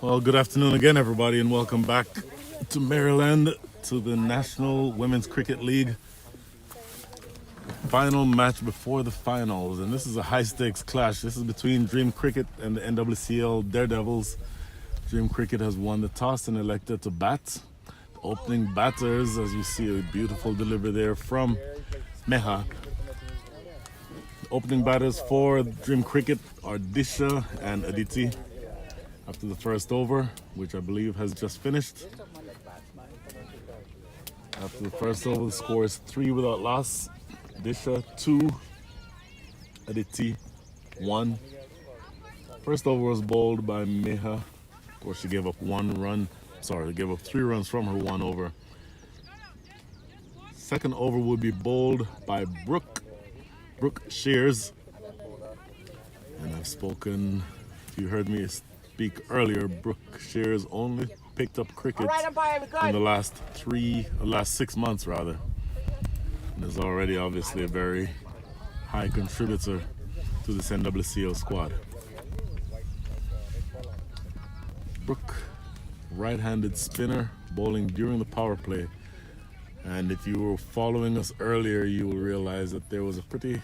Well, good afternoon again, everybody, and welcome back to Maryland to the National Women's Cricket League final match before the finals. And this is a high-stakes clash. This is between DreamCricket and the NWCL DareDevils. DreamCricket has won the toss and elected to bat. The opening batters, as you see, a beautiful delivery there from Meha. The opening batters for DreamCricket are Disha and Aditi. After the first over, which I believe has just finished. After the first over, the score is 3 without loss. Disha 2, Aditi 1. First over was bowled by Meha. Of course, she gave up 1 run. Sorry, they gave up 3 runs from her 1 over. Second over would be bowled by Brooke Shears. And I've spoken, if you heard me speak earlier, Brooke Shears only picked up cricket in the last 6 months rather. And is already obviously a very high contributor to this NWCL squad. Brooke, right-handed spinner, bowling during the power play. And if you were following us earlier, you will realize that there was a pretty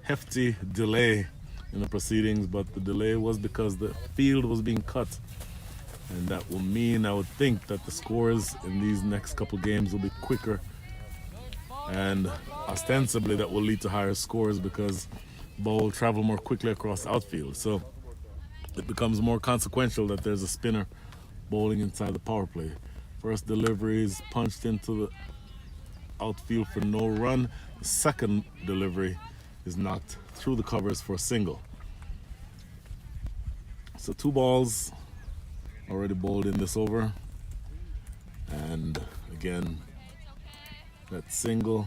hefty delay in the proceedings, but the delay was because the field was being cut. And that will mean, I would think, that the scores in these next couple games will be quicker. And ostensibly that will lead to higher scores because the ball will travel more quickly across the outfield. So it becomes more consequential that there's a spinner bowling inside the power play. First delivery is punched into the outfield for no run. The second delivery is knocked through the covers for a single. So 2 balls already bowled in this over. And again, that single.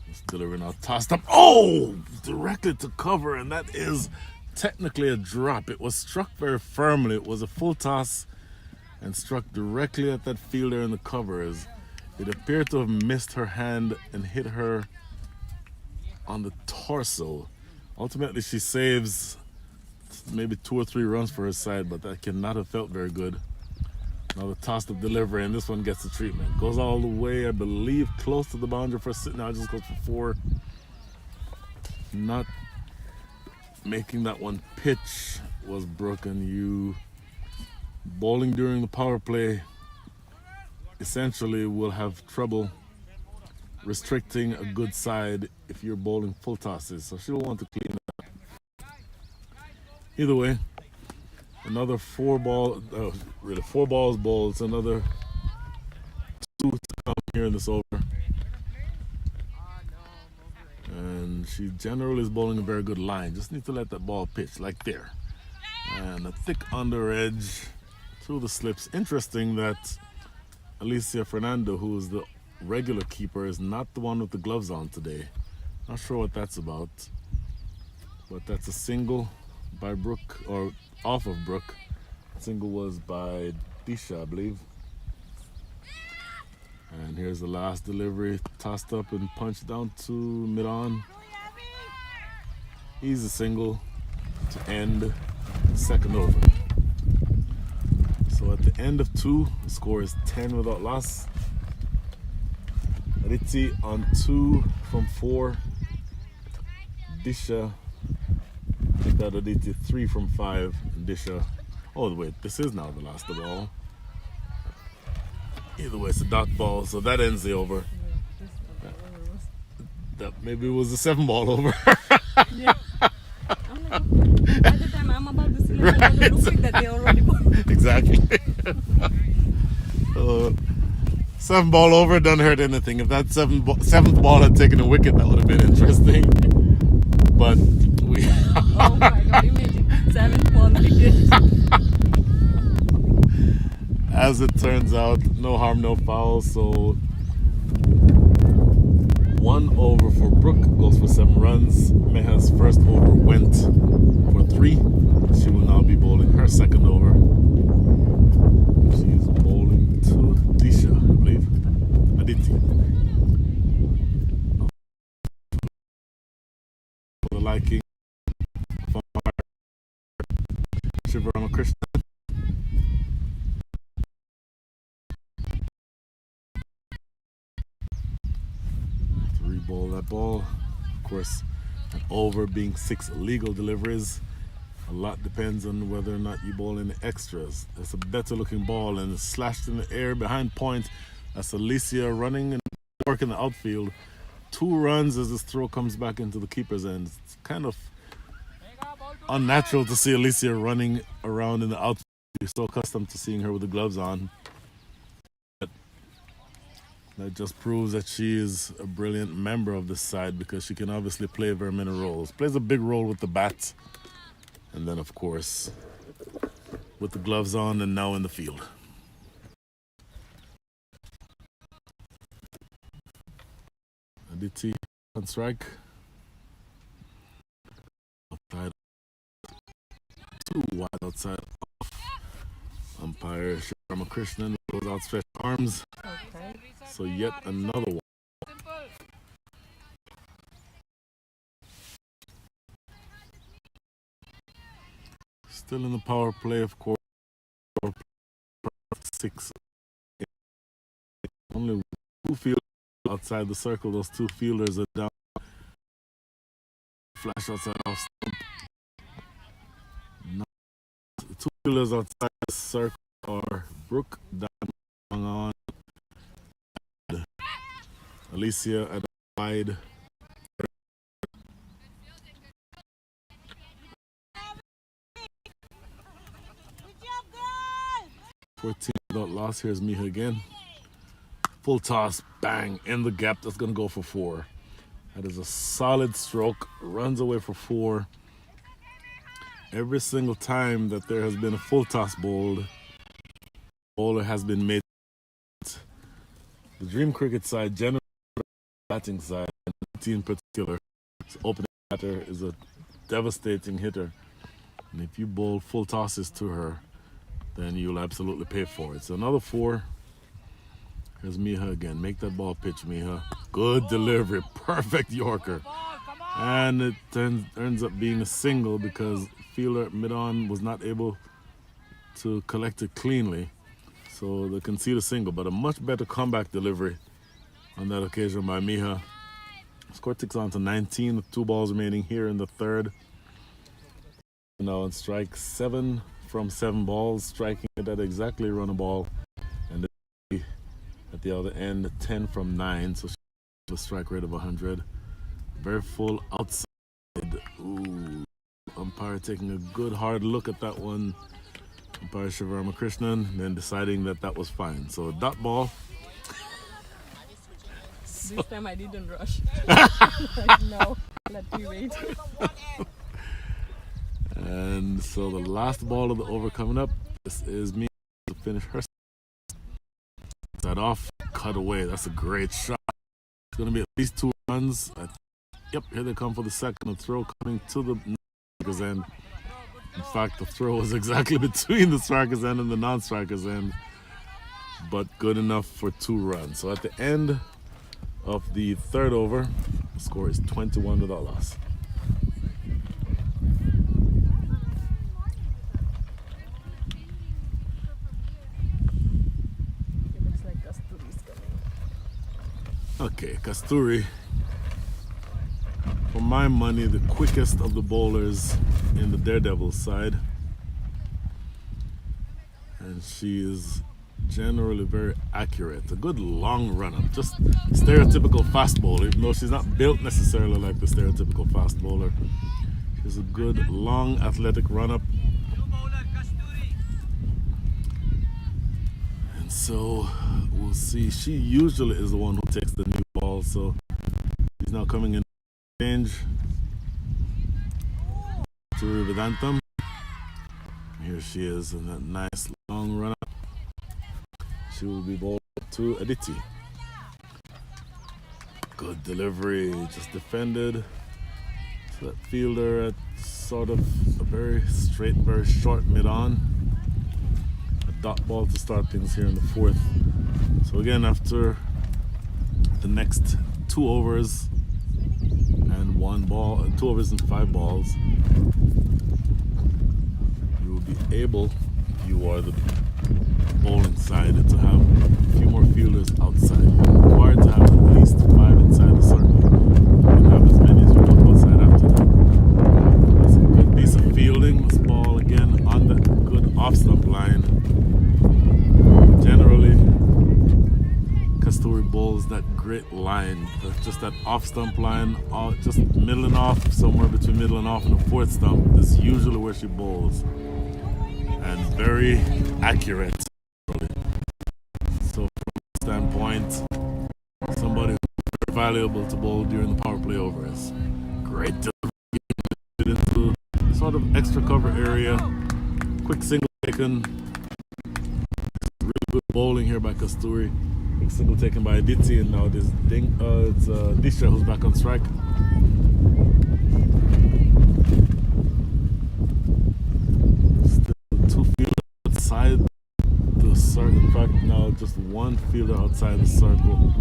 This delivery now tossed up. Oh! Directly to cover, and that is technically a drop. It was struck very firmly. It was a full toss and struck directly at that fielder in the covers. It appeared to have missed her hand and hit her on the torso. Ultimately, she saves maybe 2 or 3 runs for her side, but that cannot have felt very good. Now the tossed up delivery, and this one gets the treatment. Goes all the way, I believe, close to the boundary for a sit. Now it just goes for 4. Not making that one pitch was broken. You bowling during the power play essentially will have trouble restricting a good side if you're bowling full tosses. So she'll want to clean that up. Either way, another 4 balls bowled. It's another 2 to come here in this over. And she generally is bowling a very good line. Just need to let that ball pitch like there. And a thick under edge through the slips. Interesting that Alicia Fernando, who is the regular keeper, is not the one with the gloves on today. Not sure what that's about. But that's a single by Brooke, or off of Brooke. Single was by Disha, I believe. And here's the last delivery, tossed up and punched down to mid-on. Easy single to end the second over. So at the end of 2, the score is 10 without loss. Aditi on 2 from 4. Disha, I think that Aditi 3 from 5. Disha, oh wait, this is now the last ball. Either way, it's a dot ball, so that ends the over. That maybe it was a 7-ball over. Yeah. I'm like, by the time I'm about to sleep, right. I look that they already bought. Exactly. 7-ball over doesn't hurt anything. If that 7th ball had taken a wicket, that would have been interesting. But we. Oh my God! Imagine 7-ball wicket. As it turns out, no harm, no foul. So 1 over for Brooke goes for 7 runs. Meha's first over went for 3. She will now be bowling her second over. She's bowling to Disha, I believe. Aditi. Krishna. 3-ball that ball. Of course, an over being 6 legal deliveries. A lot depends on whether or not you bowl in extras. That's a better looking ball and it's slashed in the air behind point. That's Alicia running and working the outfield. 2 runs as this throw comes back into the keeper's end. It's kind of unnatural to see Alicia running around in the outfield. You're so accustomed to seeing her with the gloves on. But that just proves that she is a brilliant member of this side because she can obviously play very many roles. Plays a big role with the bat. And then, of course, with the gloves on and now in the field. Aditi on strike. Outside. 2 wide outside off. Umpire Ramakrishnan with those outstretched arms. Okay. So yet another one. Still in the power play, of course. 6. Only 2 fielders outside the circle. Those 2 fielders are down. Flash outside off stump. 2 fielders outside the circle are Brooke down on. Alicia at wide. 14 without loss. Here's Miha again. Full toss, bang, in the gap. That's going to go for 4. That is a solid stroke. Runs away for 4. Every single time that there has been a full toss bowled, bowler has been made. The DreamCricket side, generally batting side, in particular, its opening batter is a devastating hitter. And if you bowl full tosses to her, then you'll absolutely pay for it. So another 4. Here's Miha again. Make that ball pitch, Miha. Good delivery. Perfect Yorker. And it ends up being a single because fielder mid-on was not able to collect it cleanly. So they concede a single, but a much better comeback delivery on that occasion by Miha. Score ticks on to 19 with 2 balls remaining here in the 3rd. Now on strike 7 from 7 balls, striking it at exactly run a ball. And at the other end, 10 from 9, so she has a strike rate of 100. Very full outside. Ooh, umpire taking a good hard look at that one. Umpire Shivaramakrishnan, then deciding that that was fine. So dot ball. This time I didn't rush. Like, no, let me wait. And so the last ball of the over coming up. This is me to finish her side off, cut away. That's a great shot. It's going to be at least 2 runs. Yep, here they come for the second. The throw coming to the striker's end. In fact, the throw was exactly between the striker's end and the non-striker's end, but good enough for 2 runs. So at the end of the 3rd over, the score is 21 without loss. Okay, Kasturi, for my money, the quickest of the bowlers in the DareDevils side. And she is generally very accurate. A good long run-up, just stereotypical fast bowler, even though she's not built necessarily like the stereotypical fast bowler. She's a good, long, athletic run-up. So we'll see. She usually is the one who takes the new ball, so he's now coming in change to Vedantam. Here she is in that nice long run up. She will be bowled to Aditi. Good delivery, just defended. So that fielder at sort of a very straight, very short mid-on. Dot ball to start things here in the 4th. So again, after the next 2 overs and 1 ball, 2 overs and 5 balls, you will be able, if you are the bowling side, to have a few more fielders outside. You're required to have at least 5 inside the circle. You can have as many as you want outside after that. That's a good piece of fielding. This ball again on the good off stump line. Generally, Kasturi bowls that great line, just that off stump line, just middle and off, somewhere between middle and off and the fourth stump. This is usually where she bowls, and very accurate. So from that standpoint, somebody who's very valuable to bowl during the power play overs. Great delivery into sort of extra cover area. Quick single taken. Really good bowling here by Kasturi. Quick single taken by Aditi, and now it's Disha who's back on strike. Still 2 fielders outside the circle. In fact, now just 1 fielder outside the circle.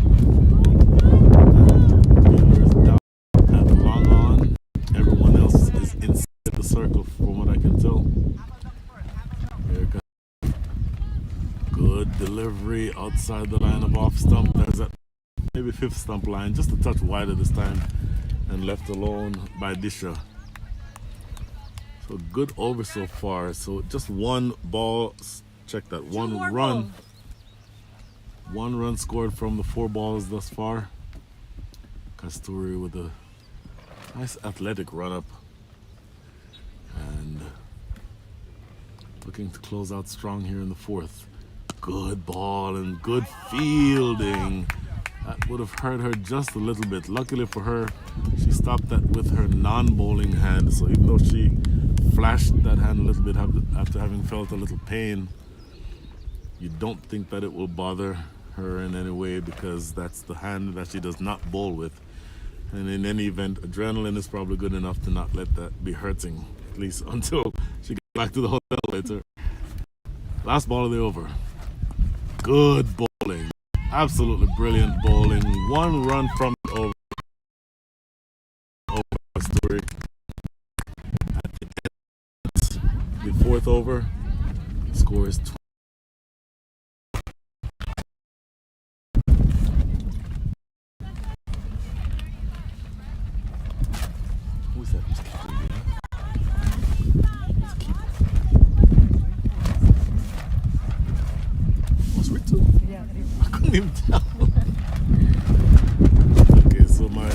Fielders down at long on. Everyone else is inside the circle, from what I can tell. Here it comes. Good delivery outside the line of off stump. There's that maybe 5th stump line, just a touch wider this time, and left alone by Disha. So good over so far. So just 1 ball. Check that, 1 run. 1 run scored from the 4 balls thus far. Kasturi with a nice athletic run up, and looking to close out strong here in the 4th. Good ball and good fielding. That would have hurt her just a little bit. Luckily for her, she stopped that with her non-bowling hand. So even though she flashed that hand a little bit after having felt a little pain, you don't think that it will bother her in any way, because that's the hand that she does not bowl with. And in any event, adrenaline is probably good enough to not let that be hurting, at least until she gets back to the hotel later. Last ball of the over. Good bowling. Absolutely brilliant bowling. 1 run from the over story. At the end, the 4th over, the score is 20. Who's that? Who's keeping? It's a keeper. Was it 2? Yeah. I couldn't even tell. Okay, so my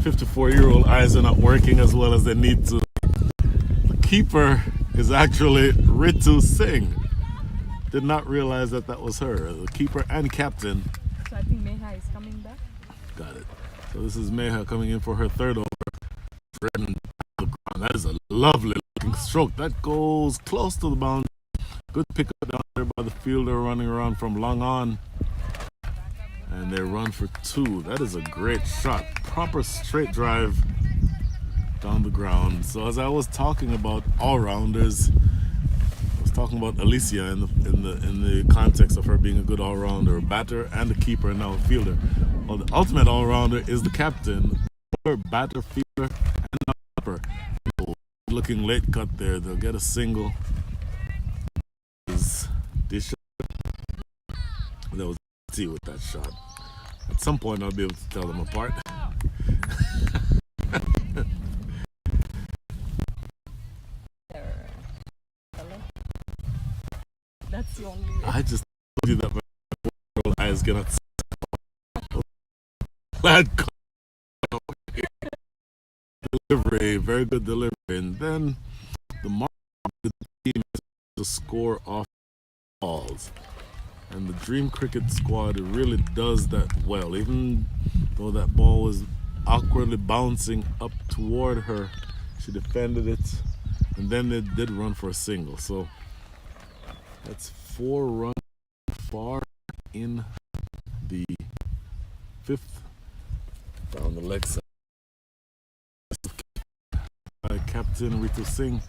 54-year-old eyes are not working as well as they need to. The keeper is actually Ritu Singh. Did not realize that that was her. The keeper and captain. So I think Meha is coming back. Got it. So this is Meha coming in for her 3rd over. That is a lovely looking stroke. That goes close to the boundary. Good pickup down there by the fielder running around from long on. And they run for 2. That is a great shot. Proper straight drive down the ground. So as I was talking about all-rounders, I was talking about Alicia in the context of her being a good all-rounder, a batter and a keeper, and now a fielder. Well, the ultimate all-rounder is the captain, batter, fielder, and upper. Looking late cut there. They'll get a single. This that was T with that shot. At some point, I'll be able to tell them apart. That's the only way. I just told you that my 4-year-old eyes cannot see. Delivery, very good delivery, and then the mark of the team is to score off balls. And the DreamCricket squad really does that well. Even though that ball was awkwardly bouncing up toward her, she defended it, and then they did run for a single. So that's 4 runs far in the 5th down the leg side. Captain Ritu Singh.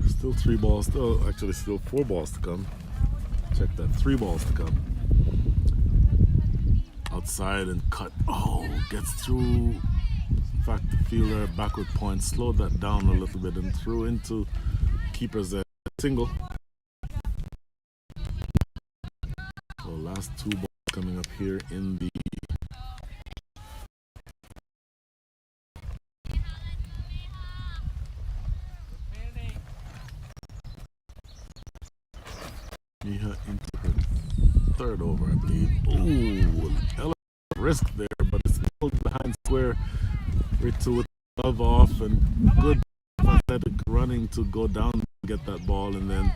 Still 3 balls, still 4 balls to come. Check that. 3 balls to come. Outside and cut. Oh, gets through. In fact, the fielder backward point slowed that down a little bit and threw into keeper's single. So last 2 balls coming up here in the Miha into her 3rd over, I believe. Ooh, Ella risk there, but it's pulled behind square. Ritsu with glove off and good athletic running to go down and get that ball, and then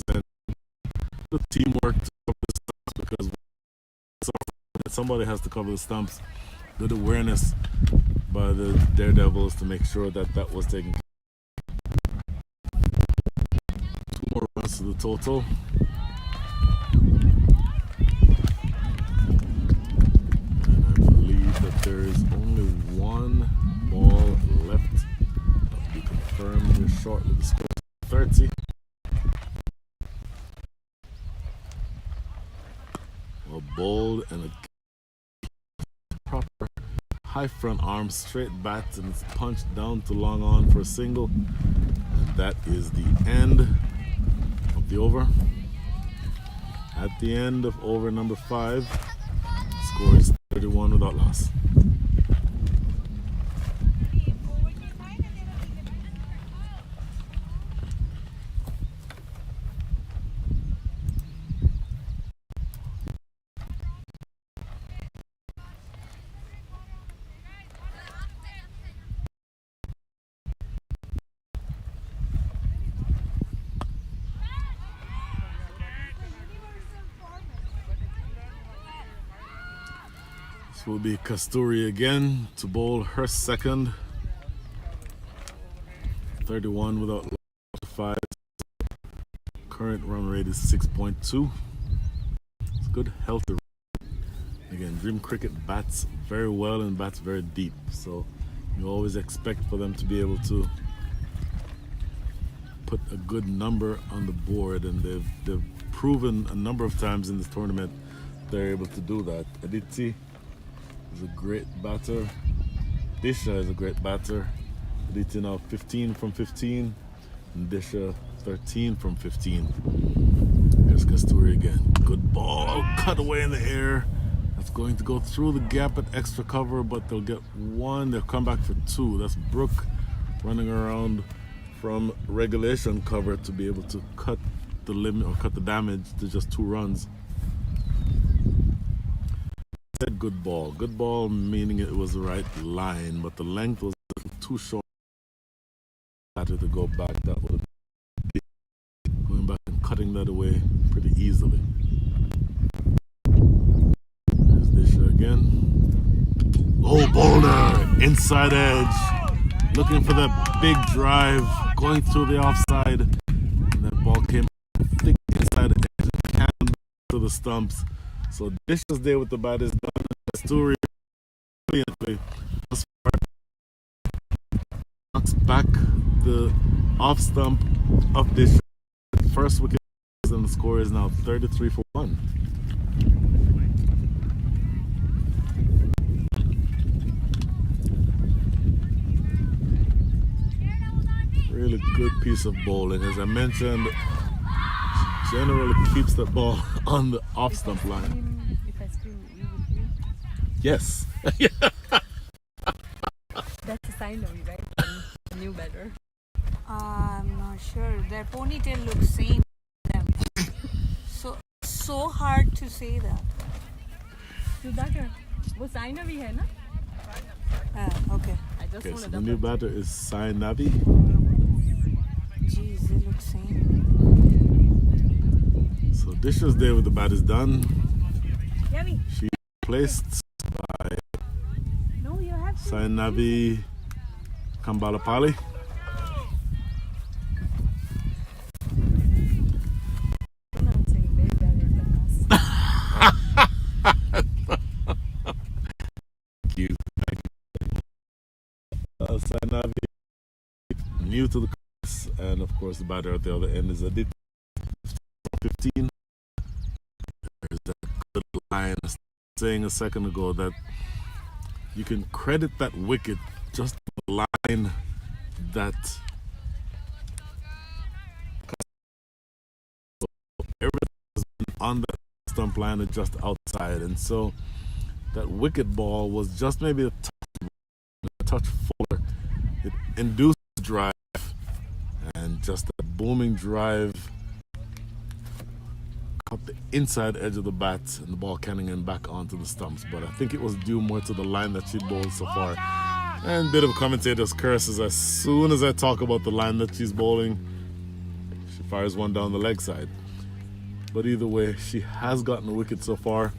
the teamwork to cover the stumps, because somebody has to cover the stumps. Good awareness by the Daredevils to make sure that that was taken. 2 more runs to the total. And I believe that there is only 1 ball left. That'll be confirmed here shortly. The score is 30. Well, bold and a proper high front arm, straight bat, and it's punched down to long on for a single. And that is the end of the over. At the end of over number 5, score is 31 without loss. This will be Kasturi again to bowl her 2nd. 31 without loss, 5. Current run rate is 6.2. It's good, healthy. Again, DreamCricket bats very well and bats very deep, so you always expect for them to be able to put a good number on the board, and they've proven a number of times in this tournament they're able to do that. Aditi is a great batter. Disha is a great batter. Aditi now 15 from 15, and Disha 13 from 15. Here's Kasturi again. Good ball, cut away in the air. That's going to go through the gap at extra cover, but they'll get 1. They'll come back for 2. That's Brooke running around from regulation cover to be able to cut the limit or cut the damage to just 2 runs. Said good ball. Good ball meaning it was the right line, but the length was too short. Had to go back. That would be going back and cutting that away pretty easily. There's Disha again. Oh, boulder! Inside edge. Looking for that big drive. Going through the offside. And that ball came thick inside edge and canned to the stumps. So Disha's there with the bat is done. Kasturi brilliantly knocks back the off stump of Disha. First wicket, and the score is now 33 for 1. Really good piece of bowling. As I mentioned, she generally keeps the ball on the off stump line. If I scream, you will hear? Yes. That's a sign of you, right? You knew better. I'm not sure. Their ponytail looks same to them. So hard to say that. Sudhakar, वो sign of है ना? Okay. I just Okay, want so to the new batter is Sai Navi. Jeez, they look same. So Disha's there with the bat is done. Yummy. She placed by No, you have to. Sai Navi Kambalapali. Pronouncing way better than us. Thank you. Sai Navi, new to the course, and of course the batter at the other end is Aditi. 15. There's that good line. I was saying a second ago that you can credit that wicket just the line that everything is on that stump line and just outside, and so that wicket ball was just maybe a touch fuller. It induced drive, and just a booming drive caught the inside edge of the bat, and the ball canning in back onto the stumps. But I think it was due more to the line that she'd bowled so far. And a bit of commentator's curses as soon as I talk about the line that she's bowling, she fires one down the leg side. But either way, she has gotten a wicket so far.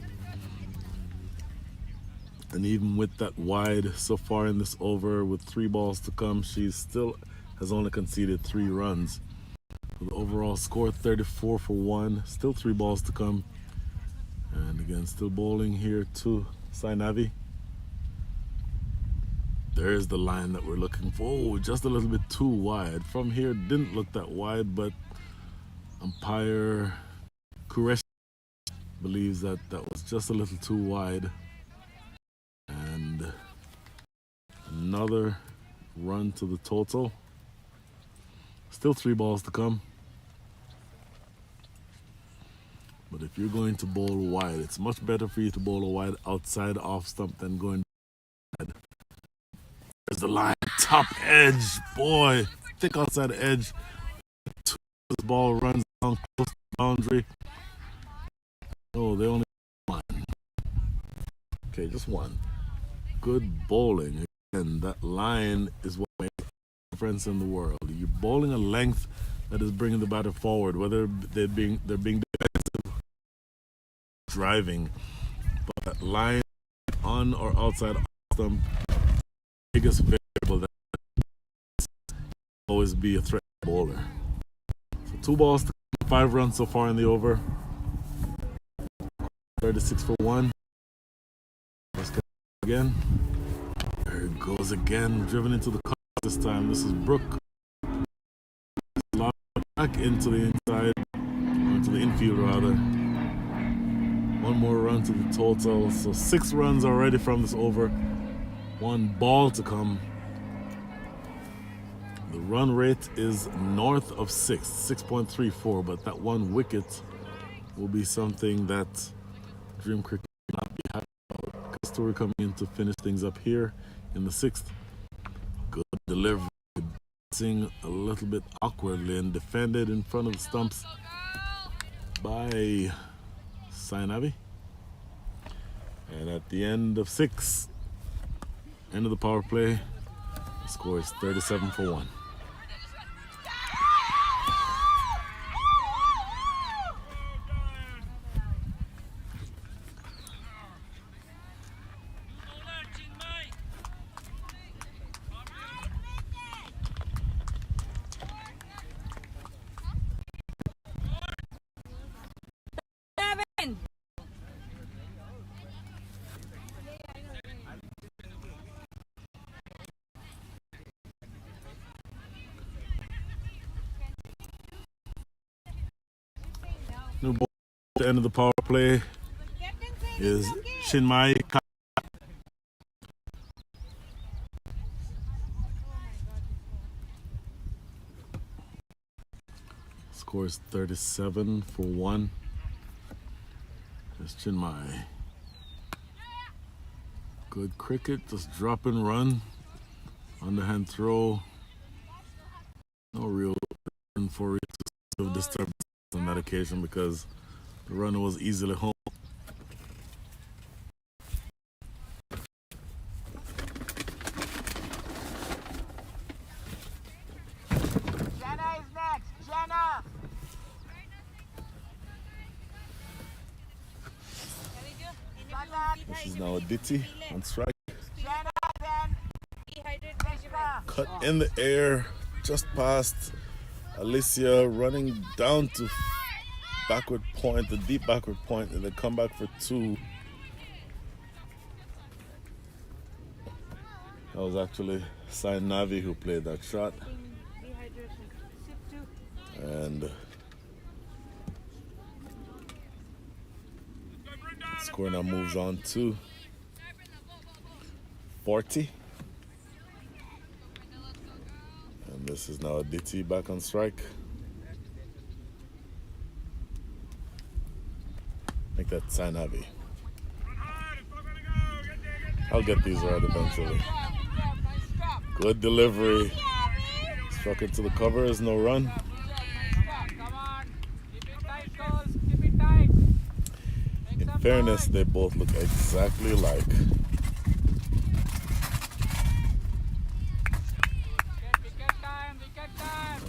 And even with that wide so far in this over, with 3 balls to come, she still has only conceded 3 runs. So the overall score 34 for 1, still 3 balls to come. And again, still bowling here to Sainavi. There's the line that we're looking for. Oh, just a little bit too wide. From here, didn't look that wide, but umpire Kuresh believes that that was just a little too wide. And another run to the total. Still 3 balls to come. But if you're going to bowl wide, it's much better for you to bowl a wide outside off stump than going wide. There's the line, top edge, boy, thick outside edge. This ball runs down close to the boundary. Oh, they only one. Okay, just one. Good bowling. And that line is what makes the difference in the world. You're bowling a length that is bringing the batter forward, whether they're being defensive, driving. But that line on or outside stump, biggest variable that always be a threat bowler. So 2 balls to 5 runs so far in the over. 36 for 1. Let's go again. There it goes again, driven into the car this time. This is Brooke. Back into the inside, into the infield rather. 1 more run to the total. So 6 runs already from this over. 1 ball to come. The run rate is north of 6.34, but that 1 wicket will be something that DreamCricket will not be happy about. Story coming in to finish things up here in the 6th. Good delivery, bouncing a little bit awkwardly and defended in front of the stumps by Sainavi. And at the end of 6, end of the power play, the score is 37 for 1. New ball at the end of the power play is Chinmay. Score is 37 for 1. There's Chinmay. Good cricket, just drop and run. Underhand throw. No real reason for it to disturb on that occasion because the runner was easily home. Jenna is next. Jenna. This is now Aditi on strike. Jenna then. Cut in the air, just past Alicia, running down to backward point, the deep backward point, and then come back for 2. That was actually Sainavi who played that shot. And Score now moves on to 40. And this is now Aditi back on strike. Make that Sanavi. I'll get these right eventually. Good delivery. Struck it to the covers, no run. Come on. Keep it tight, Coles. Keep it tight. In fairness, they both look exactly alike. Wicket time.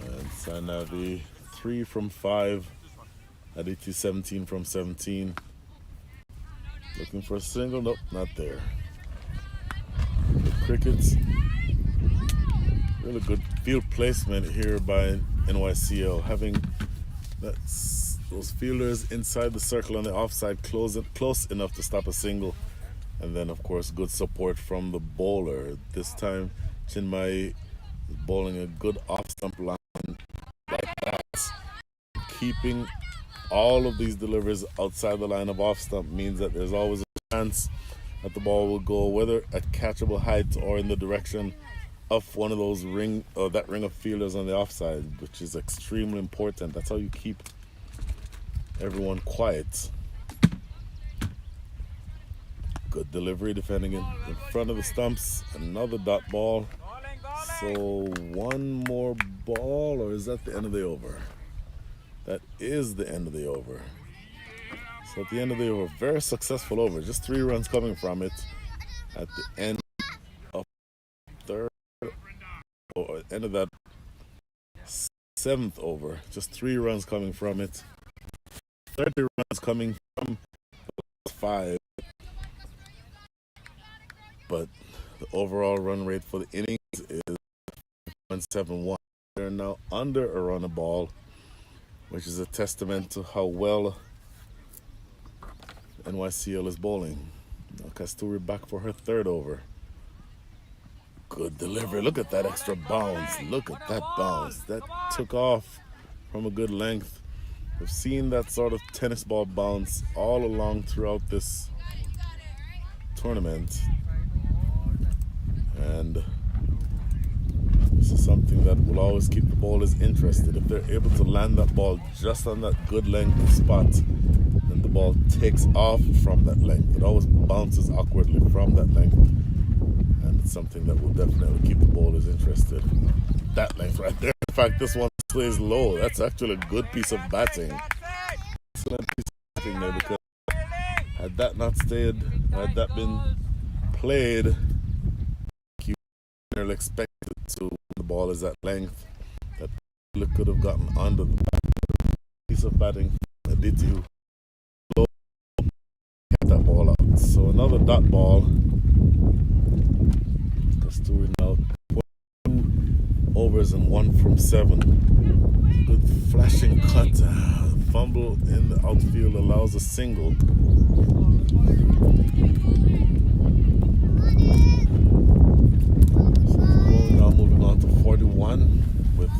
And Sanavi 3 from 5. Aditi 17 from 17. Looking for a single, nope, not there. The Crickets, really good field placement here by NYCL, having those fielders inside the circle on the offside close enough to stop a single, and then of course good support from the bowler. This time Chinmay is bowling a good off-stump line like that. Keeping all of these deliveries outside the line of off-stump means that there's always a chance that the ball will go whether at catchable height or in the direction of one of those ring of fielders on the offside, which is extremely important. That's how you keep everyone quiet. Good delivery, defending in front of the stumps. Another dot ball. So one more ball, or is that the end of the over? That is the end of the over. So at the end of the over, very successful over. Just 3 runs coming from it at the end of third, or end of that 7th over. Just 3 runs coming from it. 30 runs coming from 5. But the overall run rate for the innings is 171. They're now under a run a ball, which is a testament to how well NYCL is bowling. Now Kasturi back for her 3rd over. Good delivery. Look at that extra bounce. Look at that bounce. That took off from a good length. We've seen that sort of tennis ball bounce all along throughout this tournament. And this is something that will always keep the bowlers interested. If they're able to land that ball just on that good length spot, then the ball takes off from that length. It always bounces awkwardly from that length. And it's something that will definitely keep the bowlers interested. That length right there. In fact, this one stays low. That's actually a good piece of batting. Excellent piece of batting there, because had that not stayed, had that been played, you nearly expected to, the ball is at length, that could have gotten under the bat. Piece of batting that did you low, get that ball out. So another dot ball. Kasturi now 2 overs and 1 from 7. Good flashing cut. Fumble in the outfield allows a single. Now moving on to 41 with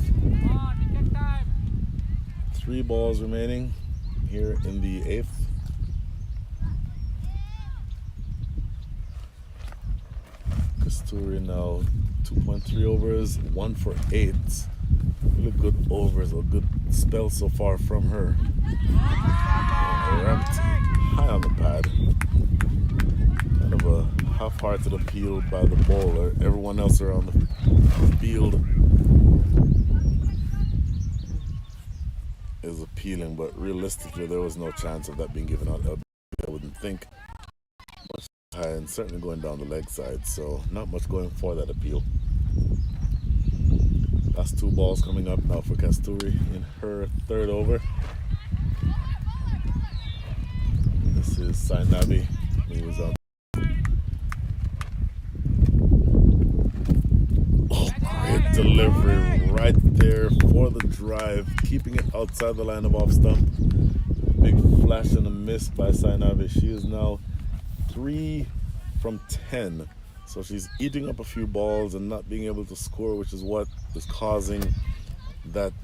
3 balls remaining here in the 8th. Kasturi now 2.3 overs, 1 for 8. Really good overs, a good spell so far from her. Wrapped high on the pad. Kind of a half-hearted appeal by the bowler. Everyone else around the field is appealing, but realistically there was no chance of that being given out. I wouldn't think. Much high and certainly going down the leg side, so not much going for that appeal. Last 2 balls coming up now for Kasturi in her 3rd over. This is Sainabi, who was on. Oh, great delivery right there for the drive, keeping it outside the line of off stump. Big flash and a miss by Sainabi. She is now 3 from 10. So she's eating up a few balls and not being able to score, which is what is causing that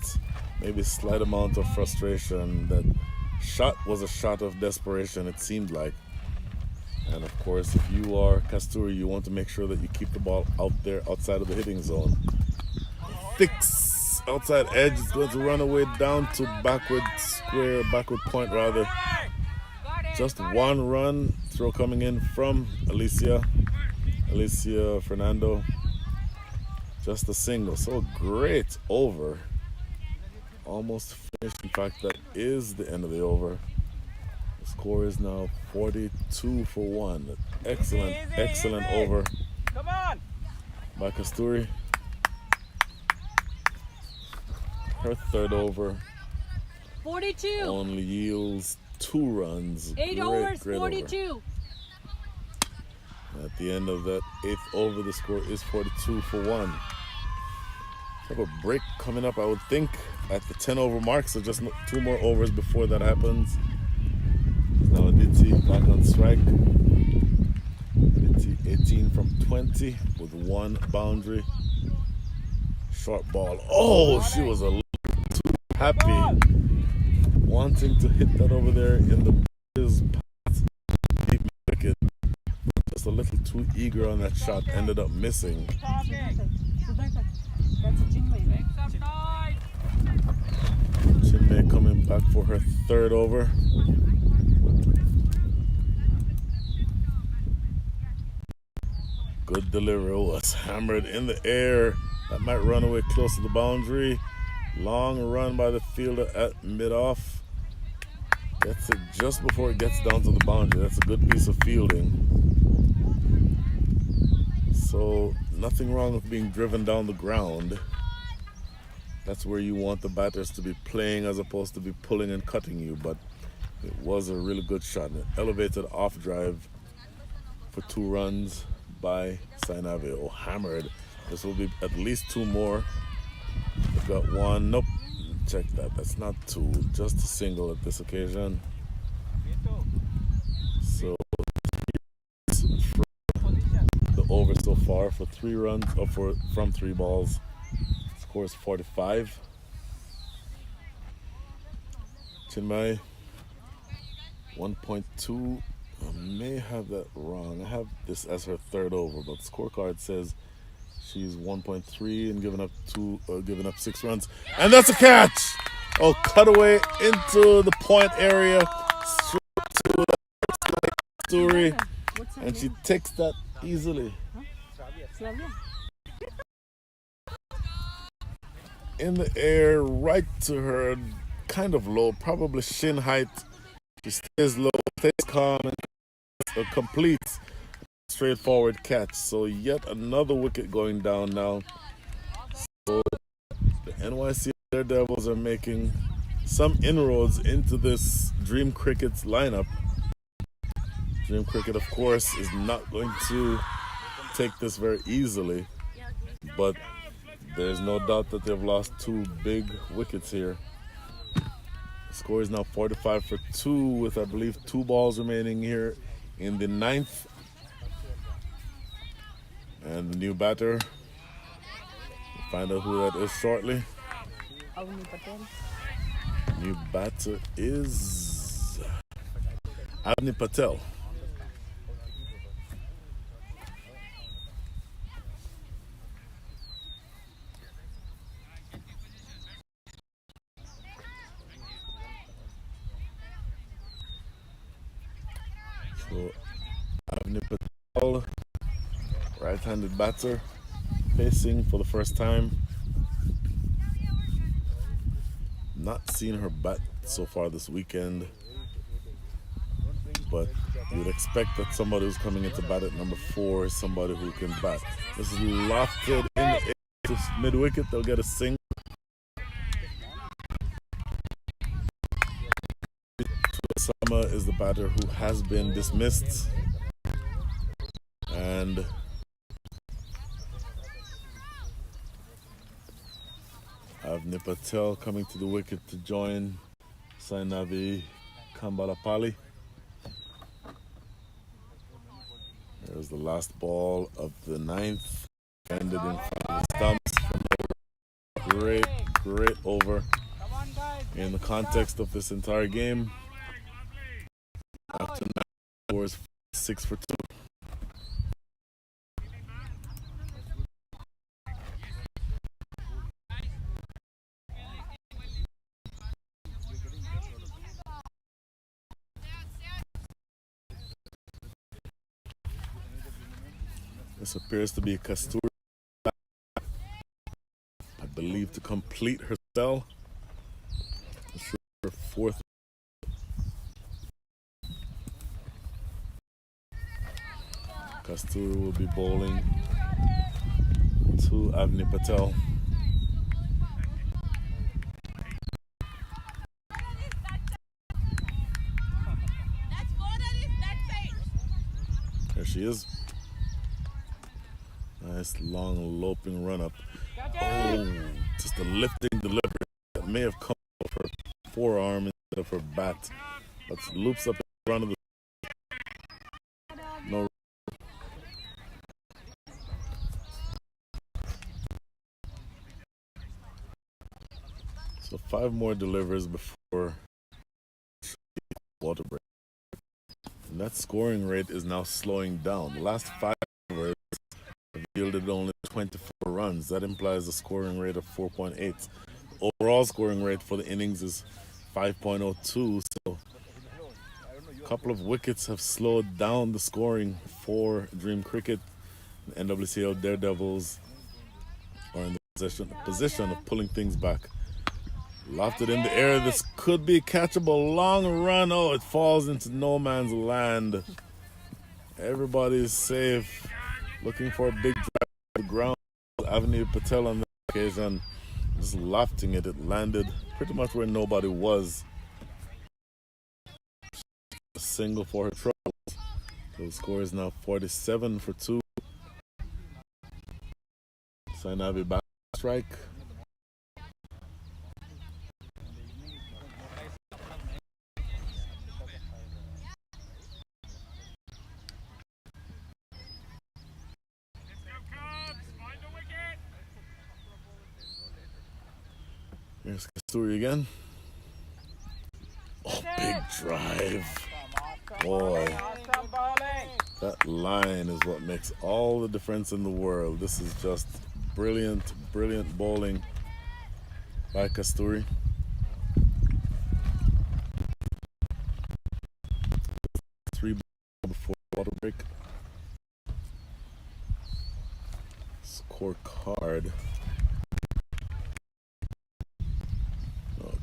maybe slight amount of frustration. That shot was a shot of desperation, it seemed like. And of course, if you are Kasturi, you want to make sure that you keep the ball out there outside of the hitting zone. Fix outside edge is going to run away down to backward point rather. Just one run throw coming in from Alicia Fernando. Just a single. So great over. Almost finished. In fact, that is the end of the over. The score is now 42 for 1. Excellent over by Kasturi. Her third over 42. only yields 2 runs. 8 overs, great 42. Over. At the end of that 8th over, the score is 42 for 1. We have a break coming up, I would think, at the 10 over mark, so just 2 more overs before that happens. Now Aditi back on strike. Aditi 18 from 20 with 1 boundary. Short ball. Oh, she was a little too happy wanting to hit that over there in the deep wicket. Just a little too eager on that shot. Ended up missing. Chinmay coming back for her third over. Good delivery. Was hammered in the air. That might run away close to the boundary. Long run by the fielder at mid-off. Gets it just before it gets down to the boundary. That's a good piece of fielding. So nothing wrong with being driven down the ground. That's where you want the batters to be playing as opposed to be pulling and cutting you. But it was a really good shot. An elevated off drive for 2 runs by Sainave. Oh, hammered. This will be at least 2 more. We've got 1. Nope. Check that. That's not 2. Just a single at this occasion. So the over so far for 3 runs from 3 balls. Score is 45. Chinmay 1.2. I may have that wrong. I have this as her third over, but the scorecard says she's 1.3 and giving up 6 runs, and that's a catch. Oh, cutaway into the point area, straight to the story, and she takes that easily. In the air, right to her, kind of low, probably shin height. She stays low, stays calm, and completes straightforward catch. So yet another wicket going down now. So the NYCL DareDevils are making some inroads into this DreamCricket's lineup. DreamCricket, of course, is not going to take this very easily, but there's no doubt that they've lost 2 big wickets here. The score is now 45 for 2 with, I believe, 2 balls remaining here in the 9th. And the new batter, we'll find out who that is shortly. New batter is Avni Patel. So Avni Patel, right-handed batter, facing for the first time. Not seen her bat so far this weekend, but you would expect that somebody who's coming into bat at number 4 is somebody who can bat. This is lofted in the air to mid-wicket. They'll get a single. Sama is the batter who has been dismissed, and Avni Patel coming to the wicket to join Sainavi Kambalapali. There's the last ball of the 9th. Ended in front of the stumps. Great over in the context of this entire game. After 9 scores, 6 6 for 2. This appears to be Kasturi, I believe, to complete her spell. This is her 4th. Kasturi will be bowling to Avni Patel. There she is. Nice long loping run up. Oh, just a lifting delivery that may have come off her forearm instead of her bat. But loops up in front of the. No. So 5 more delivers before water break. And that scoring rate is now slowing down. The last 5 overs have yielded only 24 runs. That implies a scoring rate of 4.8. Overall scoring rate for the innings is 5.02. So a couple of wickets have slowed down the scoring for DreamCricket. The NWCL DareDevils are in the position of pulling things back. Lofted in the air, this could be catchable. Long run, oh, it falls into no man's land. Everybody's safe. Looking for a big drive to the ground. Avni Patel on that occasion, just lofting it. It landed pretty much where nobody was. A single for her troubles. So the score is now 47 for 2. Sainavi back strike. Here's Kasturi again. Oh, big drive. Boy, that line is what makes all the difference in the world. This is just brilliant, brilliant bowling by Kasturi. Three before water break. Scorecard.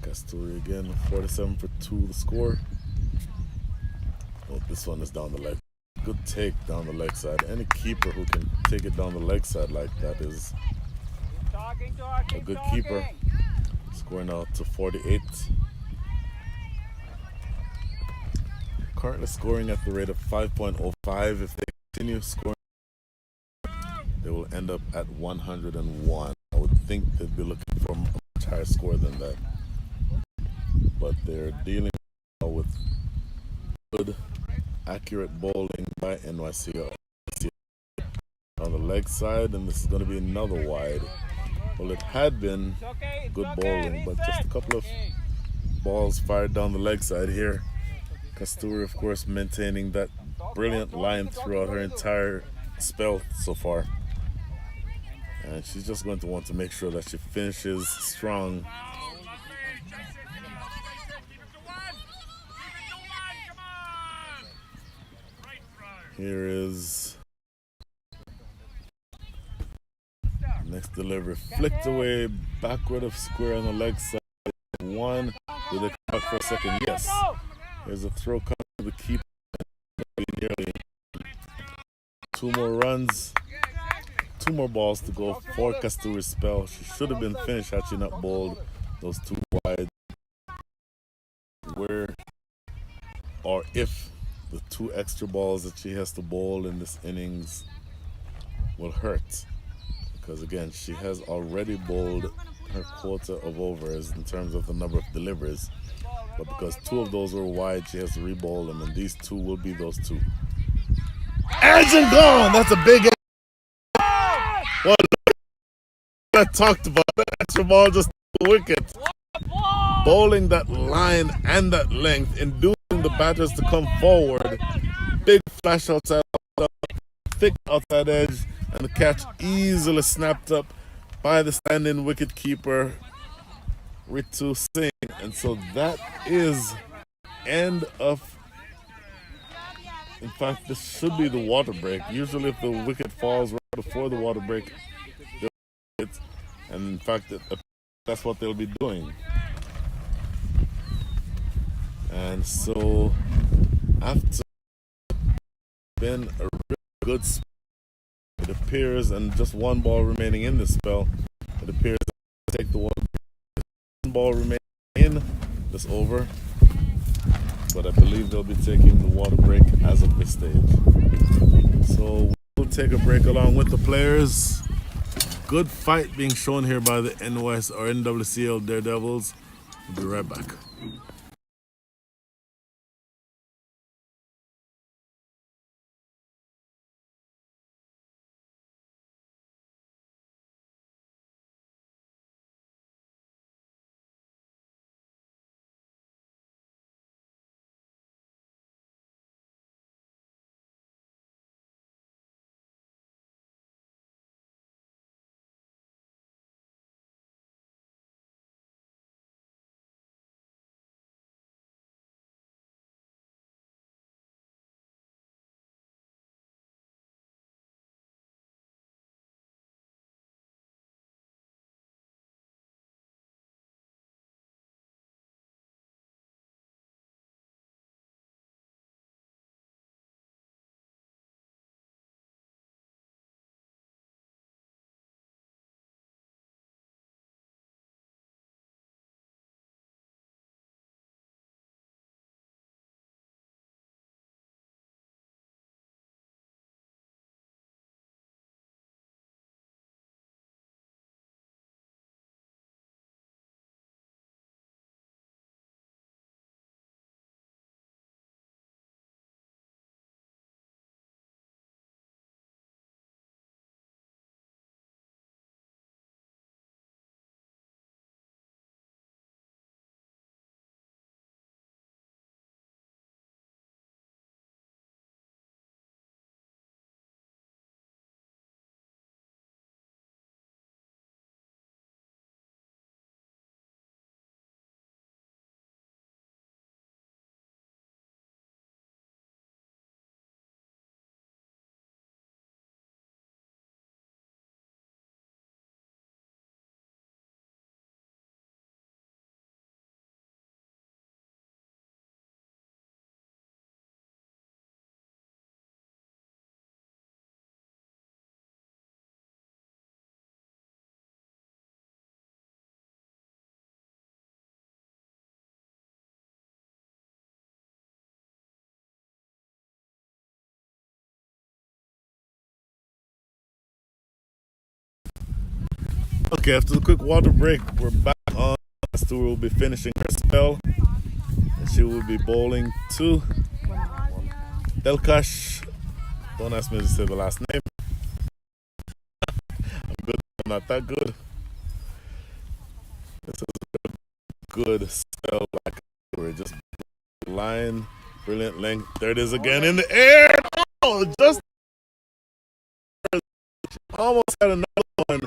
Kasturi again, 47 for 2 the score. Oh, this one is down the leg. Good take down the leg side. Any keeper who can take it down the leg side like that is a good keeper. Scoring out to 48. Currently scoring at the rate of 5.05. If they continue scoring, they will end up at 101. I would think they'd be looking for a much higher score than that. But they're dealing with good, accurate bowling by NYCL on the leg side, and this is going to be another wide. Well, it had been good bowling, but just a couple of balls fired down the leg side here. Kasturi, of course, maintaining that brilliant line throughout her entire spell so far. And she's just going to want to make sure that she finishes strong. Here is next delivery, flicked away, backward of square on the leg side. 1 with a cut for a second. Yes, there's a throw cut to the keeper. Nearly 2 more runs, 2 more balls to go for Kasturi's spell. She should have been finished had she not bowled those 2 wide. Where or if the 2 extra balls that she has to bowl in this innings will hurt, because again she has already bowled her quota of overs in terms of the number of deliveries, but because 2 of those were wide, she has to re-bowl them, and these 2 will be those 2. Edge and gone. That's a big edge. Well, I talked about that extra ball, just the wicket. Bowling that line and that length, inducing the batters to come forward big flash outside, thick outside edge, and the catch easily snapped up by the standing wicket keeper Ritu Singh. And so that is end of. In fact, this should be the water break. Usually, if the wicket falls right before the water break, and in fact, that's what they'll be doing. And so, after been a really good spell, it appears, and just one ball remaining in this spell, it appears to take the one ball remaining in this over. But I believe they'll be taking the water break as of this stage. So we'll take a break along with the players. Good fight being shown here by the NWCL DareDevils. We'll be right back. Okay, after the quick water break, we're back on. Stu will be finishing her spell, and she will be bowling to Delkash. Don't ask me to say the last name. I'm good. I'm not that good. This is a good spell. Like we're just line, brilliant length. There it is again in the air. Oh, just almost had another one.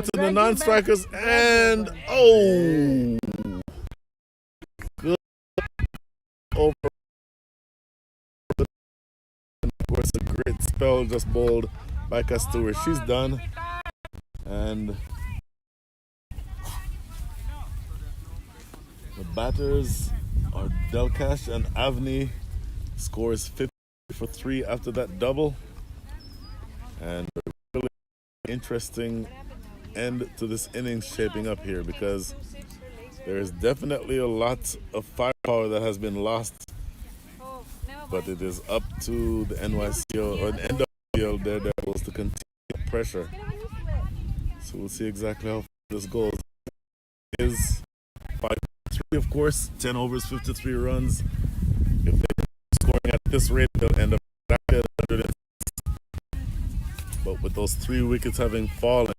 To the non-strikers, and oh, good over. And of course, a great spell just bowled by Stewart. She's done, and the batters are Delkash and Avni. Scores 50 for 3 after that double, and a really interesting end to this innings shaping up here, because there is definitely a lot of firepower that has been lost, but it is up to the NYCL or the NWCL DareDevils to continue pressure. So we'll see exactly how this goes. It is 5-3, of course, 10 overs, 53 runs. If they're scoring at this rate, they'll end up back at 100. But with those 3 wickets having fallen,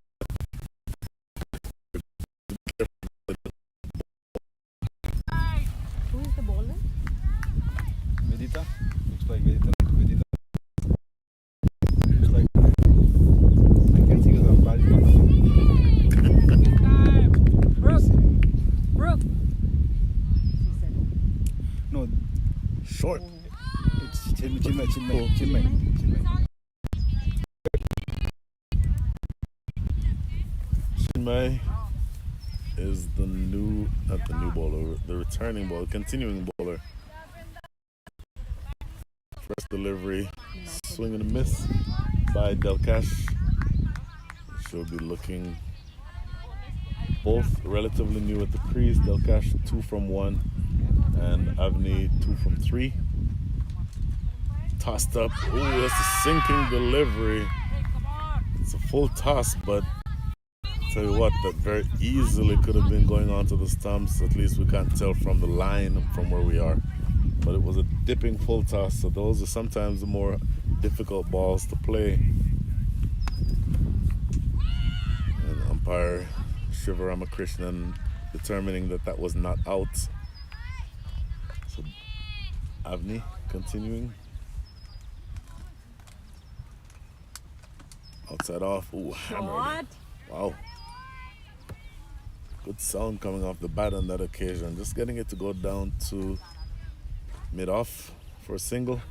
Who is the bowler? Medita? Looks like Chinmay is the not the new bowler, the returning bowler, continuing bowler. First delivery, swing and a miss by Delcash. She'll be looking both relatively new at the crease. Delcash 2 from 1 and Avni 2 from 3. Tossed up. Oh, that's a sinking delivery. It's a full toss, but tell you what, that very easily could have been going on to the stumps. At least we can't tell from the line from where we are. But it was a dipping full toss, so those are sometimes the more difficult balls to play. And umpire Shivaramakrishnan determining that that was not out. So Avni continuing. Outside off. Ooh, hammered. Wow. Good sound coming off the bat on that occasion. Just getting it to go down to mid-off for a single.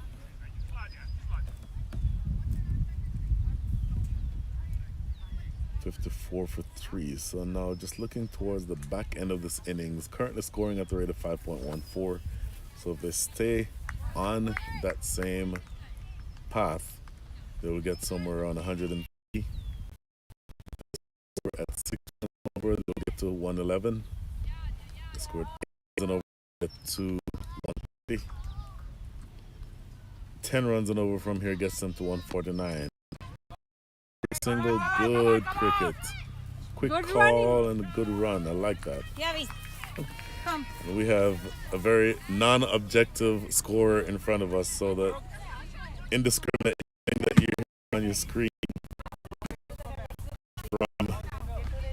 .54 for 3. So now just looking towards the back end of this innings, currently scoring at the rate of 5.14. So if they stay on that same path, they will get somewhere around 103. At 6 over, they'll get to 111. They scored 8 runs and over, get to 150. 10 runs and over from here gets them to 149. Single, good cricket. Quick Good call and a good run. I like that. Yavi, come. We have a very non-objective scorer in front of us, so that indiscriminate thing that you hear on your screen from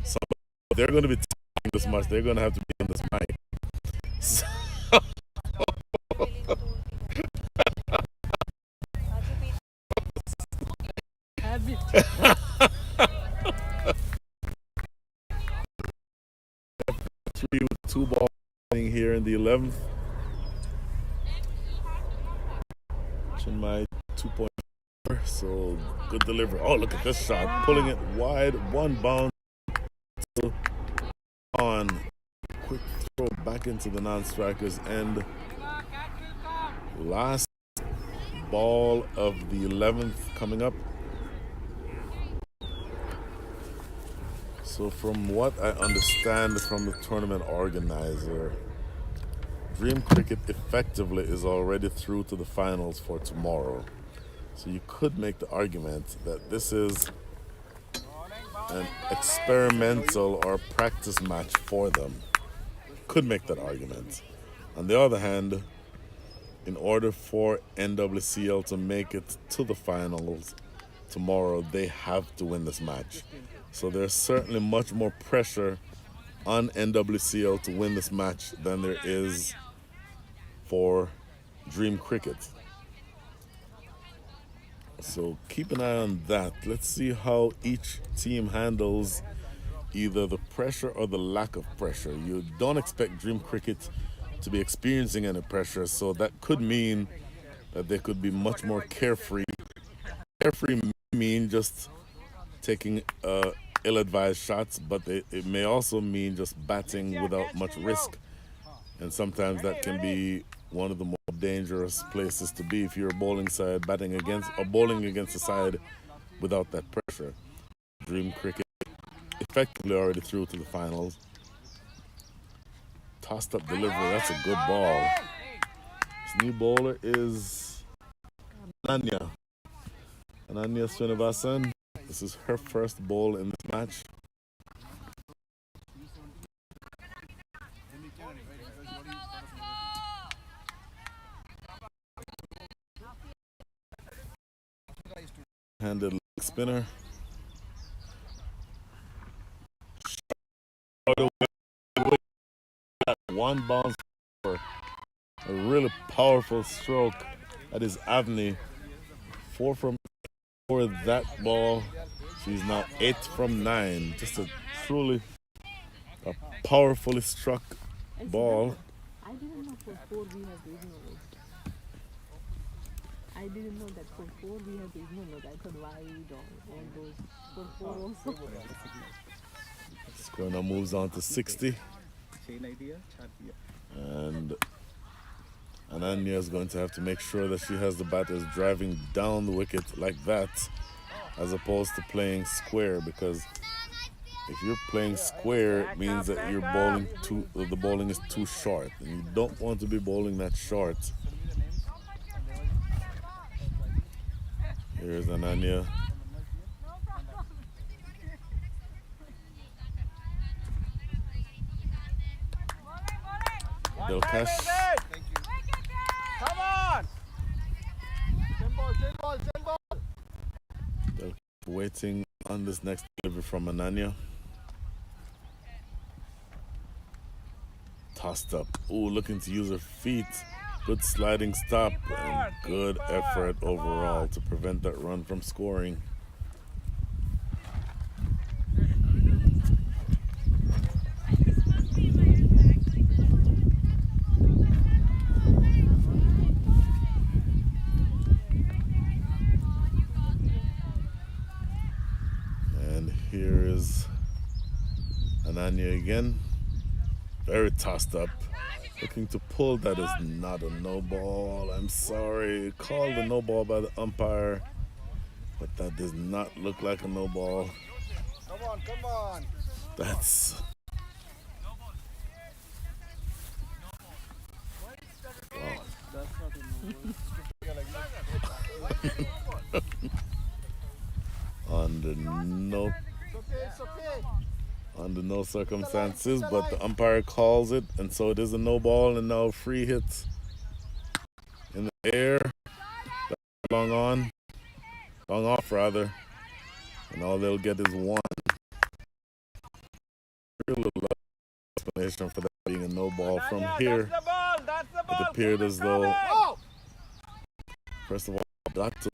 somebody, they're going to be talking this much. They're going to have to be on this mic. So three with 2 balls here in the 11th. Chinmay 2.4, so good delivery. Oh, look at this shot, pulling it wide, 1 bounce on. Quick throw back into the non-strikers end. Last ball of the 11th coming up. So from what I understand from the tournament organizer, DreamCricket effectively is already through to the finals for tomorrow. So you could make the argument that this is an experimental or practice match for them. Could make that argument. On the other hand, in order for NWCL to make it to the finals tomorrow, they have to win this match. So there's certainly much more pressure on NWCL to win this match than there is for DreamCricket. So keep an eye on that. Let's see how each team handles either the pressure or the lack of pressure. You don't expect DreamCricket to be experiencing any pressure, so that could mean that they could be much more carefree. Carefree may mean just taking ill-advised shots, but it may also mean just batting without much risk. And sometimes that can be one of the more dangerous places to be if you're a bowling side batting against or bowling against a side without that pressure. DreamCricket effectively already through to the finals. Tossed up delivery, that's a good ball. This new bowler is Ananya Srinivasan. This is her first bowl in this match. Handed leg spinner. One bounce for a really powerful stroke. That is Avni. 4 from for that ball. She's now 8 from 9. Just a truly powerfully struck ball. I didn't know for 4 we have I didn't know that for 4 we have to ignore that. I thought wide or all those for 4 also. Score now moves on to 60. And Ananya is going to have to make sure that she has the batters driving down the wicket like that, as opposed to playing square, because if you're playing square, it means that the bowling is too short, and you don't want to be bowling that short. Here's Ananya. They'll catch. Come on! They're waiting on this next delivery from Ananya. Tossed up. Ooh, looking to use her feet. Good sliding stop and good effort overall to prevent that run from scoring. And here is Ananya again. Very tossed up. Looking to pull. That is not a no ball. I'm sorry. Called a no ball by the umpire. But that does not look like a no ball. Come on, come on. That's... Wow. Under no circumstances, but the umpire calls it, and so it is a no ball, and now free hits in the air. Long off rather, and all they'll get is one. Real little explanation for that being a no ball from here. It appeared as though, first of all, got to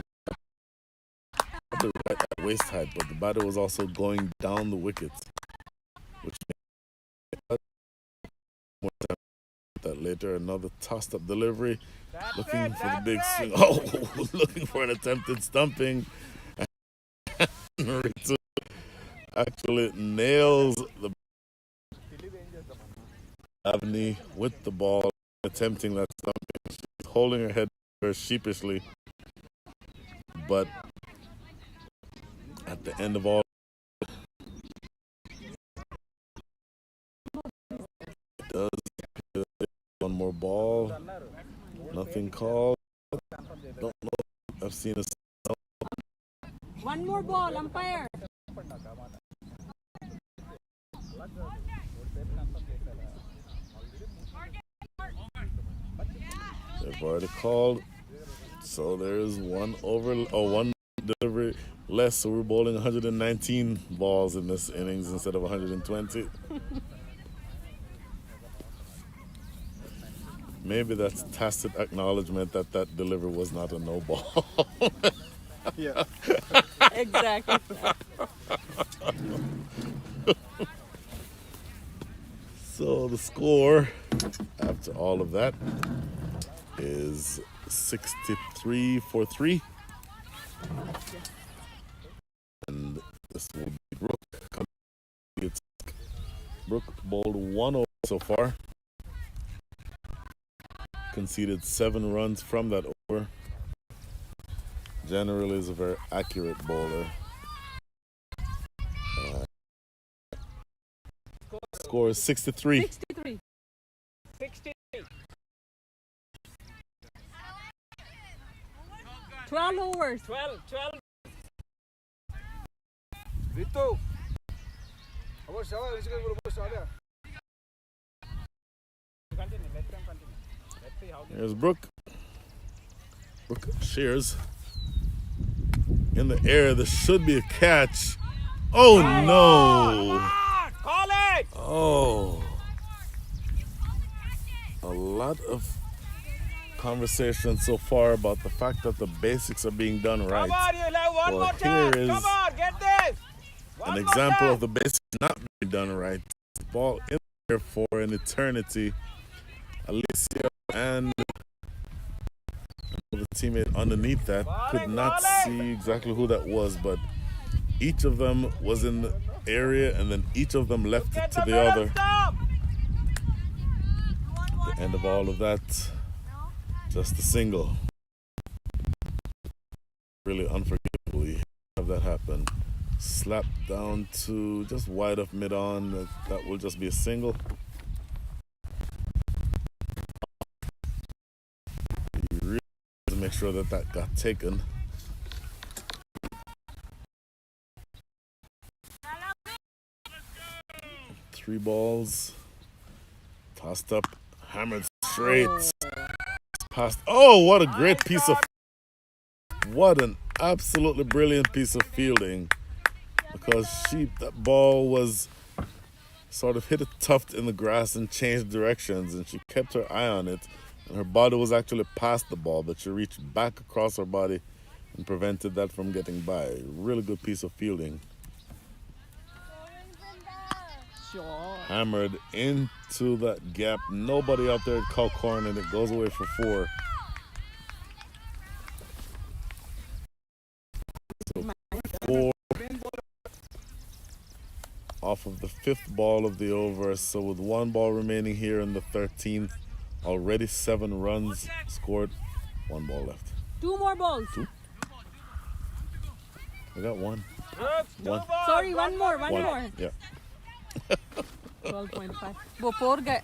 right at waist height, but the batter was also going down the wicket, which made more time that later. Another tossed up delivery, looking for the big swing. Oh, looking for an attempted stumping. Actually nails the Avni with the ball, attempting that stumping. She's holding her head very sheepishly, but at the end of all, it does one more ball. Nothing called. Don't know. I've seen a. One more ball, umpire. They've already called. So there's one delivery less. So we're bowling 119 balls in this innings instead of 120. Maybe that's tacit acknowledgement that that delivery was not a no ball. Yeah. Exactly. So the score after all of that is 63-3. And this will be Brooke. Brooke bowled 1 over so far. Conceded 7 runs from that over. Generally is a very accurate bowler. Score is 63. 63. 60. 12 overs. 12. Ritu. Continue. Let them continue. Let's see how they. Here's Brooke. Brooke shears. In the air, there should be a catch. Oh no! Call it! Oh. A lot of conversation so far about the fact that the basics are being done right. Come on, you'll have one Well, more chance. here is Come on, get this. An example of the basics not being done right. Ball in there for an eternity. Alicia and the teammate underneath that. Could not see exactly who that was, but each of them was in the area, and then each of them left it to the other. The end of all of that, just a single. Really unforgivable. You have that happen. Slap down to just wide of mid-on. That will just be a single. You really have to make sure that that got taken. Three balls. Tossed up. Hammered straight. Passed. Oh, what a great piece of... What an absolutely brilliant piece of fielding. Because that ball was sort of hit a tuft in the grass and changed directions, and she kept her eye on it, and her body was actually past the ball, but she reached back across her body and prevented that from getting by. Really good piece of fielding. Hammered into that gap. Nobody out there at cow corn, and it goes away for 4. So 4 off of the 5th ball of the over. So with 1 ball remaining here in the 13th, already 7 runs scored. 1 ball left. 2 more balls. 2? I got 1. 1. Sorry, one more. Yeah. 12.5. वो 4 गए.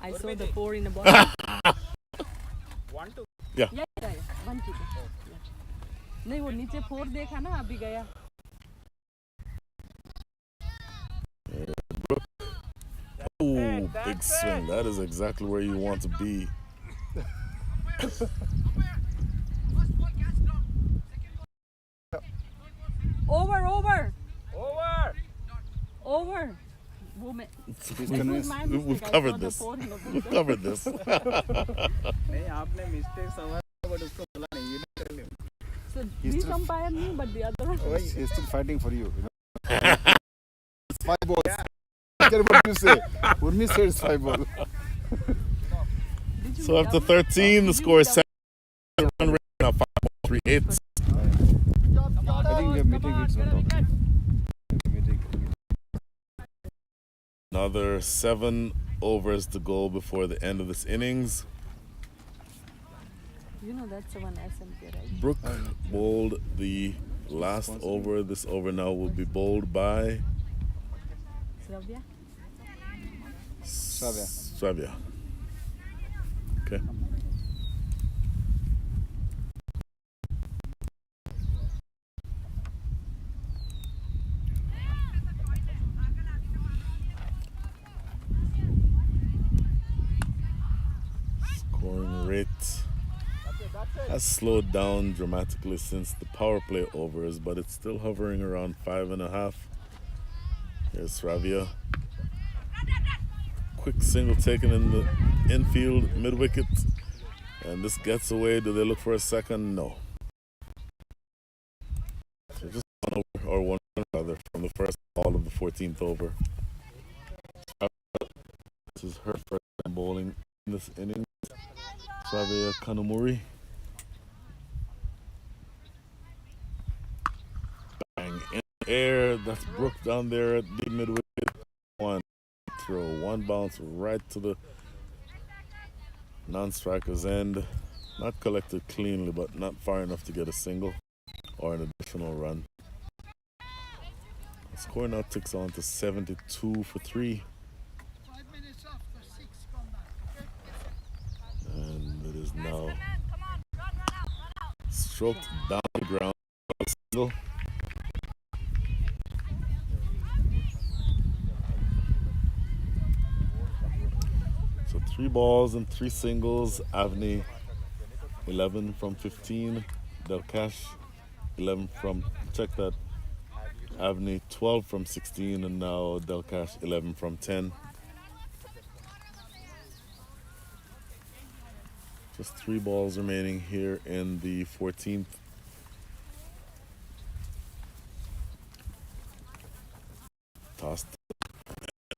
I saw the 4 in the ball. 1 2. Yeah. 1 2. नहीं वो नीचे 4 देखा ना अभी गया. Oh, big swing. That is exactly where you want to be. Over. We've covered this. We've covered this. नहीं आपने mistake समझा but उसको बोला नहीं. You didn't tell him. So this umpire knew, but the other one. He's still fighting for you. It's 5 balls. I care what you say. Urmi said it's 5 balls. So after 13, the score is 7. Run rate now 5 balls, 3 hits. I think we have meeting it soon. Another 7 overs to go before the end of this innings. You know that's the one SMP, right? Brooke bowled the last over. This over now will be bowled by Stravia. Okay. Scoring rate has slowed down dramatically since the power play overs, but it's still hovering around 5.5. Here's Stravia. Quick single taken in the infield, mid-wicket. And this gets away. Do they look for a second? No. So just 1 over, or 1 run rather, from the first ball of the 14th over. This is her first time bowling in this inning. Stravia Kanumuri. Bang in the air. That's Brooke down there at the mid-wicket. 1 throw, 1 bounce right to the non-striker's end. Not collected cleanly, but not far enough to get a single or an additional run. The score now ticks on to 72 for 3. And it is now stroked down the ground. Single. So 3 balls and 3 singles. Avni 11 from 15. Delkash 11 from, check that. Avni 12 from 16, and now Delkash 11 from 10. Just 3 balls remaining here in the 14th. Tossed,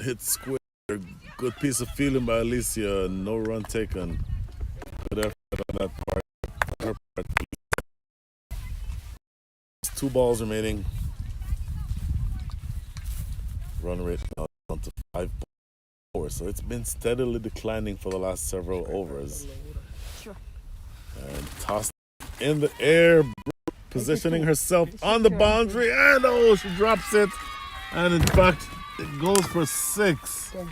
hit square. Good piece of fielding by Alicia. No run taken. Good effort on that part. There's 2 balls remaining. Run rate now down to 5.4. So it's been steadily declining for the last several overs. Sure. And tossed in the air, positioning herself on the boundary, and oh, she drops it. And in fact, it goes for 6. So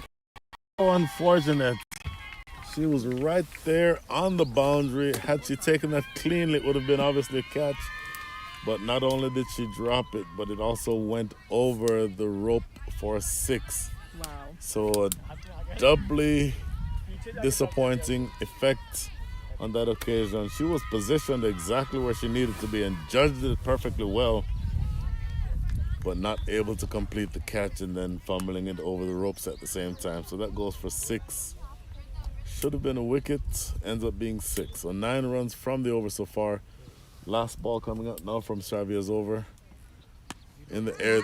unfortunate. She was right there on the boundary. Had she taken that cleanly, it would have been obviously a catch. But not only did she drop it, but it also went over the rope for 6. Wow. So a doubly disappointing effect on that occasion. She was positioned exactly where she needed to be and judged it perfectly well, but not able to complete the catch and then fumbling it over the ropes at the same time. So that goes for 6. Should have been a wicket, ends up being 6. So 9 runs from the over so far. Last ball coming up now from Xavier's over. In the air.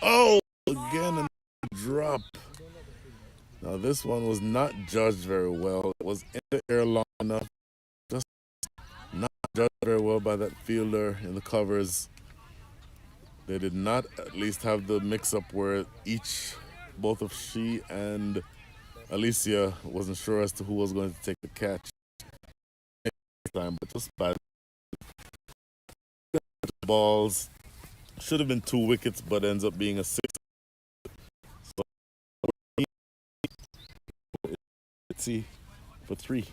Oh, again a drop. Now this one was not judged very well. It was in the air long enough. Just not judged very well by that fielder in the covers. They did not at least have the mix-up where both of she and Alicia wasn't sure as to who was going to take the catch. Time, but just bad balls. Should have been 2 wickets, but ends up being a 6. So let's see for 3.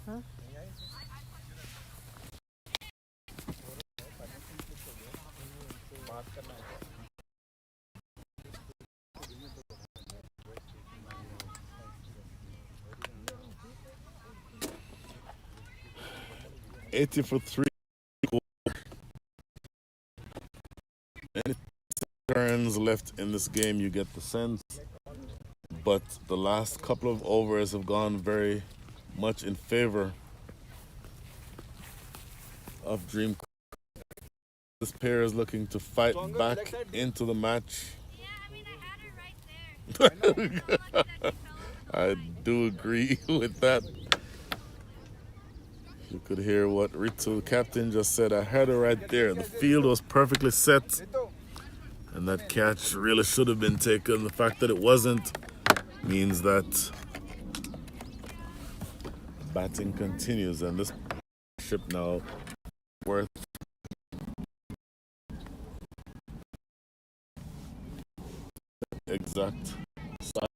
Huh? $80 for 3. Any turns left in this game, you get the sense. But the last couple of overs have gone very much in favor of DreamCricket. This pair is looking to fight back into the match. Yeah, I mean, I had it right there. I do agree with that. You could hear what Ritu, the captain, just said. I heard it right there. The field was perfectly set, and that catch really should have been taken. The fact that it wasn't means that batting continues, and this ship now worth exact size.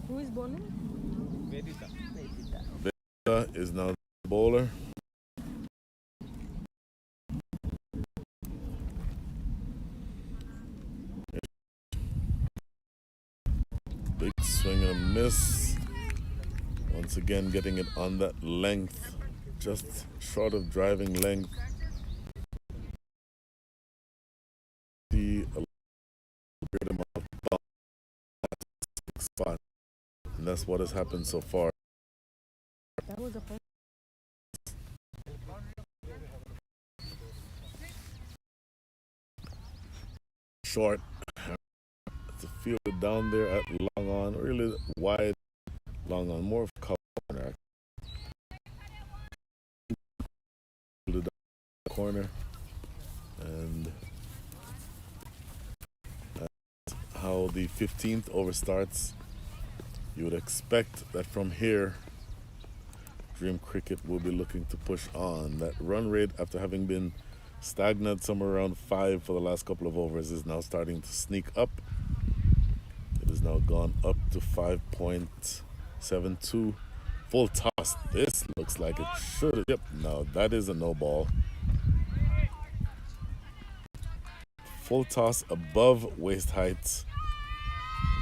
Who is bowling? Vedita is now the bowler. Big swing and a miss. Once again, getting it on that length, just short of driving length. See a great amount of spot, and that's what has happened so far. That was a first. Short. It's a field down there at long on, really wide long on, more of corner. Corner, and that's how the 15th over starts. You would expect that from here, DreamCricket will be looking to push on. That run rate, after having been stagnant somewhere around 5 for the last couple of overs, is now starting to sneak up. It has now gone up to 5.72. Full toss. This looks like it should. Yep, no, that is a no ball. Full toss above waist height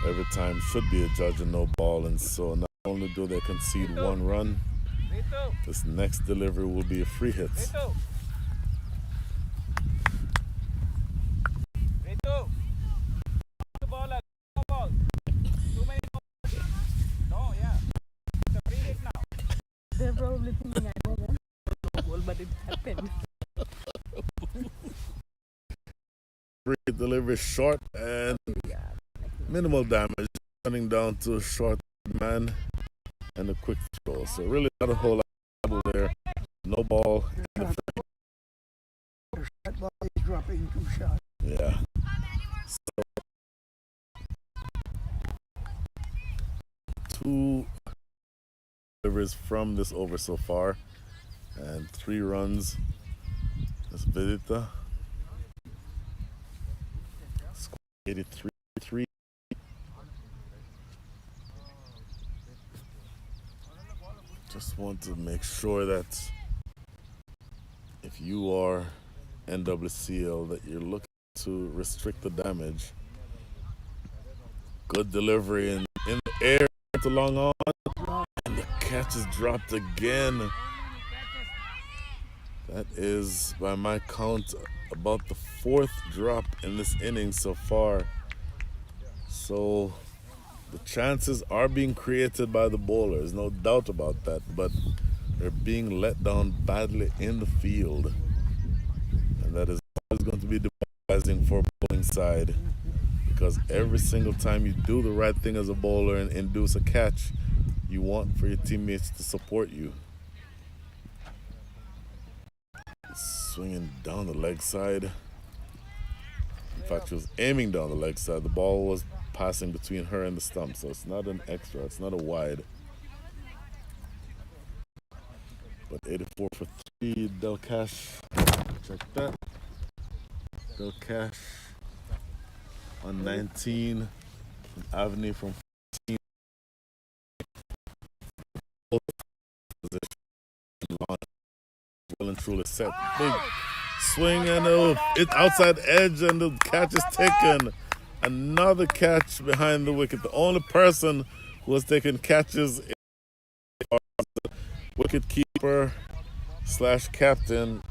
every time should be a judge and no ball, and so not only do they concede 1 run, this next delivery will be a free hit. They're probably thinking I don't want to bowl, but it happened. Free hit delivery short and minimal damage, running down to a short man and a quick throw. So really not a whole lot of trouble there. No ball. That ball is dropping too short. Yeah. So 2 deliveries from this over so far and 3 runs. Let's Vedita. Score 83. Just want to make sure that if you are NWCL that you're looking to restrict the damage. Good delivery in the air to long on, and the catch is dropped again. That is, by my count, about the 4th drop in this inning so far. So the chances are being created by the bowlers, no doubt about that, but they're being let down badly in the field. And that is always going to be demoralizing for a bowling side, because every single time you do the right thing as a bowler and induce a catch, you want for your teammates to support you. Swinging down the leg side. In fact, she was aiming down the leg side. The ball was passing between her and the stump, so it's not an extra, it's not a wide. But 84 for 3, Del Cash. Check that. Del Cash on 19. Avenue from 14. Well and truly set. Big swing and it's outside edge and the catch is taken. Another catch behind the wicket. The only person who has taken catches is the wicket keeper / captain.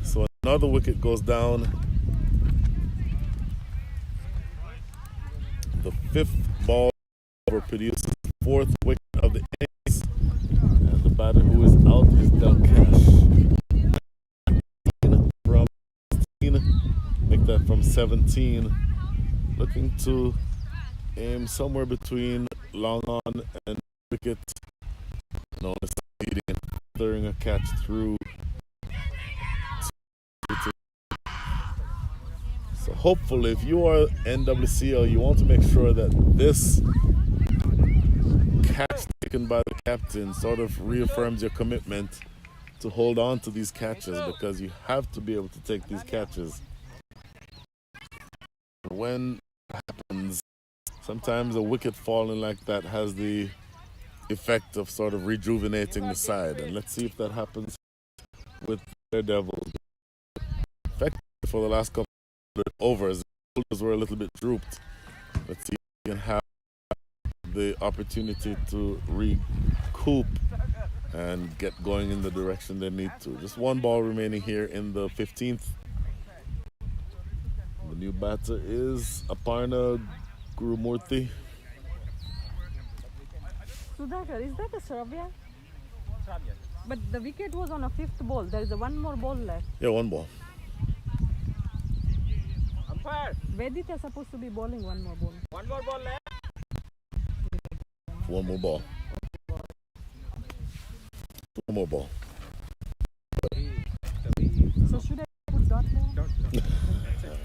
So another wicket goes down. The 5th ball produces the 4th wicket of the innings. And the batter who is out is Del Cash. From 16, make that from 17. Looking to aim somewhere between long on and wicket. And only succeeding in throwing a catch through. So hopefully, if you are NWCL, you want to make sure that this catch taken by the captain sort of reaffirms your commitment to hold on to these catches, because you have to be able to take these catches. When it happens, sometimes a wicket falling like that has the effect of sort of rejuvenating the side. And let's see if that happens with DareDevils. Effectively, for the last couple of overs, the shoulders were a little bit drooped. Let's see if we can have the opportunity to recoup and get going in the direction they need to. Just 1 ball remaining here in the 15th. The new batter is Aparna Gurumurthy. Sudhakar, is that a Serbia? But the wicket was on a 5th ball. There is a 1 more ball left. Yeah, 1 ball. Umpire, Vedita is supposed to be bowling 1 more ball. 1 more ball left. 1 more ball. 1 more ball. So should I put dot more?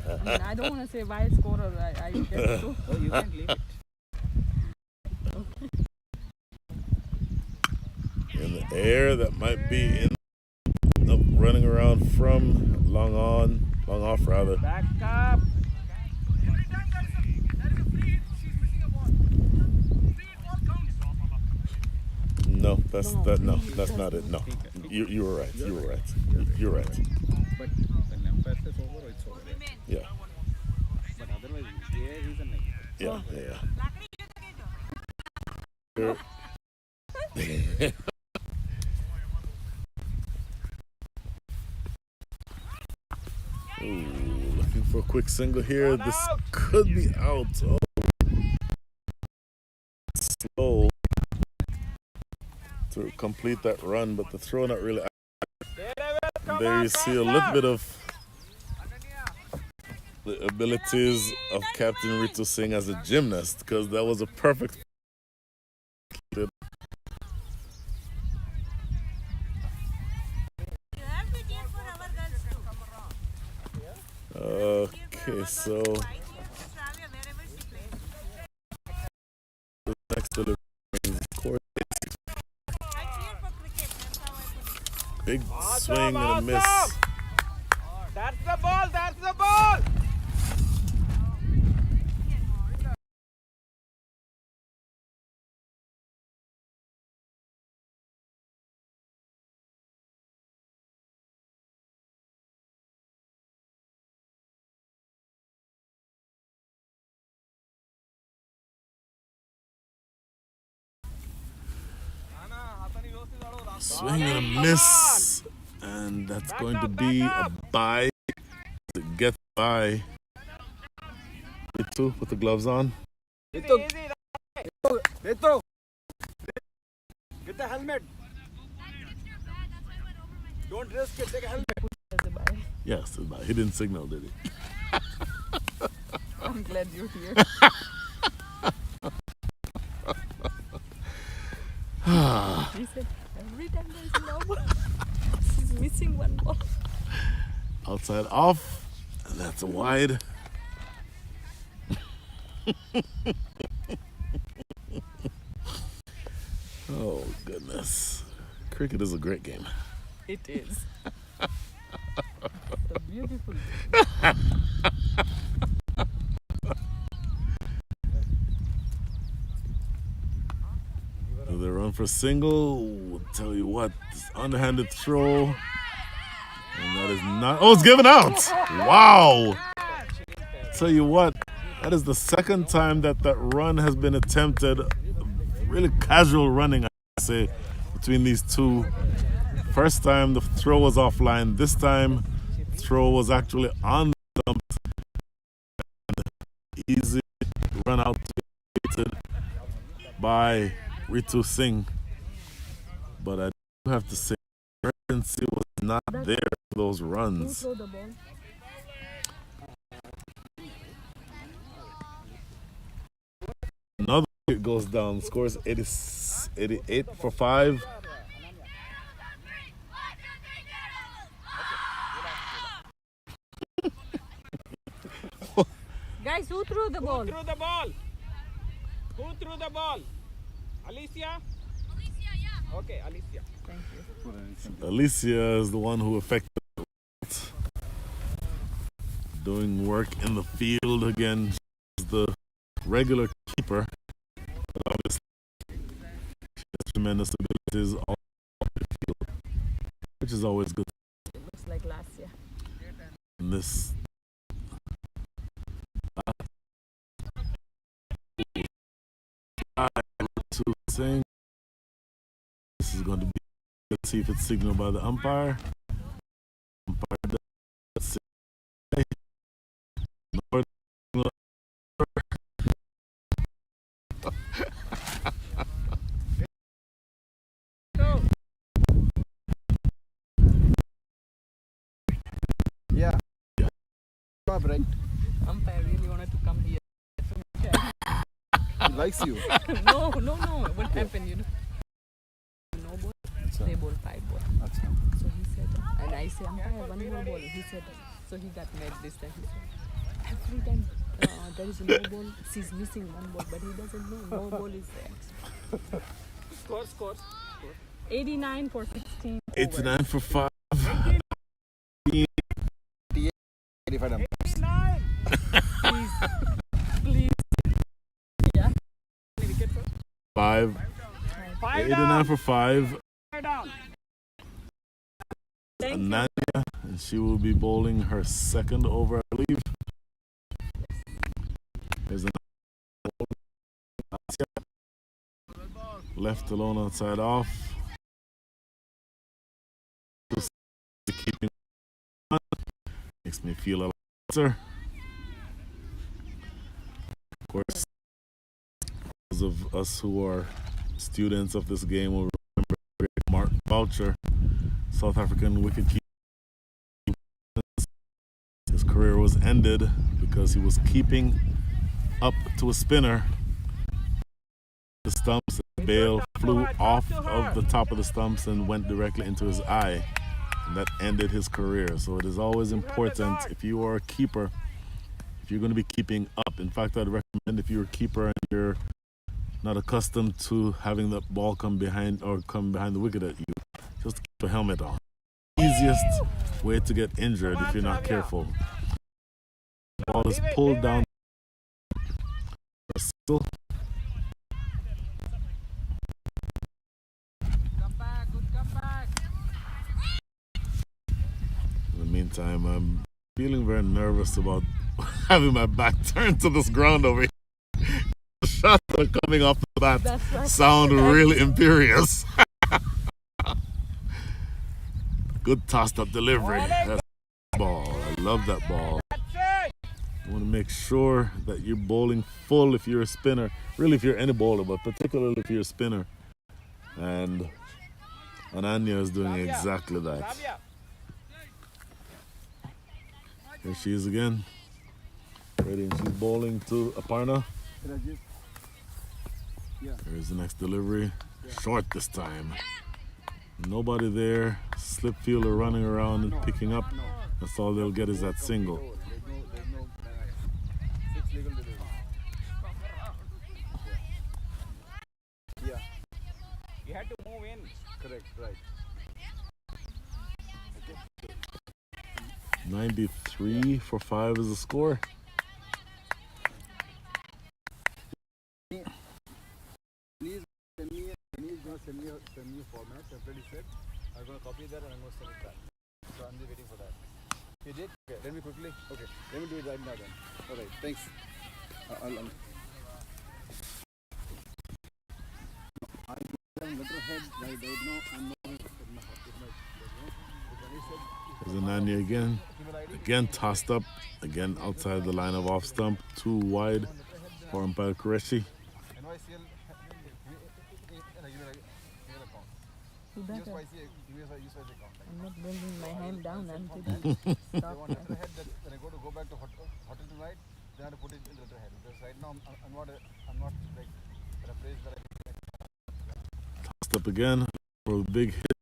I mean, I don't want to say why scorer. I get so. Oh, you can leave it. In the air, that might be running around from long off rather. Back up. No, that's not it. No, you were right. You were right. You're right. But when umpire says over, it's over. Yeah. But otherwise, yeah, he's a negative. Yeah. Ooh, looking for a quick single here. This could be out. Oh. Slow to complete that run, but the throw not really. And there you see a little bit of the abilities of Captain Ritu Singh as a gymnast, because that was a perfect. Okay, so the next delivery is court. Big swing and a miss. That's the ball, that's the ball. Swing and a miss. And that's going to be a bye. To get by. Ritu, put the gloves on. Get the helmet. Don't risk it. Take a helmet. Yes, it's a bye. He didn't signal, did he? I'm glad you're here. He said every time there's no ball, he's missing one ball. Outside off. And that's a wide. Oh, goodness. Cricket is a great game. It is. It's a beautiful game. So they run for single. We'll tell you what, this underhanded throw. And that is not. Oh, it's given out. Wow. Tell you what, that is the second time that that run has been attempted. Really casual running, I say, between these two. First time the throw was offline. This time, throw was actually on the dump. Easy run out by Ritu Singh. But I do have to say, urgency was not there for those runs. Throw the ball. Another wicket goes down. Scores 88 for 5. Guys, who threw the ball? Who threw the ball? Who threw the ball? Alicia? Alicia, yeah. Okay, Alicia. Thank you. Alicia is the one who affected it. Doing work in the field again. She's the regular keeper. But obviously, she has tremendous abilities all over the field, which is always good. It looks like last year. In this to sing. This is going to be, let's see if it's signaled by the umpire. Umpire does say, no, Yeah. Right. Umpire really wanted to come here. He likes you. No. What happened, you know? No ball. They ball 5 ball. So he said, and I said, umpire, 1 more ball. He said, so he got mad this time. He said, every time there is no ball, she's missing 1 ball, but he doesn't know. No ball is there. Score. 89 for 16. 89 for 5. 85 umpires. Please. Yeah. 5. 89 for 5. Down. Thank you. Nadia, and she will be bowling her second over, I believe. There's another left alone outside off. Keeping on makes me feel a lot better. Of course, those of us who are students of this game will remember Mark Boucher, South African wicketkeeper. His career was ended because he was keeping up to a spinner. The stumps, the bail flew off of the top of the stumps and went directly into his eye. And that ended his career. So it is always important, if you are a keeper, if you're going to be keeping up. In fact, I'd recommend, if you're a keeper and you're not accustomed to having the ball come behind the wicket at you, just keep a helmet on. Easiest way to get injured if you're not careful. The ball is pulled down. Come back, good comeback. In the meantime, I'm feeling very nervous about having my back turned to this ground over here. The shots that are coming off the bat sound really imperious. Good tossed up delivery. That's the ball. I love that ball. You want to make sure that you're bowling full if you're a spinner. Really, if you're any bowler, but particularly if you're a spinner. And Ananya is doing exactly that. Here she is again. Ready, and she's bowling to Aparna. Here's the next delivery. Short this time. Nobody there. Slip fielder running around and picking up. That's all they'll get is that single. You had to move in. Correct, right. 93 for 5 is the score. Please send me a format. I've already said. I'm going to copy that and I'm going to send it back. So I'm just waiting for that. You did? Okay, let me quickly. Okay, let me do it right now then. All right, thanks. I'm letterhead right now. I'm not. There's Ananya again. Again tossed up. Again outside the line of off stump. Too wide for umpire Qureshi. NYCL. You better. I'm not bringing my hand down until you They stop. want letterhead that when I go back to hotel tonight, they have to put it in letterhead. Because right now I'm not like at a place that I Tossed up again for a big hit.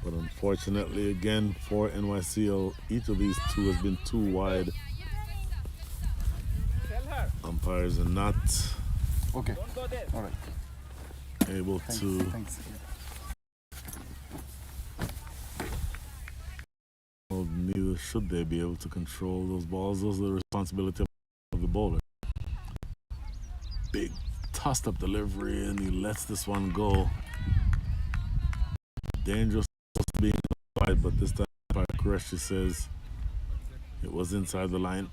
But unfortunately, again, for NYCL, each of these two has been too wide. Tell her. Umpires are not Okay. Don't go there. All right. able to Thanks. well, neither should they be able to control those balls. Those are the responsibility of the bowler. Big tossed up delivery, and he lets this one go. Dangerous to being inside, but this time Qureshi says it was inside the line.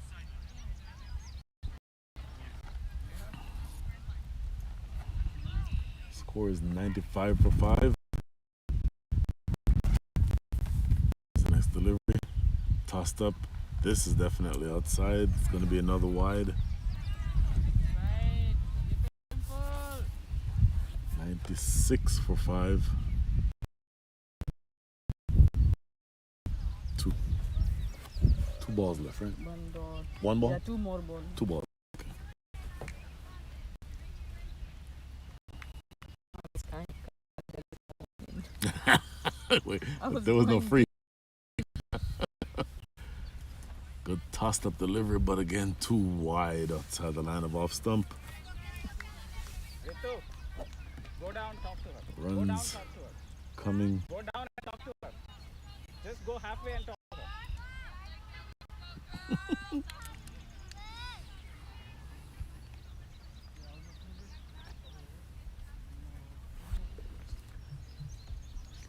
Score is 95 for 5. The next delivery, tossed up. This is definitely outside. It's going to be another wide. 96 for 5. Two balls left, right? One ball. One ball? Yeah, two more balls. Two balls. It's kind Wait, I was there was no wondering. free. Good tossed up delivery, but again too wide outside the line of off stump. Ritu, go down, talk to her. Go down, Runs talk to her. coming. Go down and talk to her. Just go halfway and talk to her.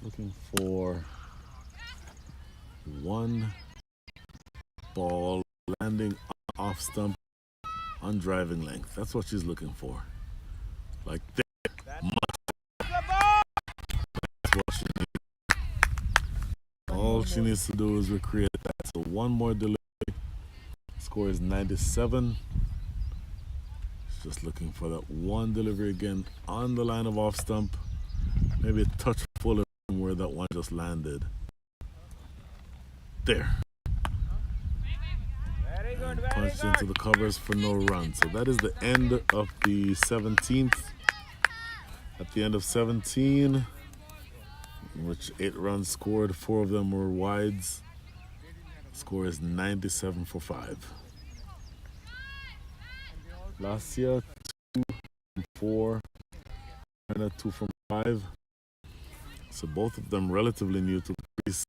Looking for one ball landing off stump on driving length. That's what she's looking for. Like that. That's what she needs. All she needs to do is recreate that. So one more delivery. Score is 97. She's just looking for that one delivery again on the line of off stump. Maybe a touch fuller than where that one just landed. There. good, very Punched into the covers for no run. So that is the end of the 17th. At the end of 17, in which 8 runs scored, 4 of them were wides. Score is 97 for 5. Last year, 2 from 4, and 2 from 5. So both of them relatively new to the crease.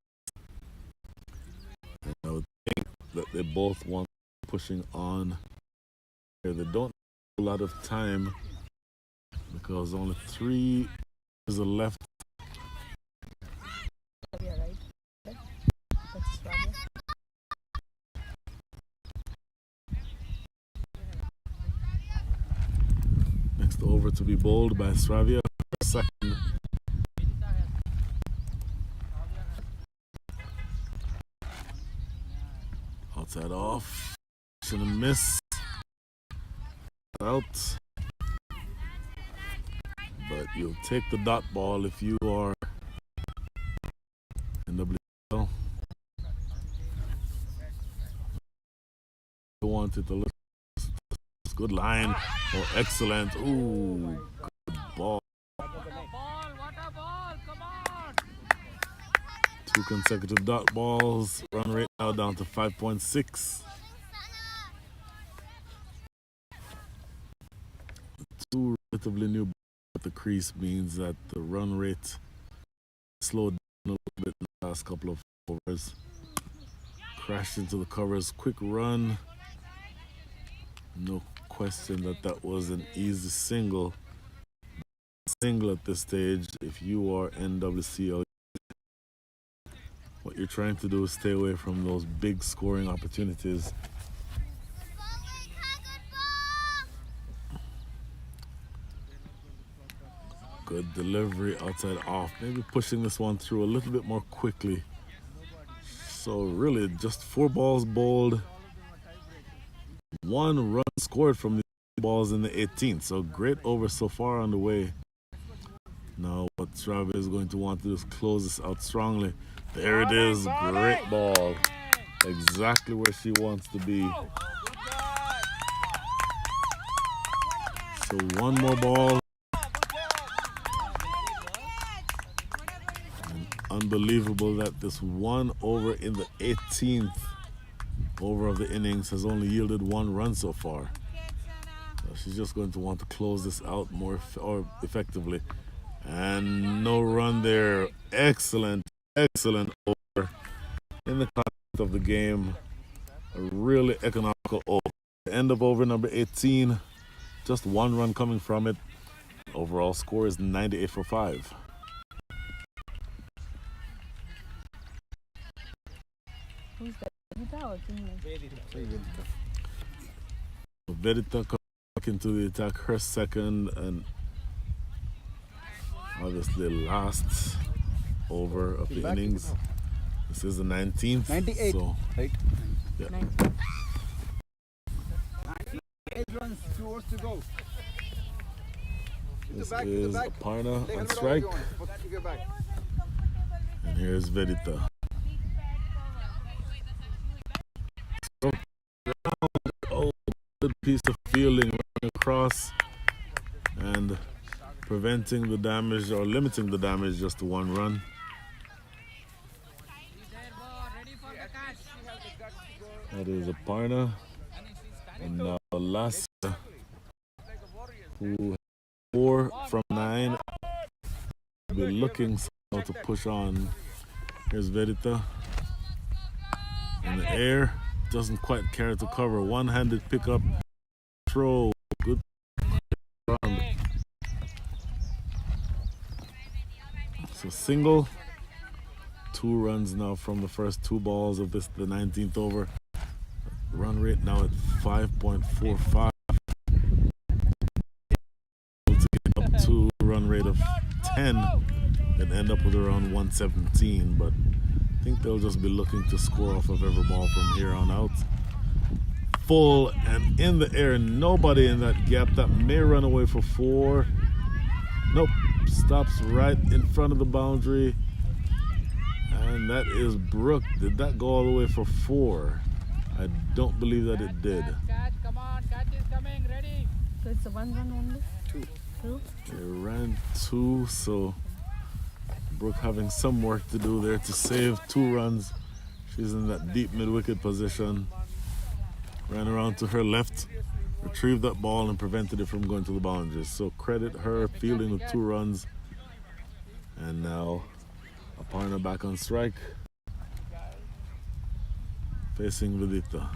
And I would think that they both want pushing on. They don't have a lot of time because only 3 is left. Yeah, right. That's Swabia. Next over to be bowled by Sravia. Second. Outside off. And a miss. Out. But you'll take the dot ball if you are NWCL. You want it a little. Good line. Oh, excellent. Ooh, good ball. 2 consecutive dot balls. Run rate now down to 5.6. 2 relatively new balls at the crease means that the run rate slowed down a little bit in the last couple of overs. Crashed into the covers. Quick run. No question that that was an easy single. Single at this stage, if you are NWCL, what you're trying to do is stay away from those big scoring opportunities. Good delivery outside off. Maybe pushing this one through a little bit more quickly. So really just 4 balls bowled. 1 run scored from the balls in the 18th. So great over so far on the way. Now what Sravia is going to want to do is close this out strongly. There it is. Great ball. Exactly where she wants to be. So 1 more ball. And unbelievable that this 1 over in the 18th over of the innings has only yielded 1 run so far. So she's just going to want to close this out more effectively. And no run there. Excellent, excellent over. In the context of the game, a really economical over. End of over number 18. Just 1 run coming from it. Overall score is 98 for 5. Who's that? Vedita back into the attack, her second, and obviously last over of the innings. This is the 19th. 98. So, Right? yeah. 8 runs, 2 overs to go. This back, is back. Aparna Play on 100 strike. all you want. Take it back. And here's Vedita. Oh, good piece of fielding running across and preventing the damage or limiting the damage just to 1 run. That is Aparna. And now Lassia, who 4 from 9, will be looking somehow to push on. Here's Vedita in the air. Doesn't quite carry to cover. One-handed pickup, throw, good round. So single, 2 runs now from the first 2 balls of the 19th over. Run rate now at 5.45. To get up to a run rate of 10 and end up with around 117, but I think they'll just be looking to score off of every ball from here on out. Full and in the air, nobody in that gap. That may run away for 4. Nope, stops right in front of the boundary. And that is Brooke. Did that go all the way for 4? I don't believe that it did. Catch, come on, catch is coming, ready. So it's a 1 run only? Two. Two? They ran 2, so Brooke having some work to do there to save 2 runs. She's in that deep mid-wicket position. Ran around to her left, retrieved that ball and prevented it from going to the boundaries. So credit her fielding with 2 runs. And now Aparna back on strike, facing Vidita.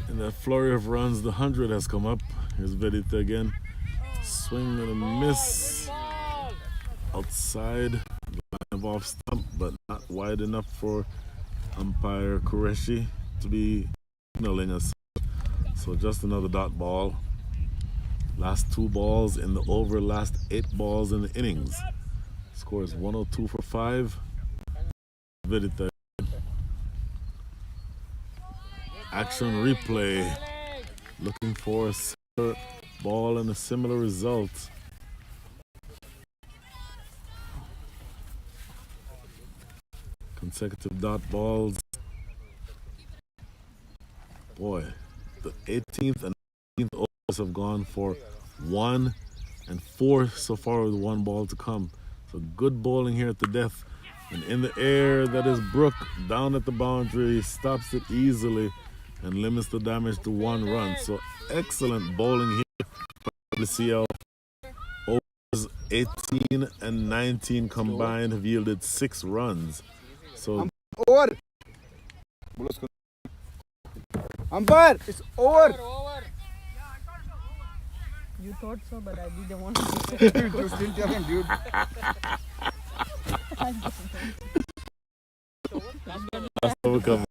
In that flurry of runs, the 100 has come up. Here's Vedita again. Swing and a miss. Outside the line of off stump, but not wide enough for umpire Qureshi to be signaling us. So just another dot ball. Last 2 balls in the over, last 8 balls in the innings. Score is 102 for 5. Vedita. Action replay, looking for a similar ball and a similar result. Consecutive dot balls. Boy, the 18th and 19th overs have gone for 1 and 4 so far with 1 ball to come. So good bowling here at the death. And in the air, that is Brooke down at the boundary, stops it easily and limits the damage to 1 run. So excellent bowling here for NWCL. Overs 18 and 19 combined have yielded 6 runs. So Over. Umpire, it's over. You thought so, but I didn't want to do You still telling, dude. last over cover.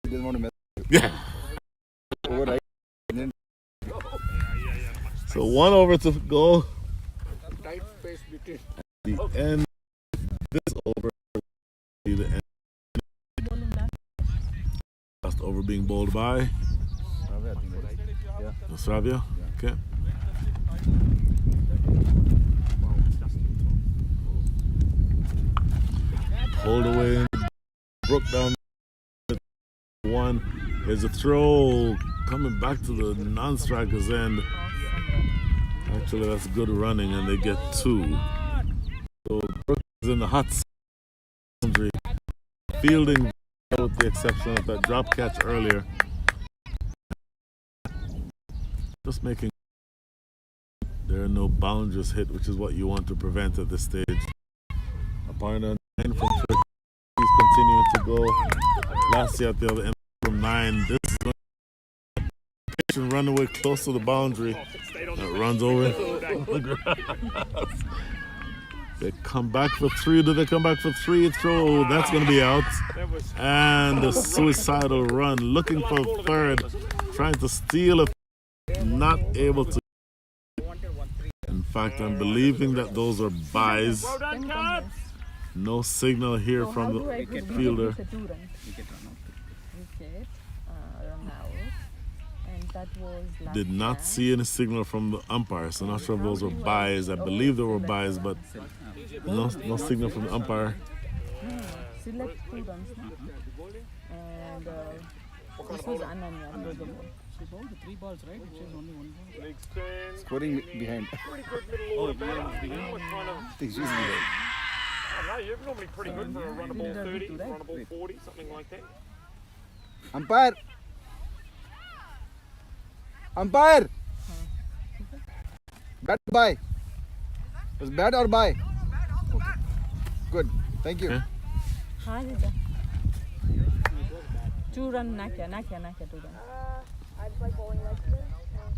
He doesn't want to mess Yeah. over, right? So 1 over to go. Tight space between. The end. This over will be the end. Last over being bowled by Sravia. Okay. Hold away. Broke down 1. There's a throw coming back to the non-striker's end. Actually, that's good running, and they get 2. So Brooke is in the hot boundary, fielding with the exception of that drop catch earlier. Just making there are no boundaries hit, which is what you want to prevent at this stage. Aparna 9 from 30. He's continuing to go. Last year at the other end from 9. This is going to pitch and run away close to the boundary. That runs over the grass. They come back for 3. Do they come back for 3? Throw. That's going to be out. And a suicidal run. Looking for a 3rd. Trying to steal a 3rd. Not able to. In fact, I'm believing that those are buys. No signal here from the fielder. Wicket, run out. And that was last Did not time. see any signal from the umpire, so not sure if those were buys. I believe they were buys, but no signal from the umpire. Select 2 runs now. And this was Ananya. Throw the ball. She bowled 3 balls, right? Which is only 1 ball. Scoring behind. Excuse me. No, you're normally pretty good for a run a ball 30, run a ball 40, something like that. Umpire. Umpire. Bat or bye? Was bat or bye? Okay. Good. Thank you. Okay. हाँ जीजा 2 run ना क्या 2 run I play bowling like this.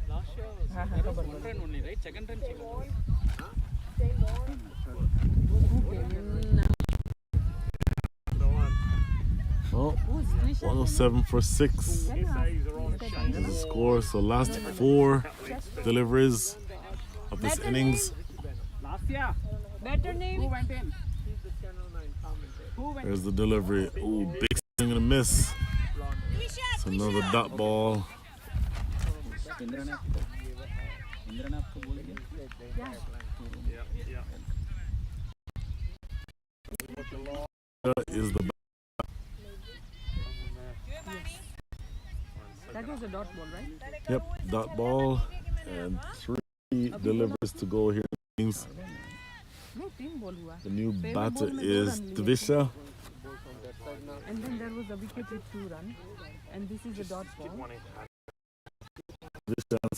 Last year was हाँ there was 1 run only, right? Second run she bowled. Oh, 107 for 6 is the score. So last 4 deliveries of this innings. Last year, better name who went in? There's the delivery. Ooh, big swing and a miss. It's another dot ball. Is the That was a dot ball, right? Yep, dot ball and 3 delivers to go here. No, team ball hua. The new Favorite batter ball mein is 2 run liye. Divisha. And then there was a wicket with 2 runs. And this is a dot ball. Divisha and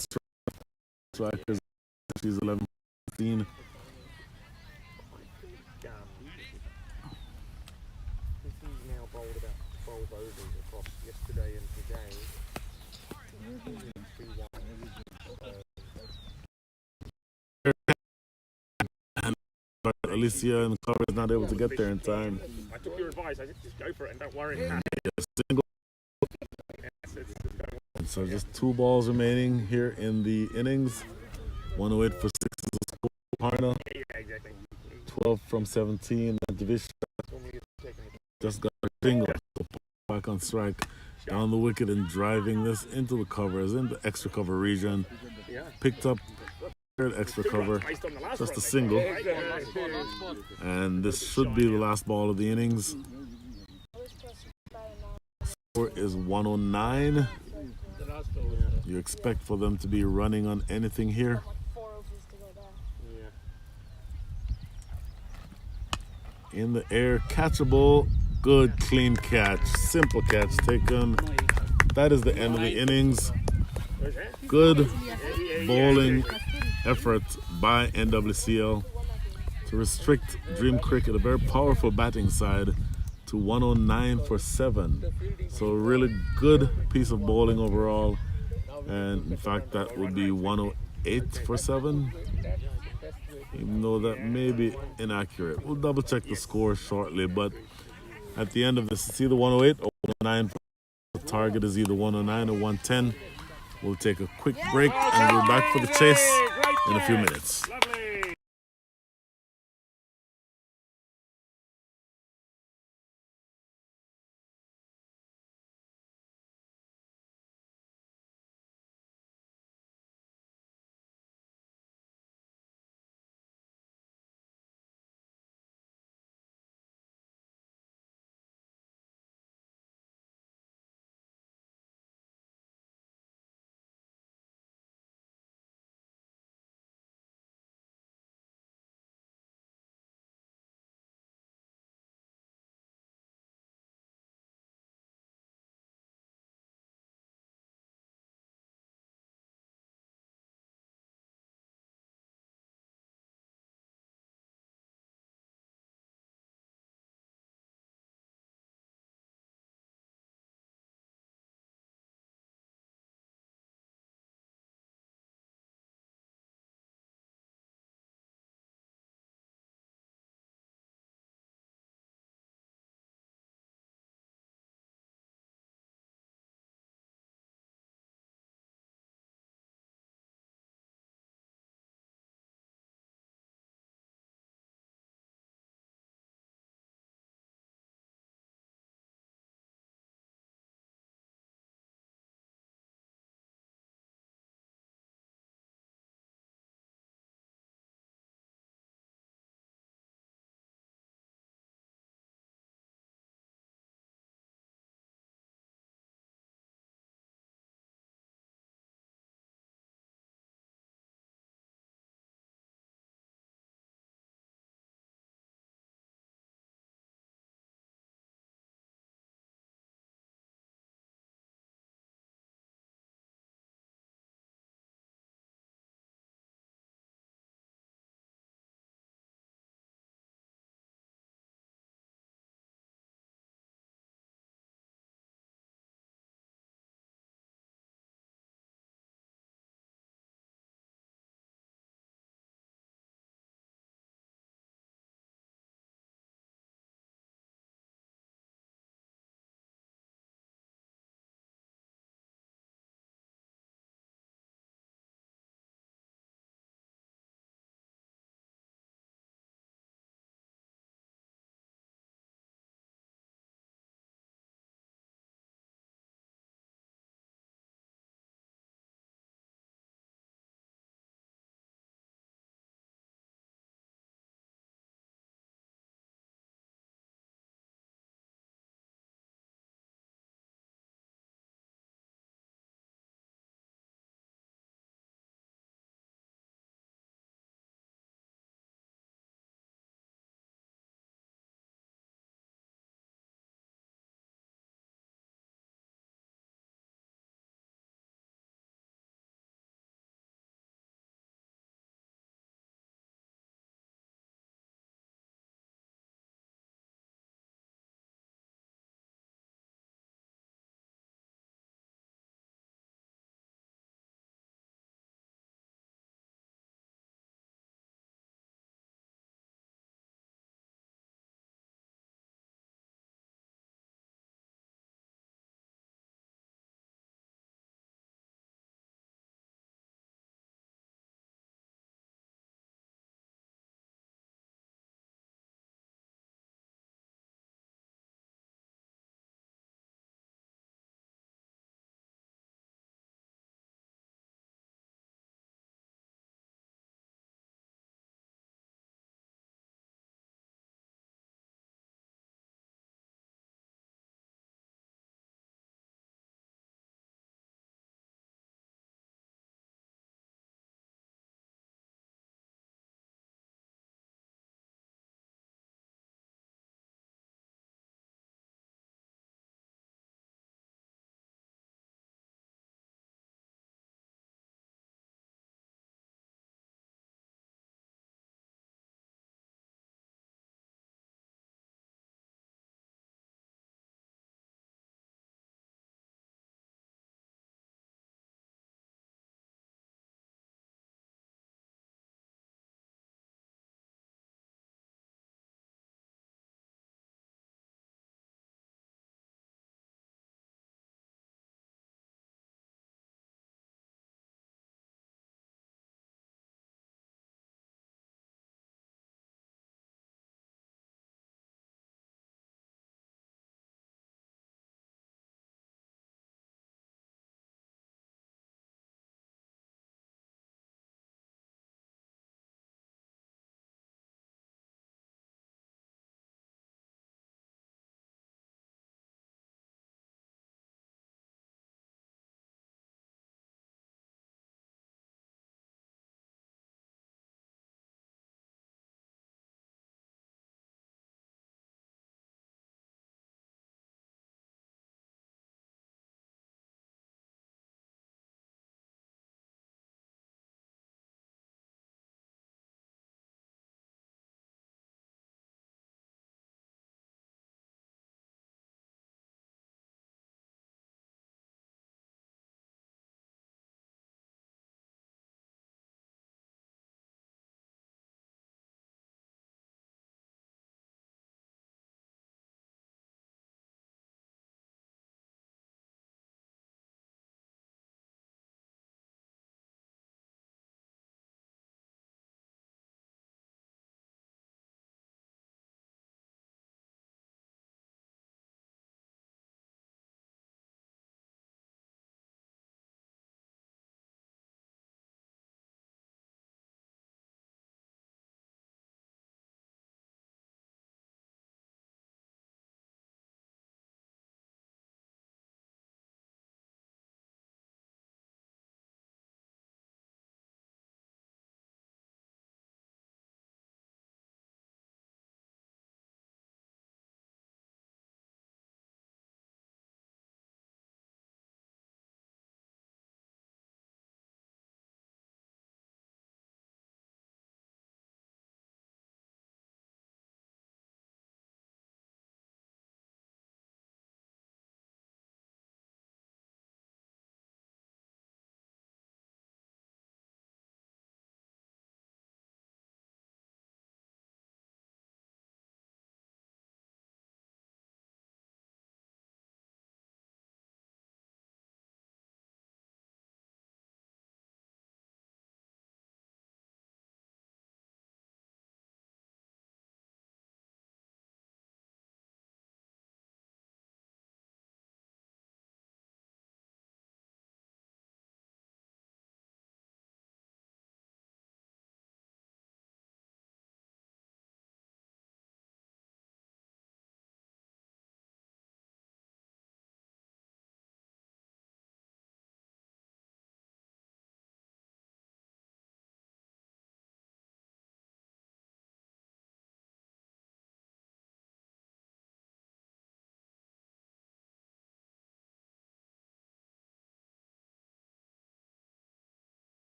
strikers. She's 11-15. This is now bowled about 12 overs across yesterday and today. Alicia and cover is not able to get there in time. I took your advice. I said just go for it and don't worry. Single. And so just 2 balls remaining here in the innings. 108 for 6 is the score. Parna. Yeah, exactly. 12 from 17. And Divisha just got a single. So back on strike. Down the wicket and driving this into the covers, in the extra cover region. Picked up third extra cover, just a single. And this should be the last ball of the innings. Score is 109. You expect for them to be running on anything here. 4 overs to go there. In the air, catchable, good clean catch, simple catch taken. That is the end of the innings. Good bowling effort by NWCL to restrict DreamCricket, a very powerful batting side, to 109 for 7. So a really good piece of bowling overall. And in fact, that would be 108 for 7. Even though that may be inaccurate. We'll double check the score shortly, but at the end of this, it's either 108 or 109. The target is either 109 or 110. We'll take a quick break and we're back for the chase in a few minutes.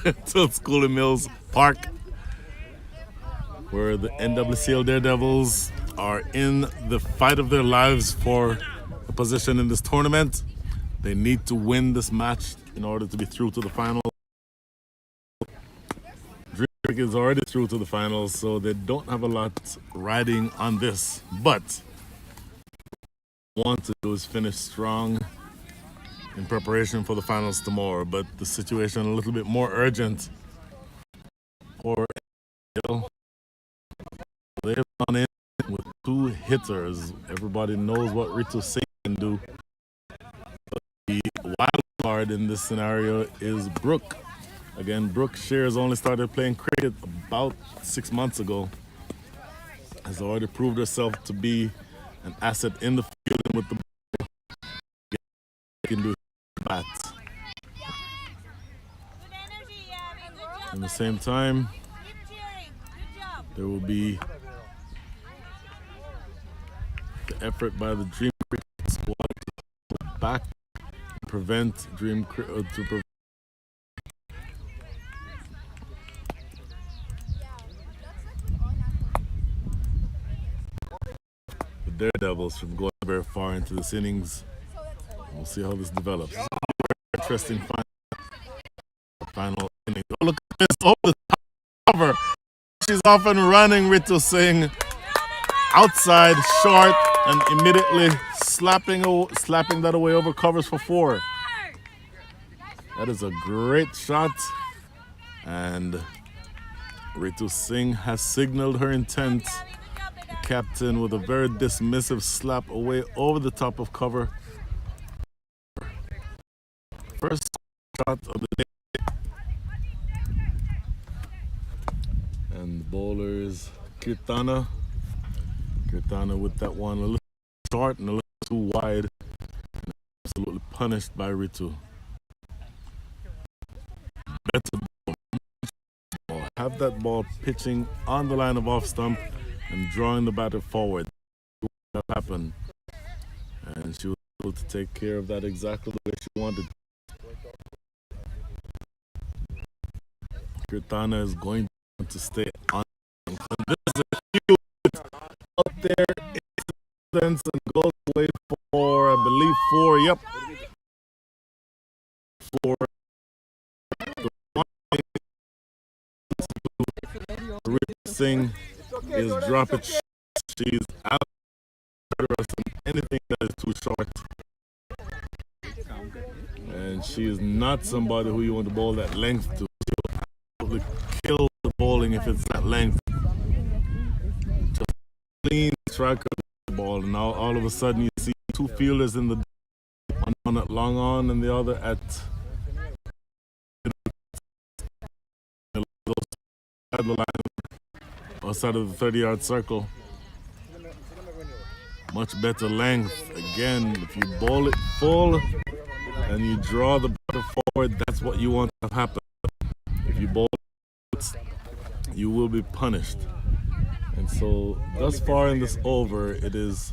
to School Mills Park, where the NWCL DareDevils are in the fight of their lives for a position in this tournament. They need to win this match in order to be through to the final. DreamCricket is already through to the finals, so they don't have a lot riding on this. But what they want to do is finish strong in preparation for the finals tomorrow. But the situation a little bit more urgent for NWCL. They've gone in with 2 hitters. Everybody knows what Ritu Singh can do. But the wild card in this scenario is Brooke. Again, Brooke Shears only started playing cricket about 6 months ago. Has already proved herself to be an asset in the field and with the ball. Can do bat. At the same time, there will be the effort by the DreamCricket squad to pull back and prevent DreamCricket the DareDevils from going very far into this innings. We'll see how this develops. It's a very interesting final inning. Oh, look at this over the cover. She's off and running. Ritu Singh outside short and immediately slapping that away over covers for 4. That is a great shot, and Ritu Singh has signaled her intent. The captain with a very dismissive slap away over the top of cover. First shot of the day. And the bowlers, Kirtana with that one a little short and a little too wide. And absolutely punished by Ritu. Better ball. Have that ball pitching on the line of off stump and drawing the batter forward. That happened. And she was able to take care of that exactly the way she wanted. Kirtana is going to stay on. And this is a huge up there. And goes away for, I believe, 4. Yep. 4. Ritu Singh is dropping. She's out of anything that is too short. And she is not somebody who you want to bowl that length to. She'll absolutely kill the bowling if it's that length. Just clean striker of the ball. And now all of a sudden you see 2 fielders in the one at long on and the other at the line outside of the 30-yard circle. Much better length. Again, if you bowl it full and you draw the batter forward, that's what you want to happen. If you bowl it, you will be punished. And so, thus far in this over, it is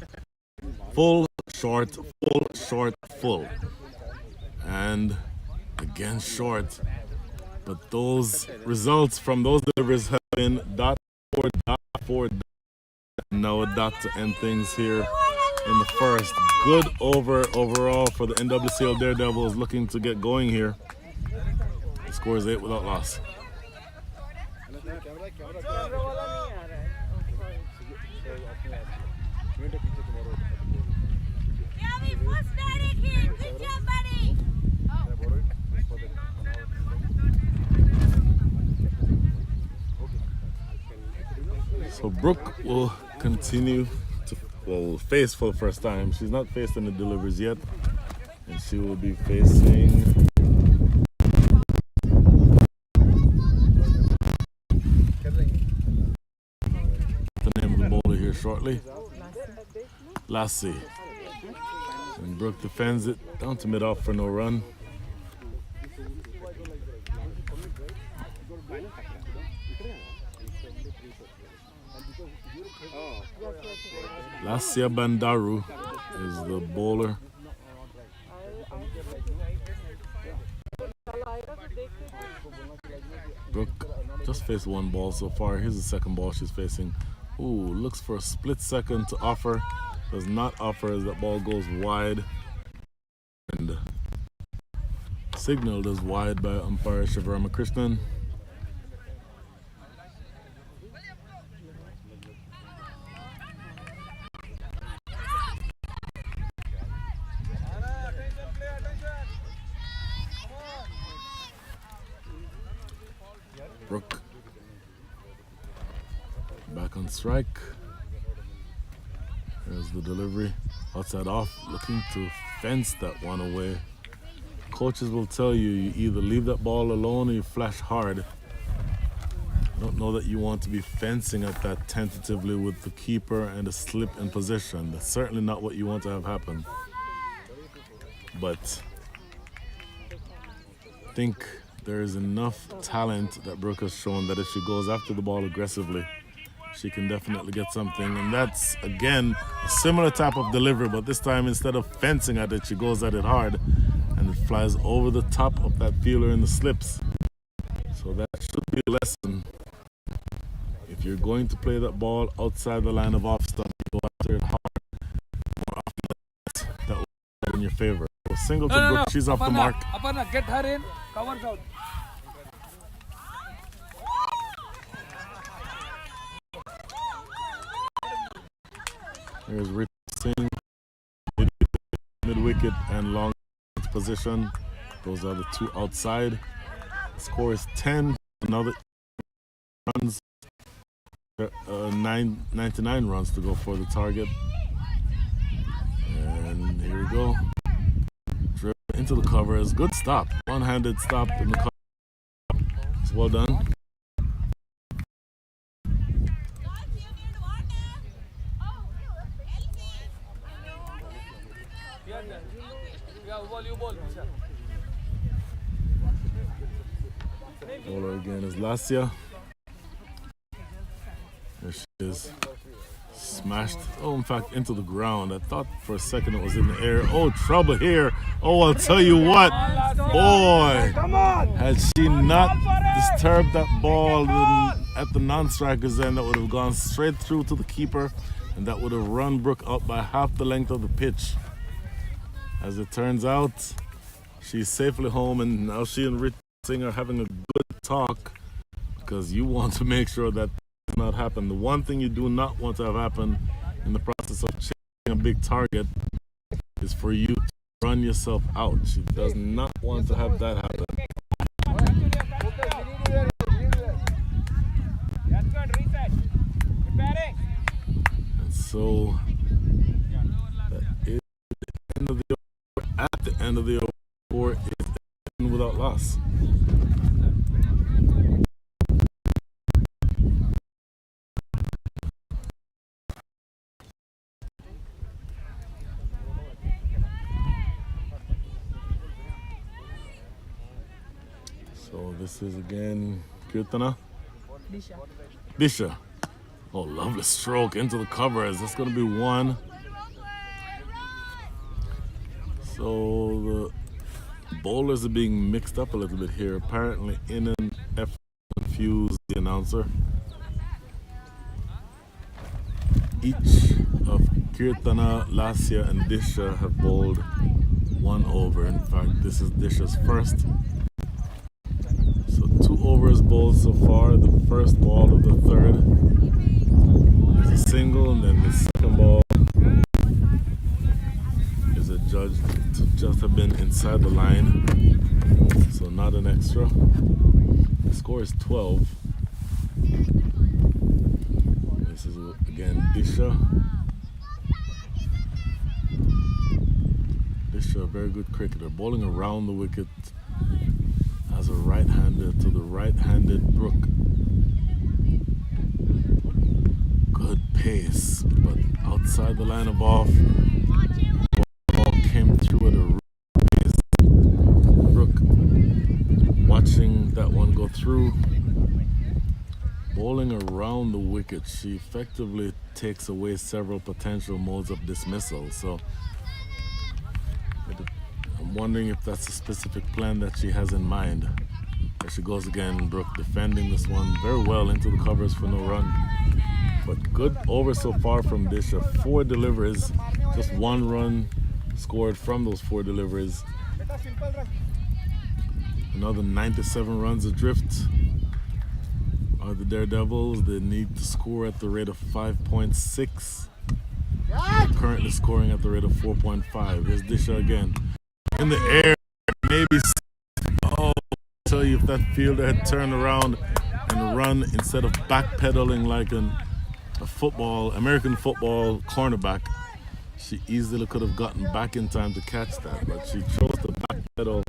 full, short, full, short, full. And again, short. But those results from those deliveries have been dot for dot. No dot to end things here in the first. Good over overall for the NWCL DareDevils looking to get going here. The score is 8 without loss. So Brooke will continue to face for the first time. She's not faced any deliveries yet, and she will be facing the name of the bowler here shortly. Lassie. And Brooke defends it down to mid-off for no run. Lassia Bandaru is the bowler. Brooke just faced one ball so far. Here's the second ball she's facing. Ooh, looks for a split second to offer. Does not offer as that ball goes wide. And signaled as wide by umpire Shivarama Krishnan. Brooke back on strike. There's the delivery. Outside off, looking to fence that one away. Coaches will tell you, you either leave that ball alone or you flash hard. I don't know that you want to be fencing at that tentatively with the keeper and a slip in position. That's certainly not what you want to have happen. But I think there is enough talent that Brooke has shown that if she goes after the ball aggressively, she can definitely get something. And that's, again, a similar type of delivery, but this time instead of fencing at it, she goes at it hard and it flies over the top of that fielder in the slips. So that should be a lesson. If you're going to play that ball outside the line of off stump, you go after it hard. More often that will be in your favor. So single to Brooke, she's off the mark. Aparna, get her in, covers out. Here's Rich Singh, mid-wicket and long position. Those are the two outside. The score is 10. Another runs, 99 runs to go for the target. And here we go. Driven into the covers. Good stop. One-handed stop in the cover. It's well done. Bowler again is Lassia. There she is. Smashed, oh, in fact, into the ground. I thought for a second it was in the air. Oh, trouble here. Oh, I'll tell you what. Boy, had she not disturbed that ball at the non-striker's end, that would have gone straight through to the keeper, and that would have run Brooke out by half the length of the pitch. As it turns out, she's safely home, and now she and Rich Singh are having a good talk because you want to make sure that does not happen. The one thing you do not want to have happen in the process of chasing a big target is for you to run yourself out. She does not want to have that happen. And so that is the end of the over. At the end of the over is in without loss. So this is again Kirtana. Disha. Oh, lovely stroke into the covers. That's going to be one. So the bowlers are being mixed up a little bit here. Apparently in an effort to confuse the announcer. Each of Kirtana, Lassia and Disha have bowled one over. In fact, this is Disha's first. So 2 overs bowled so far. The first ball of the third is a single, and then the second ball is adjudged to just have been inside the line, so not an extra. The score is 12. This is again Disha. Disha, a very good cricketer, bowling around the wicket as a right-hander to the right-handed Brooke. Good pace, but outside the line of off. The ball came through at a real pace. Brooke watching that one go through. Bowling around the wicket, she effectively takes away several potential modes of dismissal. So I'm wondering if that's a specific plan that she has in mind. There she goes again, Brooke defending this one very well into the covers for no run. But good over so far from Disha. 4 deliveries, just 1 run scored from those 4 deliveries. Another 97 runs adrift are the DareDevils. They need to score at the rate of 5.6. They're currently scoring at the rate of 4.5. Here's Disha again. In the air, maybe. Oh, I'll tell you, if that fielder had turned around and run instead of backpedaling like a American football cornerback, she easily could have gotten back in time to catch that. But she chose to backpedal.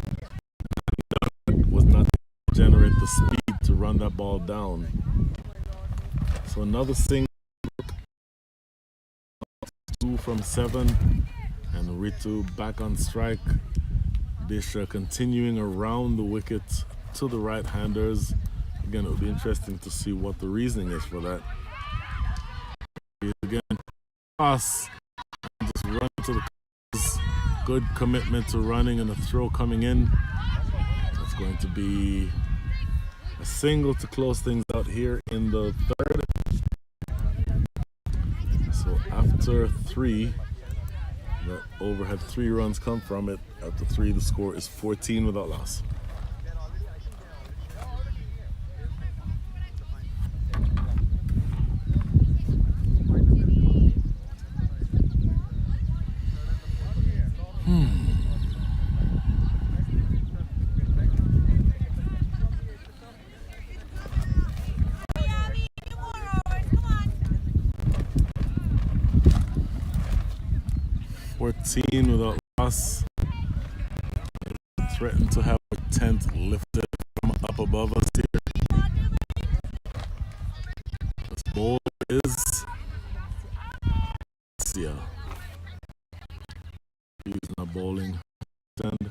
Was not to generate the speed to run that ball down. So another single, 2 from 7, and Ritu back on strike. Disha continuing around the wicket to the right-handers. Again, it would be interesting to see what the reasoning is for that. Again, pass, just run to the covers. Good commitment to running and a throw coming in. That's going to be a single to close things out here in the 3rd. So after 3, the over had 3 runs come from it. After 3, the score is 14 without loss. Hmm. 14 without loss. Threatened to have a 10th lifted from up above us here. This ball is Sia. He's not bowling. And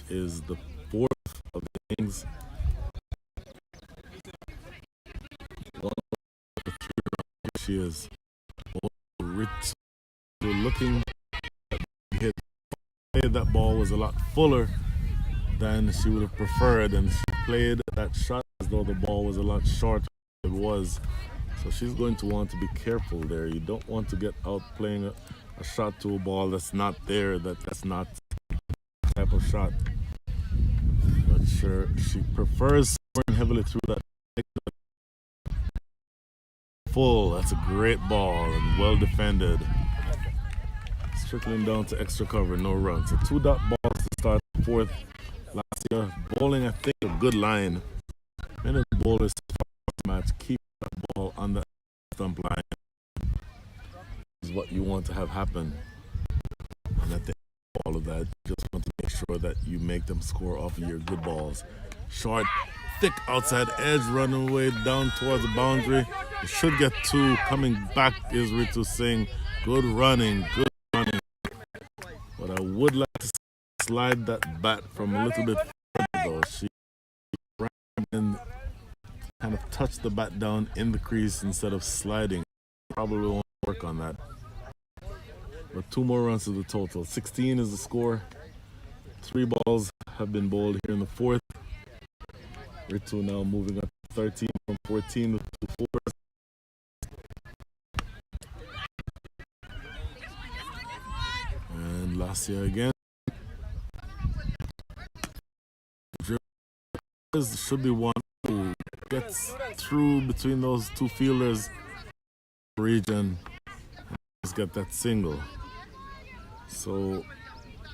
is the 4th of the innings. Here she is. Looking at hit. That ball was a lot fuller than she would have preferred, and she played that shot as though the ball was a lot shorter than it was. So she's going to want to be careful there. You don't want to get out playing a shot to a ball that's not there, that's not the type of shot. But sure, she prefers scoring heavily through that full. That's a great ball and well defended. Trickling down to extra cover, no run. So 2 dot balls to start the 4th. Last year, bowling, I think, a good line. Many bowlers match keep that ball on the stump line. Is what you want to have happen. And I think all of that, you just want to make sure that you make them score off of your good balls. Short, thick outside edge, running away down towards the boundary. You should get 2. Coming back is Ritu Singh. Good running, good. But I would like to slide that bat from a little bit further though. She ran and kind of touched the bat down in the crease instead of sliding. Probably won't work on that. But 2 more runs to the total. 16 is the score. 3 balls have been bowled here in the 4th. Ritu now moving up to 13 from 14 with 2 fours. Lasia again. Should be one who gets through between those 2 fielders region. Let's get that single. So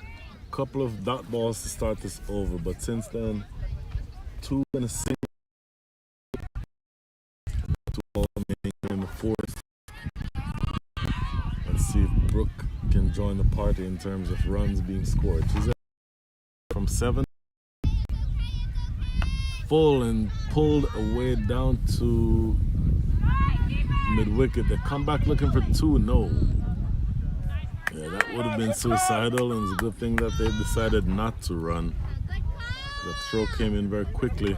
a couple of dot balls to start this over, but since then 2 and a single. 2 balls in the 4th. Let's see if Brooke can join the party in terms of runs being scored. She's from 7, full and pulled away down to mid-wicket. They come back looking for 2. No. Yeah, that would have been suicidal, and it's a good thing that they decided not to run. The throw came in very quickly,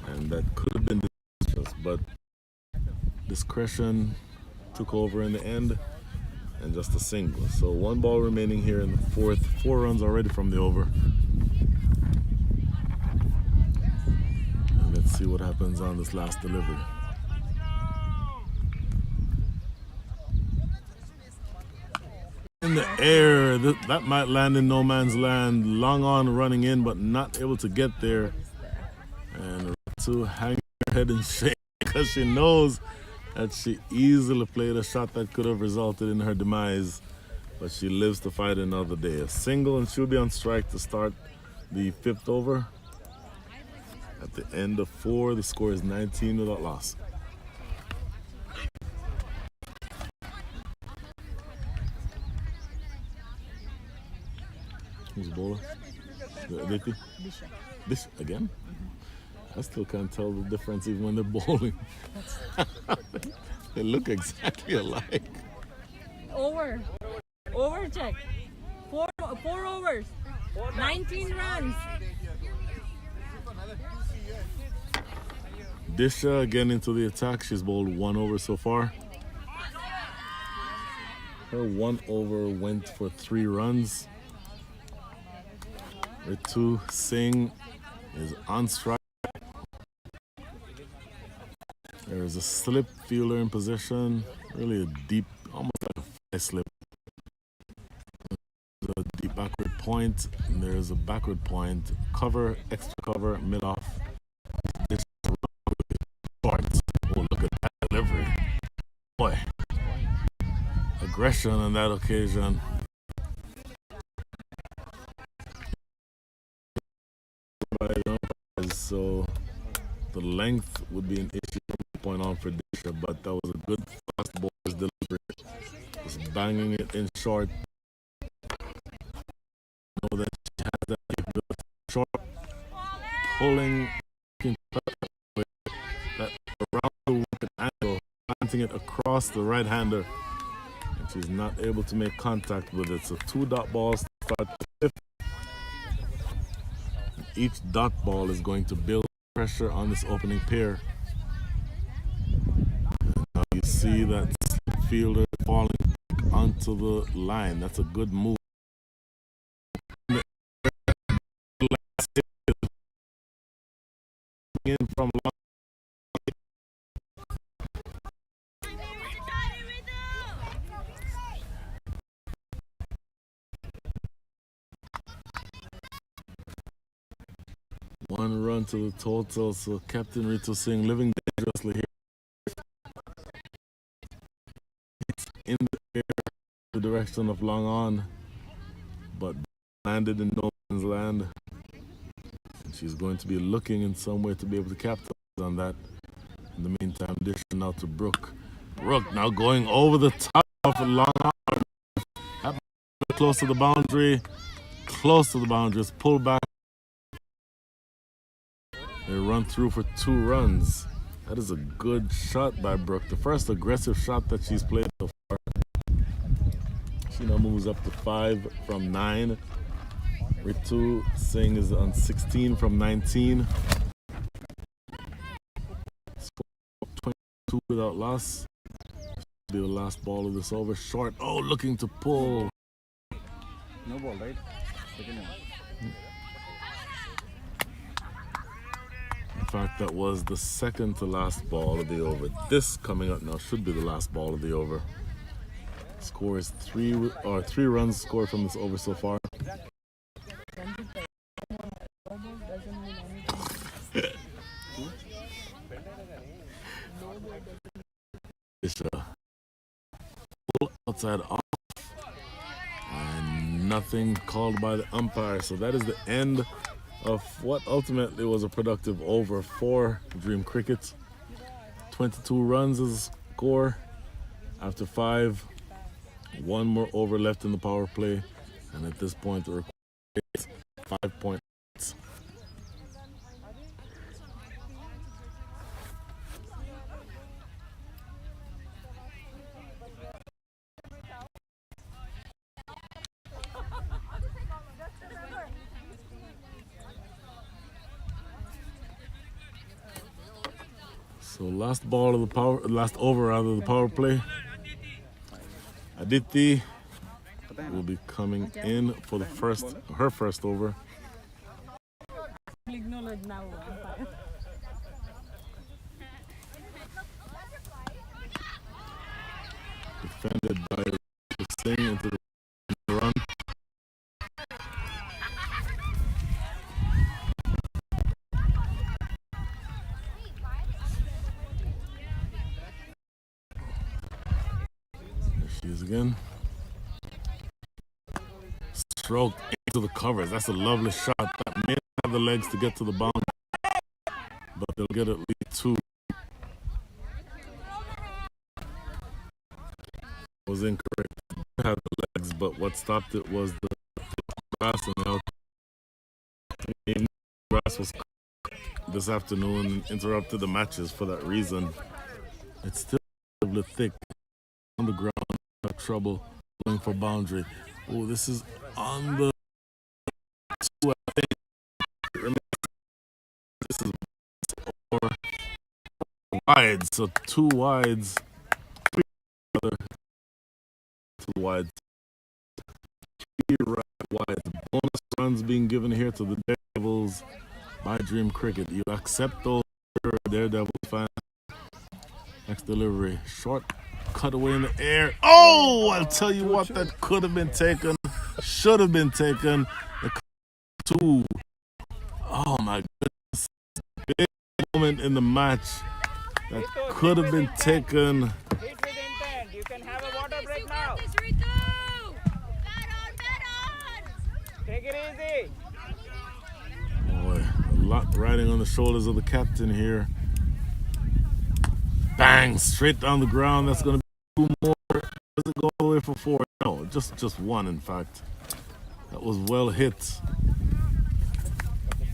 and that could have been disastrous, but discretion took over in the end. And just a single. So 1 ball remaining here in the 4th. 4 runs already from the over. see what happens on this last delivery. In the air, that might land in no man's land. Long on running in, but not able to get there. And to hang her head in shame because she knows that she easily played a shot that could have resulted in her demise. But she lives to fight another day. A single, and she'll be on strike to start the 5th over. At the end of 4, the score is 19 without loss. Who's the bowler? This again? I still can't tell the difference even when they're bowling. They look exactly alike. Over check. Four overs. 19 runs. Disha again into the attack. She's bowled 1 over so far. Her 1 over went for 3 runs. Ritu Singh is on strike. There is a slip fielder in position. Really a deep, almost like a fly slip. There's a deep backward point. And there's a backward point. Cover, extra cover, mid-off. Oh, look at that delivery. Boy. Aggression on that occasion. So the length would be an issue from the point on for Disha, but that was a good fast bowler's delivery. Just banging it in short. Know that she has that capability. Short, pulling that around the wicket angle, planting it across the right-hander, and she's not able to make contact with it. So 2 dot balls to start the 5th. Each dot ball is going to build pressure on this opening pair. And now you see that slip fielder falling onto the line. That's a good move. In from long. One run to the total, so Captain Ritu Singh living dangerously here. It's in the air, the direction of long on, but landed in no man's land. And she's going to be looking in some way to be able to capitalize on that. In the meantime, dish now to Brooke. Brooke now going over the top of long on. Close to the boundary. Close to the boundaries. Pull back. They run through for 2 runs. That is a good shot by Brooke. The first aggressive shot that she's played so far. She now moves up to 5 from 9. Ritu Singh is on 16 from 19. 22 without loss. Be the last ball of this over. Short. Oh, looking to pull. No ball, right? Second one. In fact, that was the second to last ball of the over. This coming up now should be the last ball of the over. Score is 3 runs scored from this over so far. It's pull outside off and nothing called by the umpire. So that is the end of what ultimately was a productive over for Dream Cricket. 22 runs is the score after 5. 1 more over left in the power play, and at this point the record is 5 points. So last over out of the power play. Aditi will be coming in for her first over. defended by Singh into the run. There she is again. Stroke into the covers. That's a lovely shot. That may not have the legs to get to the boundary, but they'll get at least two. Was incorrect. It had the legs, but what stopped it was the grass and the grass was this afternoon and interrupted the matches for that reason. It's still relatively thick on the ground. Have trouble going for boundary. Oh, this is on the two. I think. This is four wide, so two wides. Two wides. Three wides. Bonus runs being given here to the DareDevils by DreamCricket. You accept those, DareDevils fans. Next delivery, short cutaway in the air. Oh, I'll tell you what, that could have been taken, should have been taken. The two. Oh my goodness, big moment in the match that could have been taken. Hit with intent. You can have a water break now. Take it easy. Boy, a lot riding on the shoulders of the captain here. Bang, straight down the ground. That's going to be two more. Does it go all the way for four? No, just one, in fact. That was well hit.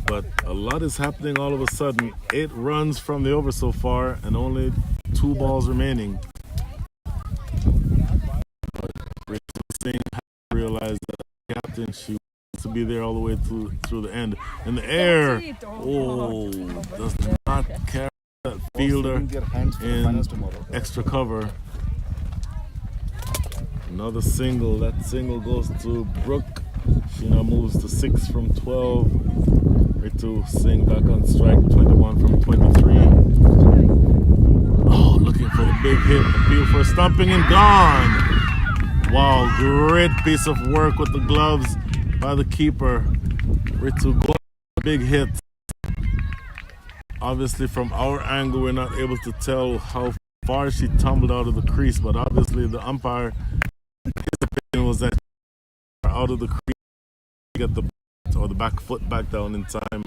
But a lot is happening all of a sudden. 8 runs from the over so far and only 2 balls remaining. But Rachel Singh realized that the captain, she wants to be there all the way through the end. In the air, oh, does not carry that fielder in extra cover. Another single. That single goes to Brooke. She now moves to 6 from 12. Ritu Singh back on strike, 21 from 23. Oh, looking for the big hit. Appeal for stumping and gone. Wow, great piece of work with the gloves by the keeper. Ritu got a big hit. Obviously, from our angle, we're not able to tell how far she tumbled out of the crease, but obviously the umpire, his opinion was that out of the crease, get the back foot back down in time,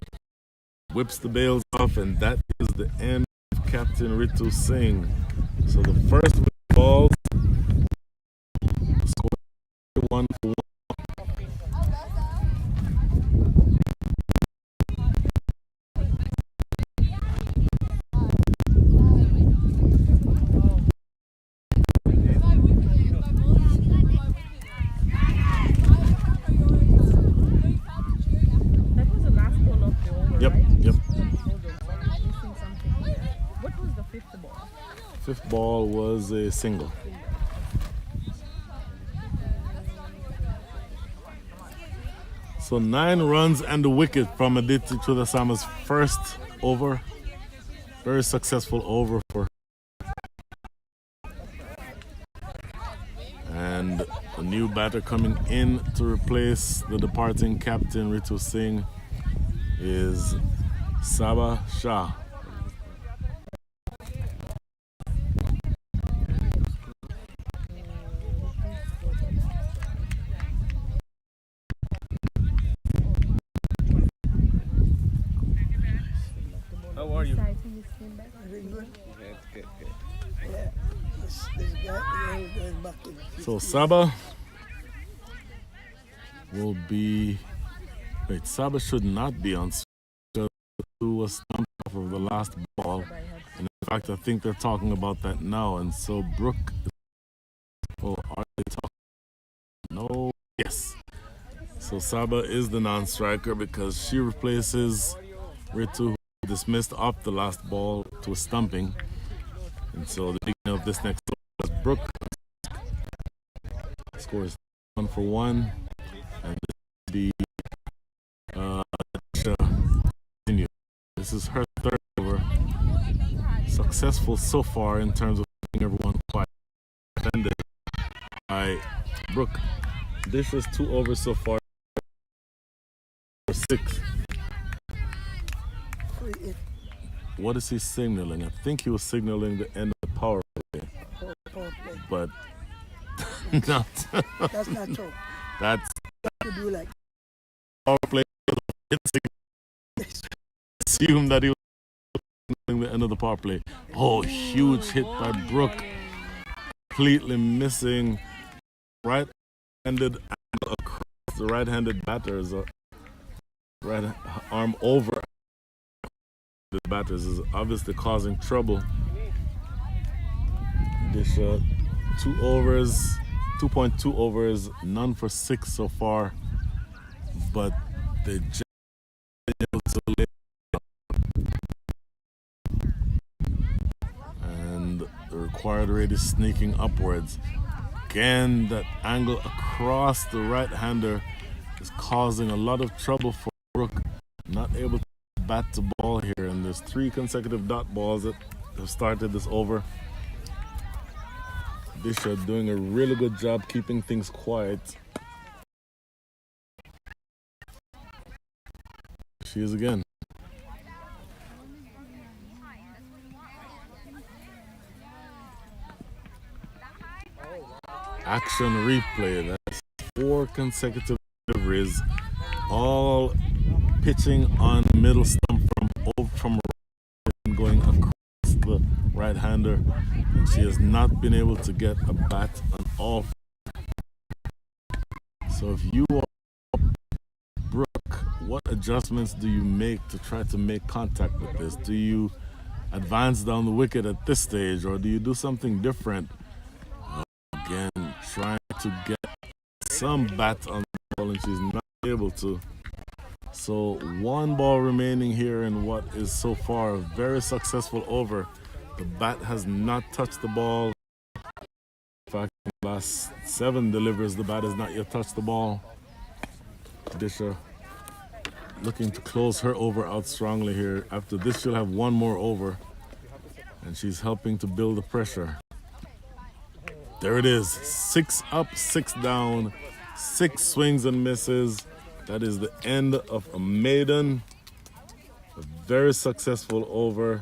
whips the bails off, and that is the end of Captain Ritu Singh. So the first ball scored 1 for 1. Fifth ball was a single. So 9 runs and a wicket from Aditi Chudasama's first over. Very successful over for her. And a new batter coming in to replace the departing captain Ritu Singh is Saba Shah. How are you? Yeah, this guy goes back to So Saba will be. Wait, Saba should not be on. Who was stumped off of the last ball, and in fact, I think they're talking about that now. And so Brooke. Oh, are they talking? No. Yes. So Saba is the non-striker because she replaces Ritu, who dismissed off the last ball to a stumping. And so the beginning of this next over is Brooke. Scores 1 for 1. And this will be continue. This is her third over. Successful so far in terms of keeping everyone quiet. Defended. Brooke, this is 2 overs so far. 6. What is he signaling? I think he was signaling the end of the power play. Power play. But not. That's not true. That's You do like power play. Assume that he was signaling the end of the power play. Oh, huge hit by Brooke. Completely missing right-handed angle across the right-handed batters. Right arm over the batters is obviously causing trouble. This 2 overs, 2.2 overs, none for 6 so far, but they just able to lay and the required rate is sneaking upwards. Again, that angle across the right-hander is causing a lot of trouble for Brooke, not able to bat the ball here, and there's 3 consecutive dot balls that have started this over. Disha doing a really good job keeping things quiet. She is again. Action replay. That's 4 consecutive deliveries, all pitching on middle stump from going across the right-hander, and she has not been able to get a bat on all. So if you are Brooke, what adjustments do you make to try to make contact with this? Do you advance down the wicket at this stage, or do you do something different? Again, trying to get some bat on the ball, and she's not able to. So 1 ball remaining here in what is so far a very successful over. The bat has not touched the ball. In fact, in the last 7 deliveries, the bat has not yet touched the ball. Disha looking to close her over out strongly here. After this, she'll have 1 more over, and she's helping to build the pressure. There it is. 6 up, 6 down, 6 swings and misses. That is the end of a maiden, a very successful over,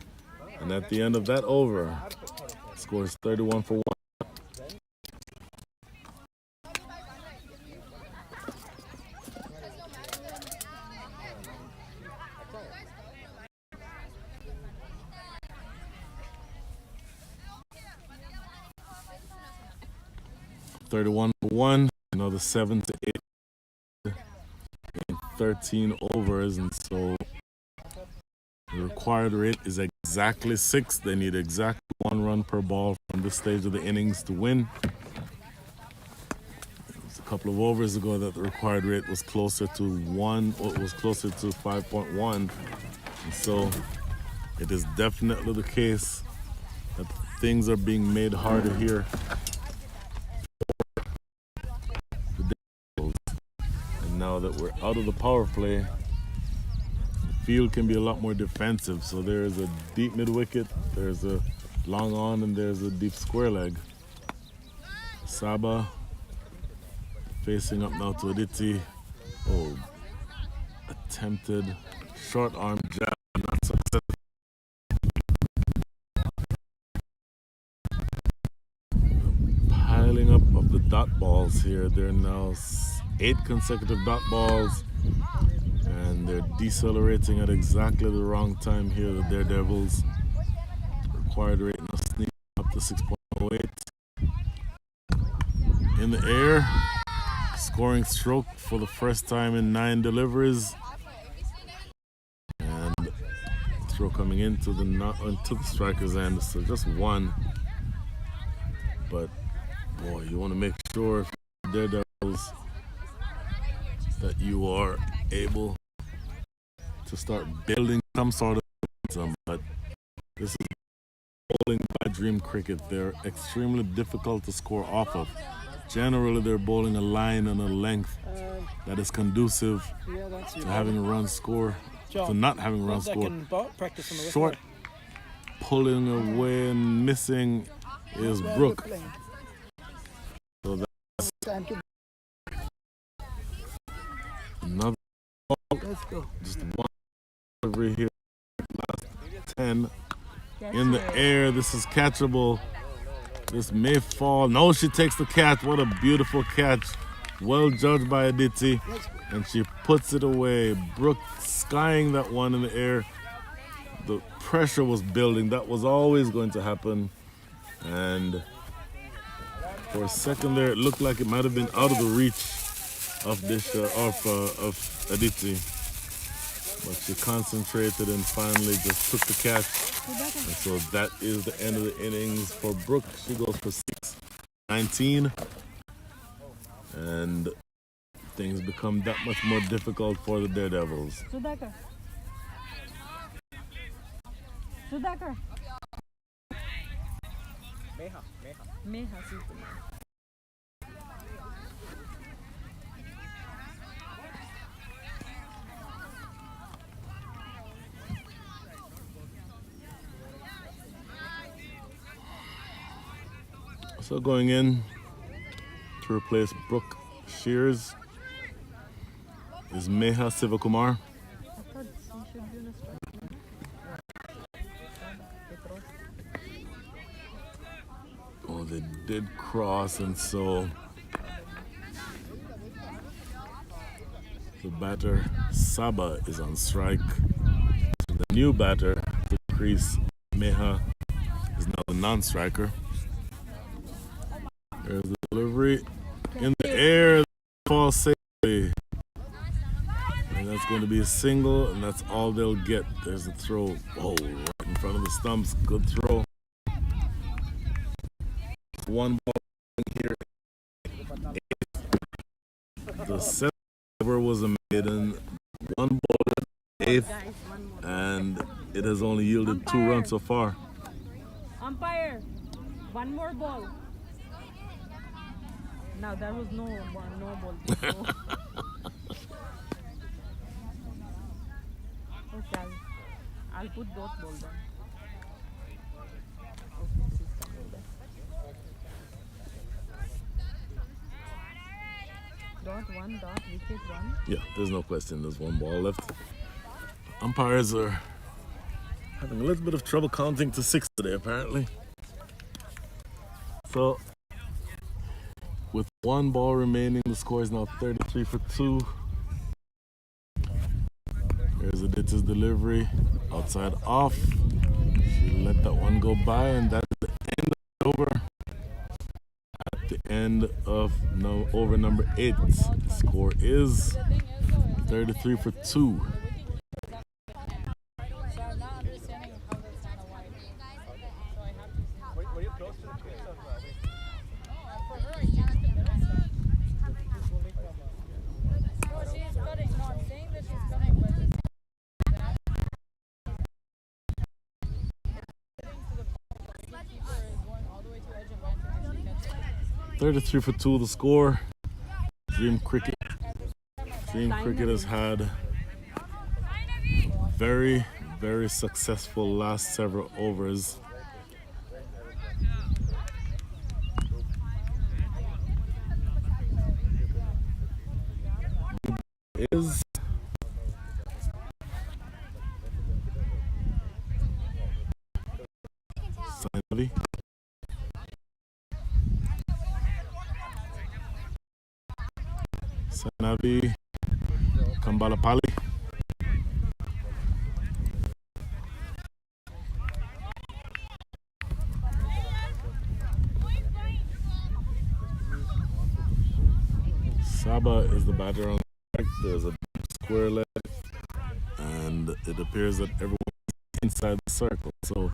and at the end of that over, scores 31 for 1. Another 7 to 8. 13 overs, and so the required rate is exactly 6. They need exactly 1 run per ball from this stage of the innings to win. It was a couple of overs ago that the required rate was closer to 1, or it was closer to 5.1, and so it is definitely the case that things are being made harder here. Now that we're out of the power play, the field can be a lot more defensive. So there's a deep mid wicket, there's a long on, and there's a deep square leg. Saba facing up now to Aditi. Oh, attempted short arm jab, not successful. Piling up of the dot balls here. They're now 8 consecutive dot balls, and they're decelerating at exactly the wrong time here. The DareDevils required rate now sneaking up to 6.08. In the air, scoring stroke for the first time in 9 deliveries, and throw coming into the striker's end. So just 1, but boy, you want to make sure if you're DareDevils that you are able to start building some sort of momentum. But this is bowling by DreamCricket. They're extremely difficult to score off of. Generally, they're bowling a line and a length that is conducive to having a run score, to not having a run score. Short, pulling away and missing is Brooke. So that's Time to Another let's go. just one delivery here. Last 10 Catch in the it. air. This is catchable. This may fall. No, she takes the catch. What a beautiful catch. Well judged by Aditi. And she puts it away. Brooke skying that one in the air. The pressure was building. That was always going to happen. And for a second there, it looked like it might have been out of the reach of of Aditi. But she concentrated and finally just took the catch. And so that is the end of the innings for Brooke. She goes for 6-19. And things become that much more difficult for the DareDevils. Sudhakar. Sudhakar. Meha Sudhakar. So going in to replace Brooke Shears is Meha Sivakumar. I thought she should be on a strike. Oh, they did cross, and so the batter Saba is on strike. So the new batter to the crease, Meha, is now the non-striker. There's the delivery in the air, fall safely. And that's going to be a single, and that's all they'll get. There's a throw. Oh, right in front of the stumps. Good throw. One ball here. The seventh over was a maiden. One ball left, eighth, and it has only yielded 2 runs so far. Umpire, one more ball. Now there was no ball. before. Okay, I'll put both balls on. Okay, she's coming back. Dot, wicket 1. Yeah, there's no question. There's 1 ball left. Umpires are having a little bit of trouble counting to 6 today, apparently. So, with 1 ball remaining, the score is now 33 for 2. Here's Aditya's delivery. Outside off. She let that one go by, and that's the end of the over. At the end of over number 8. The score is 33 for 2. Were you close to the crease or She's cutting. No, I'm saying that she's cutting, but it's 33 for 2 the score. DreamCricket has had very, very successful last several overs. Is Sanavi. Sanavi Kambalapali. Saba is the batter on strike. There's a square leg, and it appears that everyone is inside the circle. So,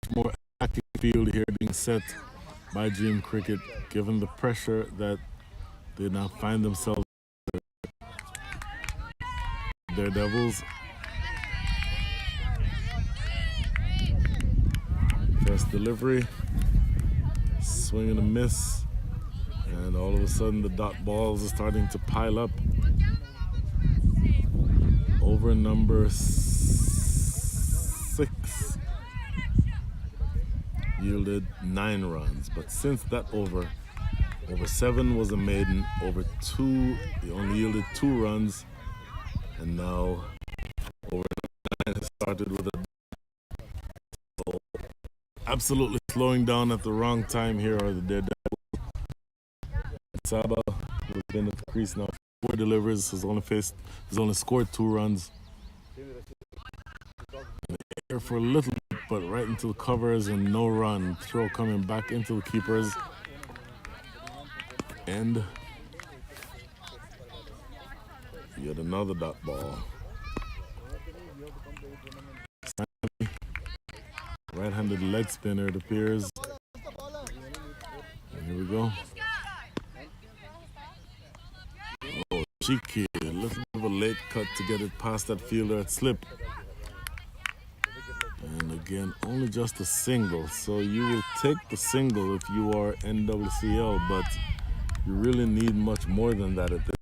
much more active field here being set by DreamCricket, given the pressure that they now find themselves. DareDevils. First delivery, swing and a miss, and all of a sudden the dot balls are starting to pile up. Over number 6 yielded 9 runs, but since that over, Over 7 was a maiden. Over 2, he only yielded 2 runs. And now over 9 has started with a so absolutely slowing down at the wrong time here are the DareDevils. Saba, who's been at the crease now, 4 deliveries, has only scored 2 runs. Here for a little bit, but right into the covers and no run. Throw coming back into the keepers. And yet another dot ball. Right-handed leg spinner, it appears. And here we go. Oh, cheeky. A little bit of a late cut to get it past that fielder at slip. And again, only just a single. So you will take the single if you are NWCL, but you really need much more than that at this.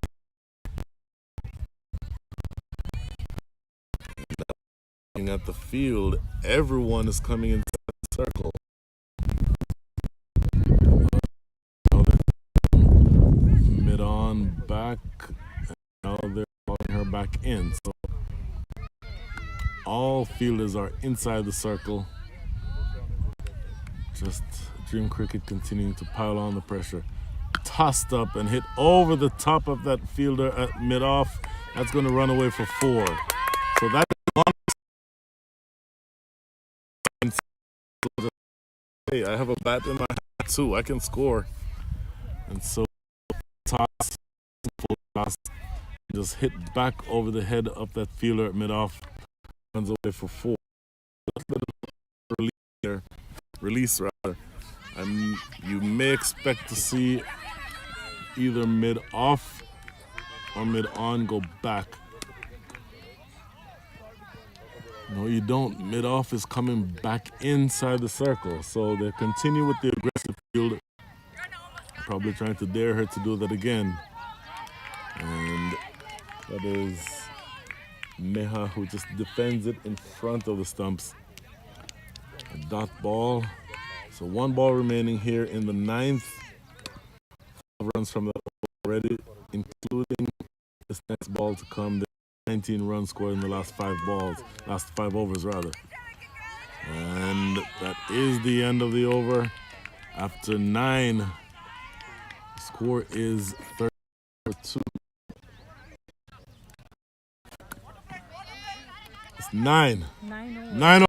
Looking at the field, everyone is coming inside the circle. Mid on, back, and now they're calling her back in. So all fielders are inside the circle. Just DreamCricket continuing to pile on the pressure. Tossed up and hit over the top of that fielder at mid-off. That's going to run away for 4. So that's one. Hey, I have a bat in my hand too. I can score. And so toss, just hit back over the head of that fielder at mid-off. Runs away for 4. A little bit of release rather. And you may expect to see either mid-off or mid-on go back. No, you don't. Mid-off is coming back inside the circle. So they continue with the aggressive field. Probably trying to dare her to do that again. And that is Meha, who just defends it in front of the stumps. A dot ball. So 1 ball remaining here in the 9th. 5 runs from that already, including this next ball to come. 19 runs scored in the last 5 overs rather. And that is the end of the over. After 9, the score is 30-2. It's 9. 9 overs.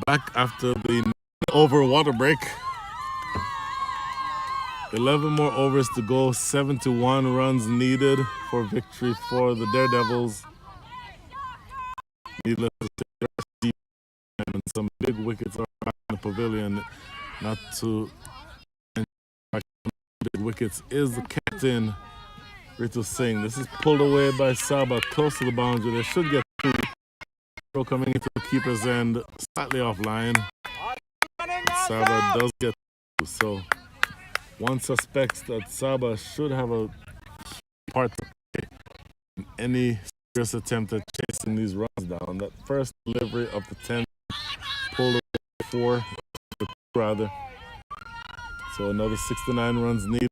back after the over water break. 11 more overs to go, 71 runs needed for victory for the DareDevils. Needless to say, and some big wickets are back in the pavilion. Not to big wickets is the captain, Ritu Singh. This is pulled away by Saba, close to the boundary. They should get two. Throw coming into the keeper's end, slightly offline. Saba does get two, so one suspects that Saba should have a part to play in any serious attempt at chasing these runs down. That first delivery of the 10 pulled away 4, rather. So another 69 runs needed.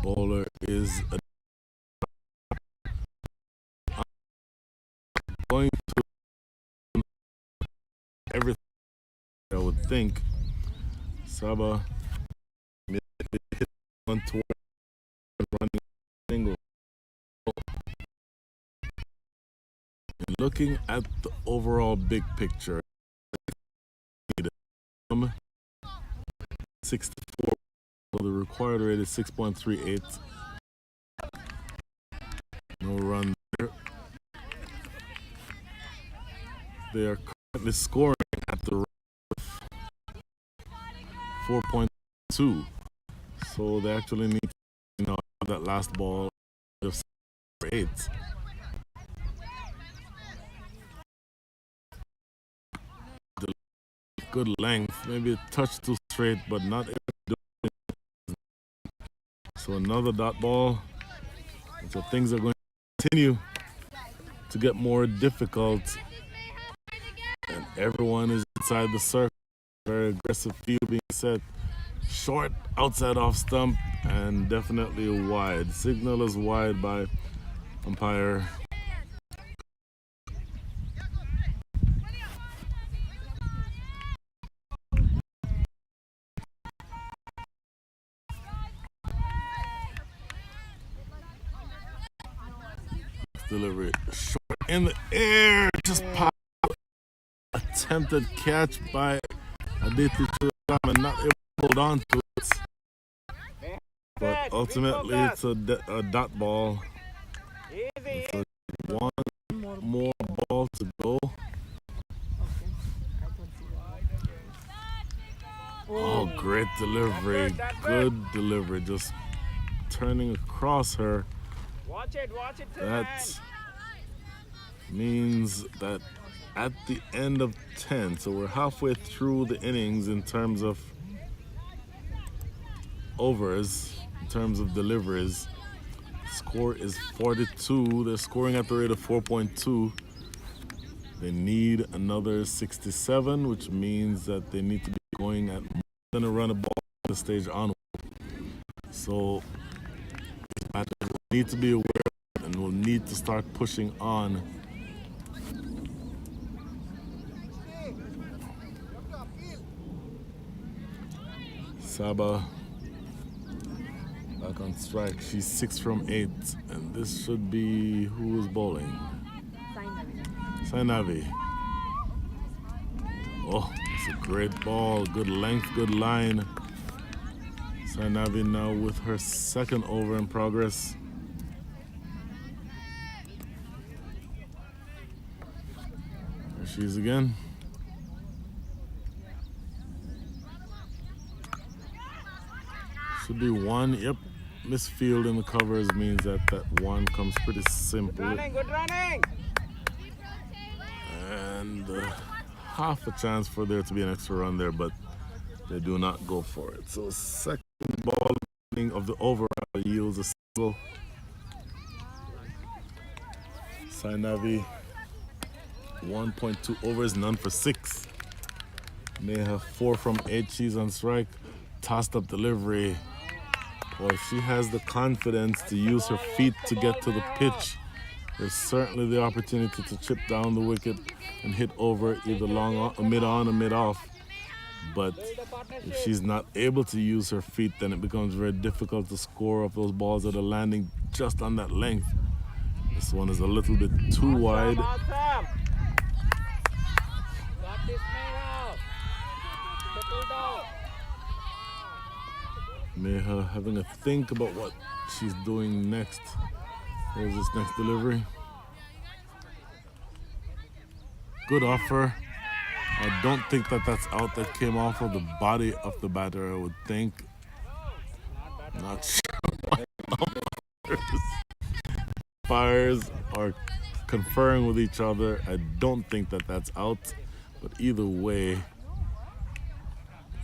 Bowler is going to everything. I would think Saba hit one toward running single. Looking at the overall big picture, 64. So the required rate is 6.38. No run there. They are currently scoring at the rate of 4.2. So they actually need to have that last ball of 8. The good length, maybe a touch too straight, but not able to do it. So another dot ball. And so things are going to continue to get more difficult. And everyone is inside the circle. Very aggressive field being set. Short, outside off stump, and definitely wide. Signal is wide by umpire. Delivery short in the air, just pop. Attempted catch by Aditi Chulam and not able to hold on to it. But ultimately, it's a dot ball. So one more ball to go. Oh, great delivery. Good delivery. Just turning across her. Watch it That means that at the end of 10, so we're halfway through the innings in terms of overs, in terms of deliveries. Score is 42. They're scoring at the rate of 4.2. They need another 67, which means that they need to be going at more than a run a ball at the stage onward. So these batters will need to be aware and will need to start pushing on. Saba back on strike. She's 6 from 8, and this should be who is bowling. Sainavi. Oh, it's a great ball. Good length, good line. Sainavi now with her second over in progress. There she is again. Should be one. Yep. Misfield in the covers means that one comes pretty simple. Good running. And half a chance for there to be an extra run there, but they do not go for it. So second ball of the over yields a single. Sainavi 1.2 overs, none for 6. May have 4 from 8. She's on strike. Tossed up delivery. Well, if she has the confidence to use her feet to get to the pitch, there's certainly the opportunity to chip down the wicket and hit over either long on, mid-on or mid-off. But if she's not able to use her feet, then it becomes very difficult to score up those balls that are landing just on that length. This one is a little bit too wide. Got this man out. Settle down. Meha having a think about what she's doing next. Here's this next delivery. Good offer. I don't think that that's out. That came off of the body of the batter, I would think. Not sure. Umpires are conferring with each other. I don't think that that's out. But either way,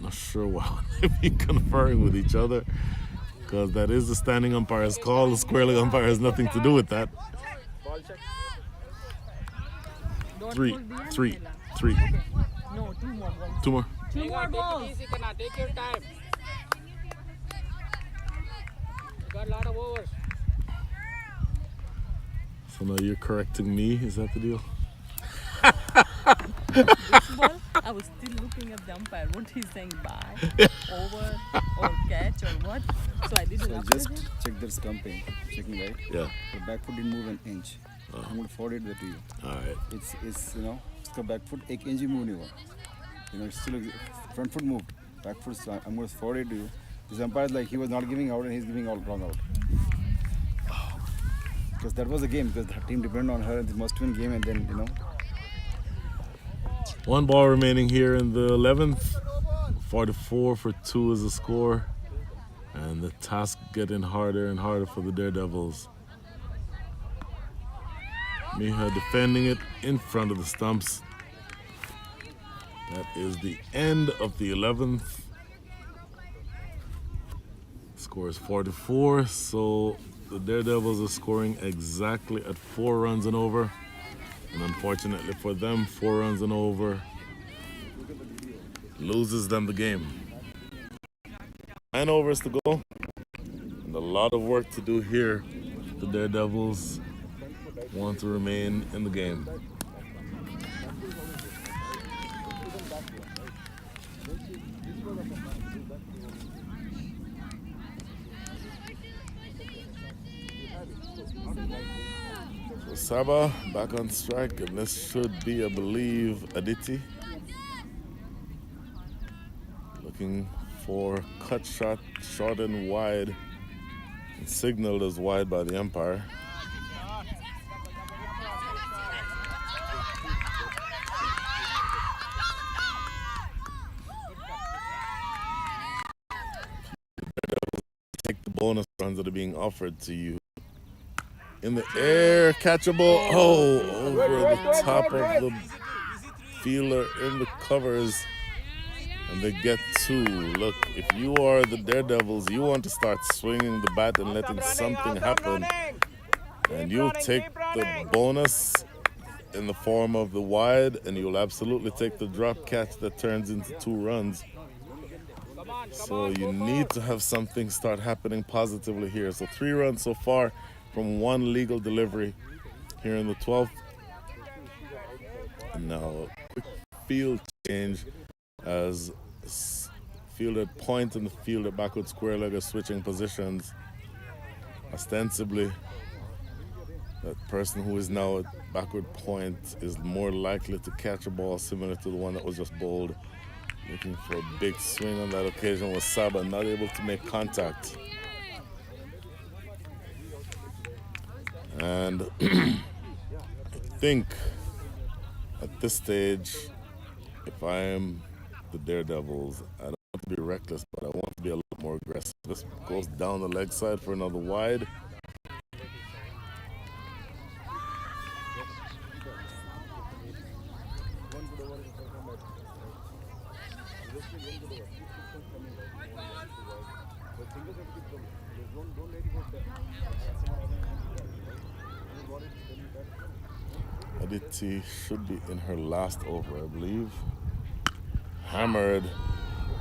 not sure why they'd be conferring with each other, because that is the standing umpire's call. The square leg umpire has nothing to do with that. Three. No, two more balls. Two more. Two more balls. Easy, Kana. Take your time. You got a lot of overs. So now you're correcting me, is that the deal? This ball, I was still looking at the umpire. What he's saying, bye, over, or catch, or what. So I didn't So after just that. check the stumping. Checking right. Yeah. The back foot didn't move an inch. I'm going to forward it to you. Alright. It's इसका back foot 1 inch ही move नहीं हुआ. It's still front foot moved. Back foot I'm going to forward it to you. This umpire is like he was not giving out and he's giving all wrong out. Because that was a game, because the team depended on her and it must win game, and then One ball remaining here in the 11th. 44 for 2 is the score. And the task getting harder and harder for the DareDevils. Miha defending it in front of the stumps. That is the end of the 11th. Score is 44, so the DareDevils are scoring exactly at 4 runs and over. And unfortunately for them, 4 runs and over loses them the game. 9 overs to go. And a lot of work to do here. The DareDevils want to remain in the game. So Saba back on strike, and this should be, I believe, Aditi. Looking for cut shot, short and wide, and signaled as wide by the umpire. Take the bonus runs that are being offered to you. In the air, catchable. Oh, over the top of the fielder in the covers. And they get 2. Look, if you are the DareDevils, you want to start swinging the bat and letting something happen. And you'll take the bonus in the form of the wide, and you'll absolutely take the drop catch that turns into 2 runs. So you need to have something start happening positively here. So 3 runs so far from 1 legal delivery here in the 12th. And now a quick field change as field at point and the field at backward square leg are switching positions. Ostensibly, that person who is now at backward point is more likely to catch a ball similar to the one that was just bowled. Looking for a big swing on that occasion was Saba, not able to make contact. And I think at this stage, if I am the DareDevils, I don't want to be reckless, but I want to be a lot more aggressive. This goes down the leg side for another wide. Aditi should be in her last over, I believe. Hammered.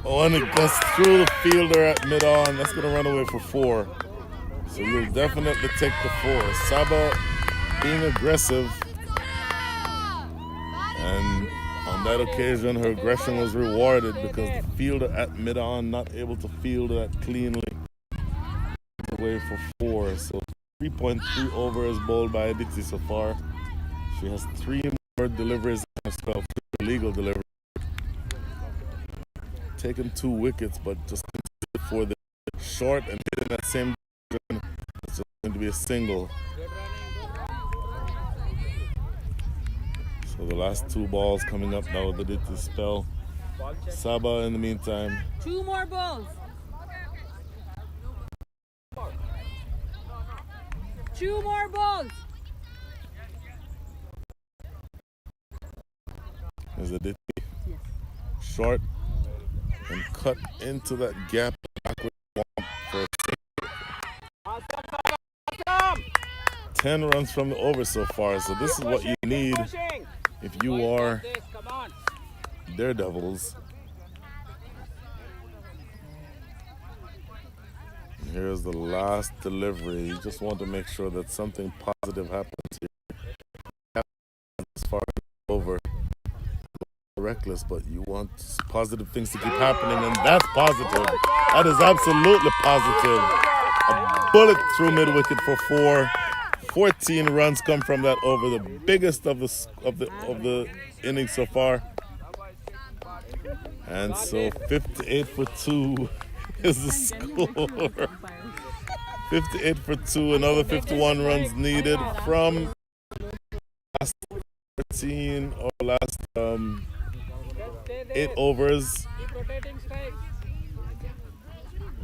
Oh, and it goes through the fielder at mid-on. That's going to run away for 4. So you'll definitely take the 4. Saba being aggressive. And on that occasion, her aggression was rewarded because the fielder at mid-on not able to field that cleanly. Away for 4. So 3.3 overs bowled by Aditi so far. She has 3 more deliveries in her spell, 3 illegal deliveries. Taken 2 wickets, but just for the short and hitting that same direction, it's just going to be a single. So the last 2 balls coming up now with Aditi's spell. Saba in the meantime. 2 more balls. 2 more balls. Is Aditi short and cut into that gap backward for 10 runs from the over so far. So this is what you need if you are DareDevils. Here's the last delivery. You just want to make sure that something positive happens here. As far as over, reckless, but you want positive things to keep happening, and that's positive. That is absolutely positive. A bullet through mid-wicket for 4. 14 runs come from that over, the biggest of the innings so far. And so 58 for 2 is the score. 58 for 2, another 51 runs needed from last 13 or last 8 overs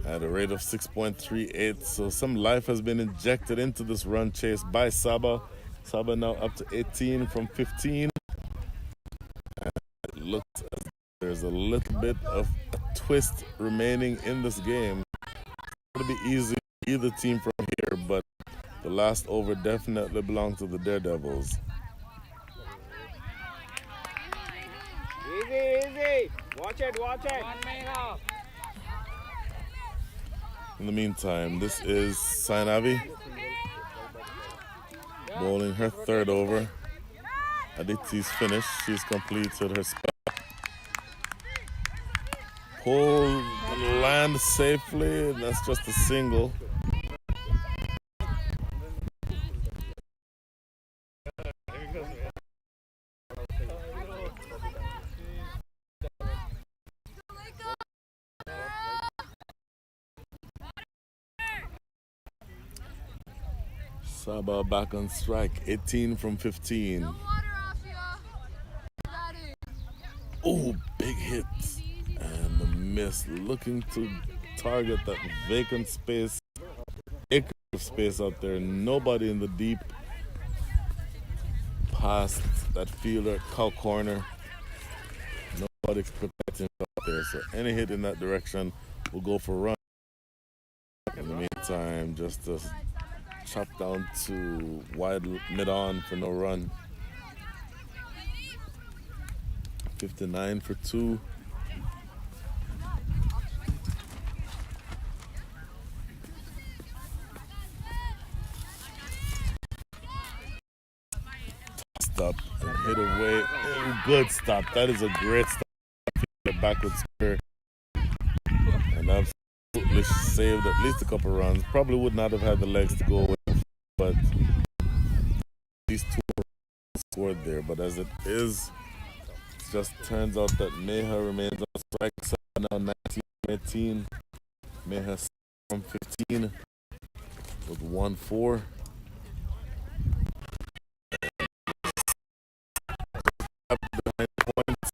at a rate of 6.38. So some life has been injected into this run chase by Saba. Saba now up to 18 from 15. And it looks as if there's a little bit of a twist remaining in this game. It's going to be easy for either team from here, but the last over definitely belongs to the DareDevils. Easy. Watch it. In the meantime, this is Sainavi bowling her 3rd over. Aditi's finished. She's completed her spell. Pulled land safely. That's just a single. Saba back on strike, 18 from 15. Oh, big hit. And the miss, looking to target that vacant space, acre of space out there. Nobody in the deep past that fielder at cow corner. Nobody protecting out there. So any hit in that direction will go for run. In the meantime, just a chop down to wide mid-on for no run. 59 for 2. Stop and hit away. Oh, good stop. That is a great stop. The backward spur. And absolutely saved at least a couple runs. Probably would not have had the legs to go with, but these 2 scored there. But as it is, it just turns out that Meha remains on strike. So now 19-18. Meha from 15 with 1-4. Behind points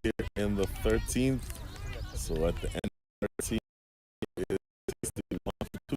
here in the 13th. So at the end of 13 is 61 for 2.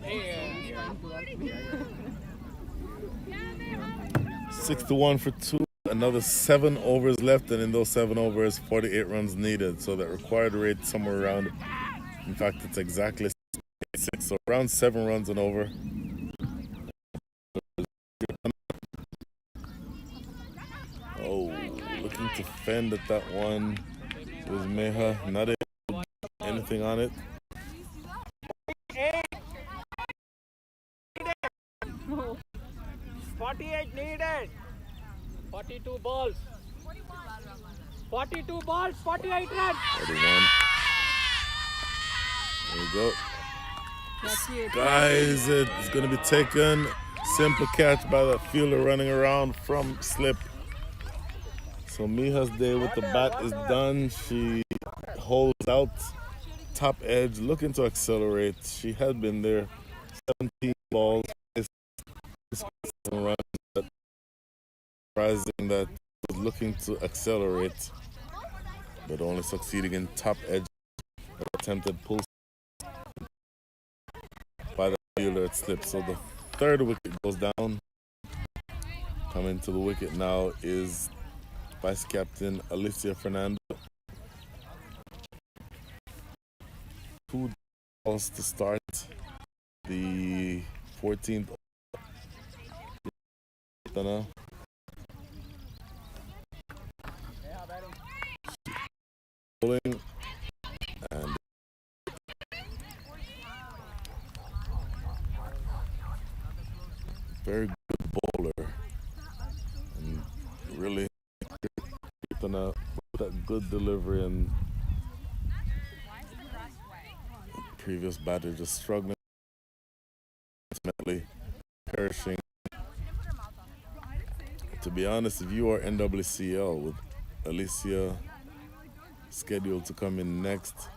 Yeah. 61 for 2 another 7 overs left, and in those 7 overs, 48 runs needed. So that required rate somewhere around, in fact, it's exactly 6. So around 7 runs and over. Oh, looking to fend at that one with Meha. Not able to get anything on it. 48 needed. 42 balls. 42 balls, 48 runs. 41. There we go. That's it. Guys, it's going to be taken. Simple catch by the fielder running around from slip. So Miha's day with the bat is done. She holds out, top edge, looking to accelerate. She had been there, 17 balls, 7 runs. Surprising that was looking to accelerate, but only succeeding in top edge. Attempted pull by the fielder at slip. So the 3rd wicket goes down. Coming to the wicket now is Vice Captain Alicia Fernando. 2 balls to start the 14th. Bowling and very good bowler, and really with that good delivery, and previous batter just struggling, ultimately perishing. To be honest, if you are NWCL with Alicia scheduled to come in next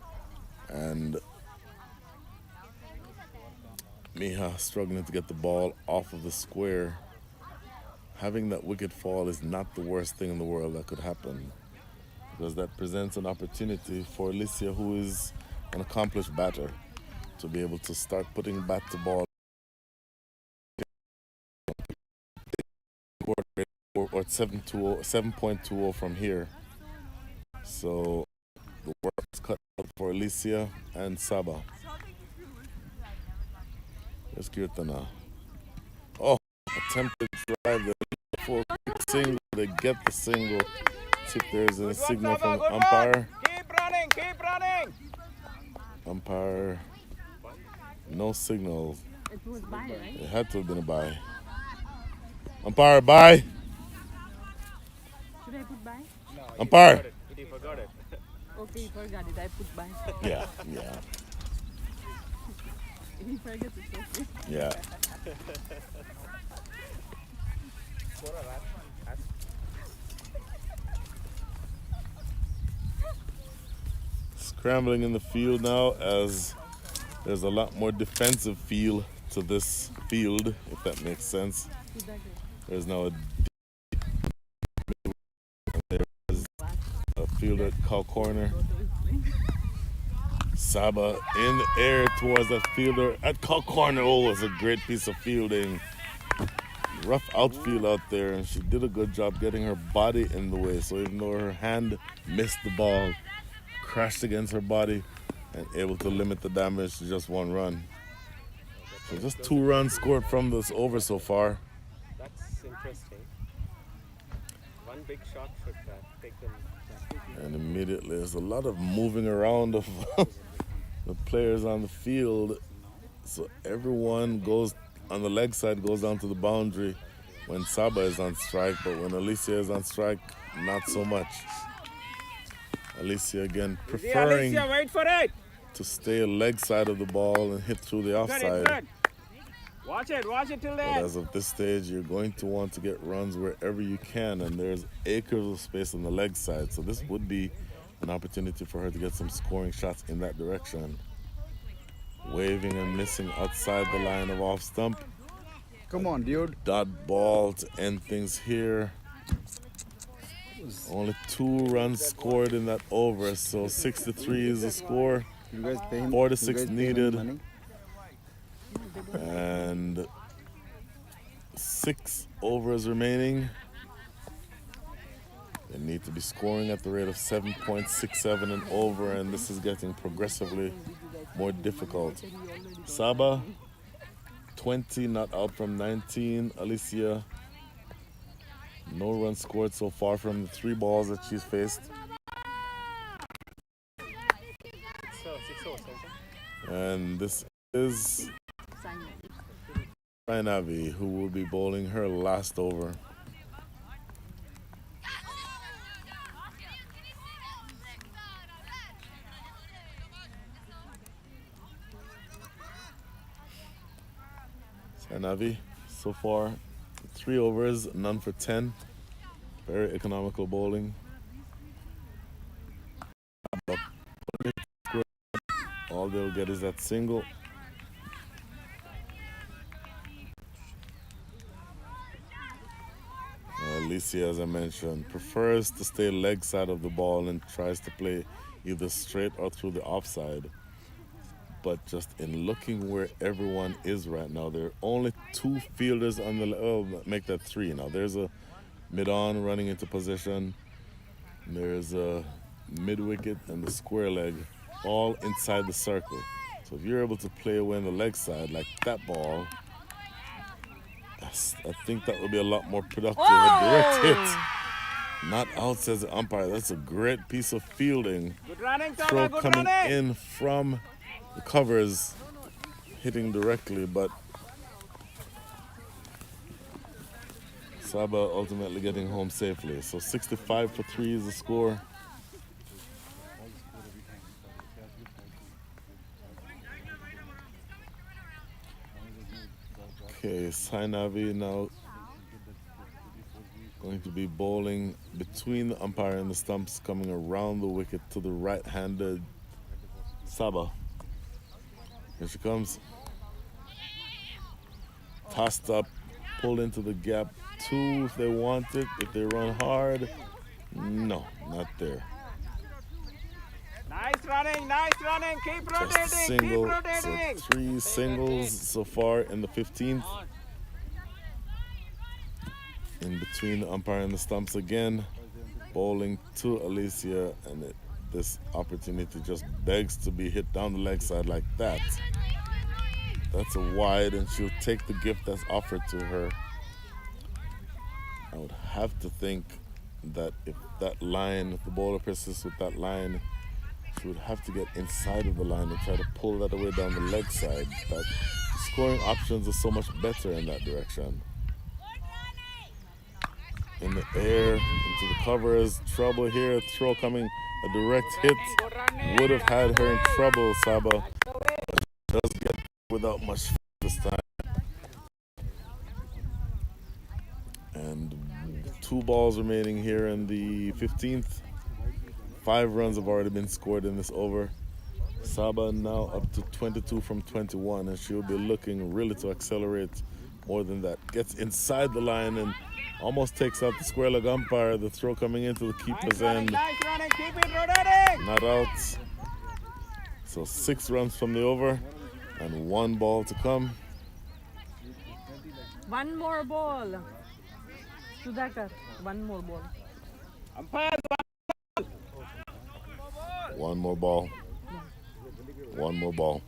and Miha struggling to get the ball off of the square, having that wicket fall is not the worst thing in the world that could happen, because that presents an opportunity for Alicia, who is an accomplished batter, to be able to start putting bat to ball or 7.20 from here. So the work is cut out for Alicia and Saba. Here's Kirtana. Oh, attempted drive there for a single. They get the single. See if there's a signal from the umpire. Keep running, keep running. Umpire, no signal. It was by, right? It had to have been a bye. Umpire, bye. Should I put by? No, Umpire. he forgot it. Okay, he forgot it. I put by. Yeah. He forgets it's okay. Yeah. Scrambling in the field now, as there's a lot more defensive feel to this field, if that makes sense. There's now there's a fielder at Cow Corner. Saba in the air towards that fielder at Cow Corner. Oh, it was a great piece of fielding. Rough outfield out there, and she did a good job getting her body in the way. So even though her hand missed the ball, crashed against her body, and able to limit the damage to just 1 run. So just 2 runs scored from this over so far. That's interesting. One big shot should take them. And immediately there's a lot of moving around of the players on the field. So everyone goes on the leg side, goes down to the boundary when Saba is on strike, but when Alicia is on strike, not so much. Alicia again preferring Alicia, wait for it. to stay leg side of the ball and hit through the offside. Watch it till the But end. as of this stage, you're going to want to get runs wherever you can, and there's acres of space on the leg side. So this would be an opportunity for her to get some scoring shots in that direction. Waving and missing outside the line of off stump. Come on, dude. Dot ball to end things here. Only 2 runs scored in that over, so 6-3 is the score. You guys pay him. 4 to you 6 guys pay him needed. money? And 6 overs remaining. They need to be scoring at the rate of 7.67 and over, and this is getting progressively more difficult. Saba, 20, not out from 19. Alicia, no runs scored so far from the 3 balls that she's faced. And this is Rainavi, who will be bowling her last over. Rainavi, so far, 3 overs, none for 10. Very economical bowling. All they'll get is that single. Alicia, as I mentioned, prefers to stay leg side of the ball and tries to play either straight or through the offside. But just in looking where everyone is right now, there are only 2 fielders on the make that 3 now. There's a mid-on running into position. There's a mid-wicket and the square leg, all inside the circle. So if you're able to play away on the leg side like that ball, I think that would be a lot more productive. A direct hit. Not out, says the umpire. That's a great piece of fielding. Good running, Throw good coming running. in from the covers, hitting directly, but Saba ultimately getting home safely. So 65 for 3 is the score. Okay, Sainavi now going to be bowling between the umpire and the stumps, coming around the wicket to the right-handed Saba. Here she comes. Tossed up, pulled into the gap. 2 if they want it. If they run hard, no, not there. Nice running, keep Just a rotating, single, keep rotating. so 3 singles so far in the 15th. In between the umpire and the stumps again, bowling to Alicia, and this opportunity just begs to be hit down the leg side like that. That's a wide, and she'll take the gift that's offered to her. I would have to think that if that line, if the bowler persists with that line, she would have to get inside of the line and try to pull that away down the leg side. That scoring options are so much better in that direction. In the air, into the covers, trouble here, throw coming, a direct hit would have had her in trouble, Saba. But she does get without much this time. And 2 balls remaining here in the 15th. 5 runs have already been scored in this over. Saba now up to 22 from 21, and she'll be looking really to accelerate more than that. Gets inside the line and almost takes out the square leg umpire. The throw coming into the keeper's end. Nice running, keep it rotating. Not out. So 6 runs from the over and 1 ball to come. 1 more ball. Sudhakar, 1 more ball. Umpire, 1 more ball. 1 more ball.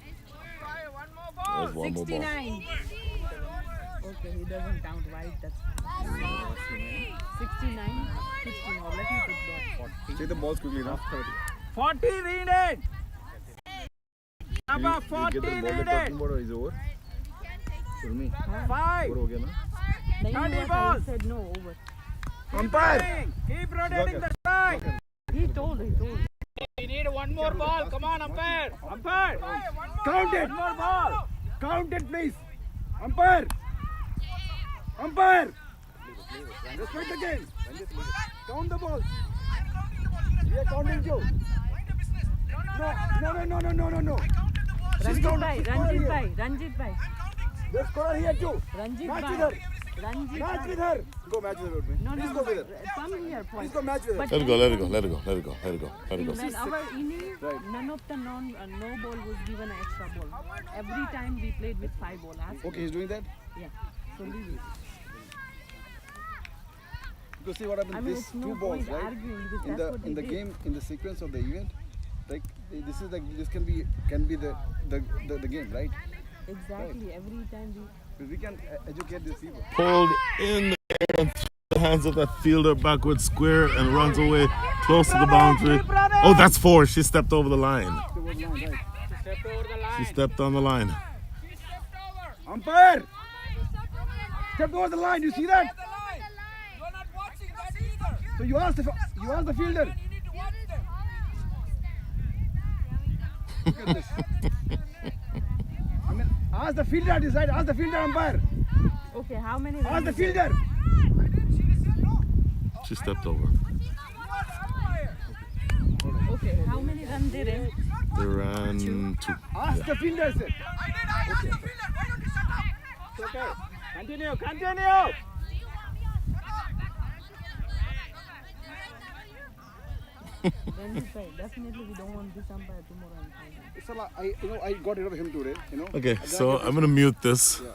There's 1 more ball. 69. Okay, he doesn't count right. That's fine. 69, 15. Or let me put that. Take the balls quickly now. 40 read it. Saba, You 40 get the ball read they're talking it. about or is over? For me. 5. Over ho gaya na? Nahi 30 hua tha, balls. he said no over. Umpire! Keep rotating the strike. He told. We need 1 more ball. Come on, umpire. Umpire. Count it. 1 more ball. Count it, please. Umpire. Umpire. Respect the game. Count the balls. We are counting you. No. Ranjit bhai. There's scorer here too. Ranjit Match bhai. with her. Ranjit Match bhai. with her. Go match with her with me. No, Please go with her. come here, Please point. go match with her. But Let it go, let it go, let it go, let it go, let it go, let it go. when our innings, none of the no ball was given an extra ball. Every time we played with 5 ball. Ask Okay, he's doing that? Yeah. So leave it. to see what happened. I mean, These it's no two balls, point right? arguing because In that's what the they did. game, in the sequence of the event, like this can be the game, right? Exactly. Every time We can educate these people. Pulled in the air and through the hands of that fielder backward square and runs away close to the boundary. Oh, that's 4. She stepped over the line. Step over the line. She stepped on the line. Umpire! Step over the line. You see that? You're not watching that either. So you ask the fielder. You need to watch them. Look at this. I mean, ask the fielder decide. Ask the fielder umpire. Okay, how many Ask the fielder. She stepped over. Okay, how many runs did it? They ran 2. Ask the fielder. Sir. Okay. Continue. Then he said, definitely we don't want this umpire tomorrow and final. It's a lot. I got rid of him today. Okay, so I'm going to mute this. Yeah.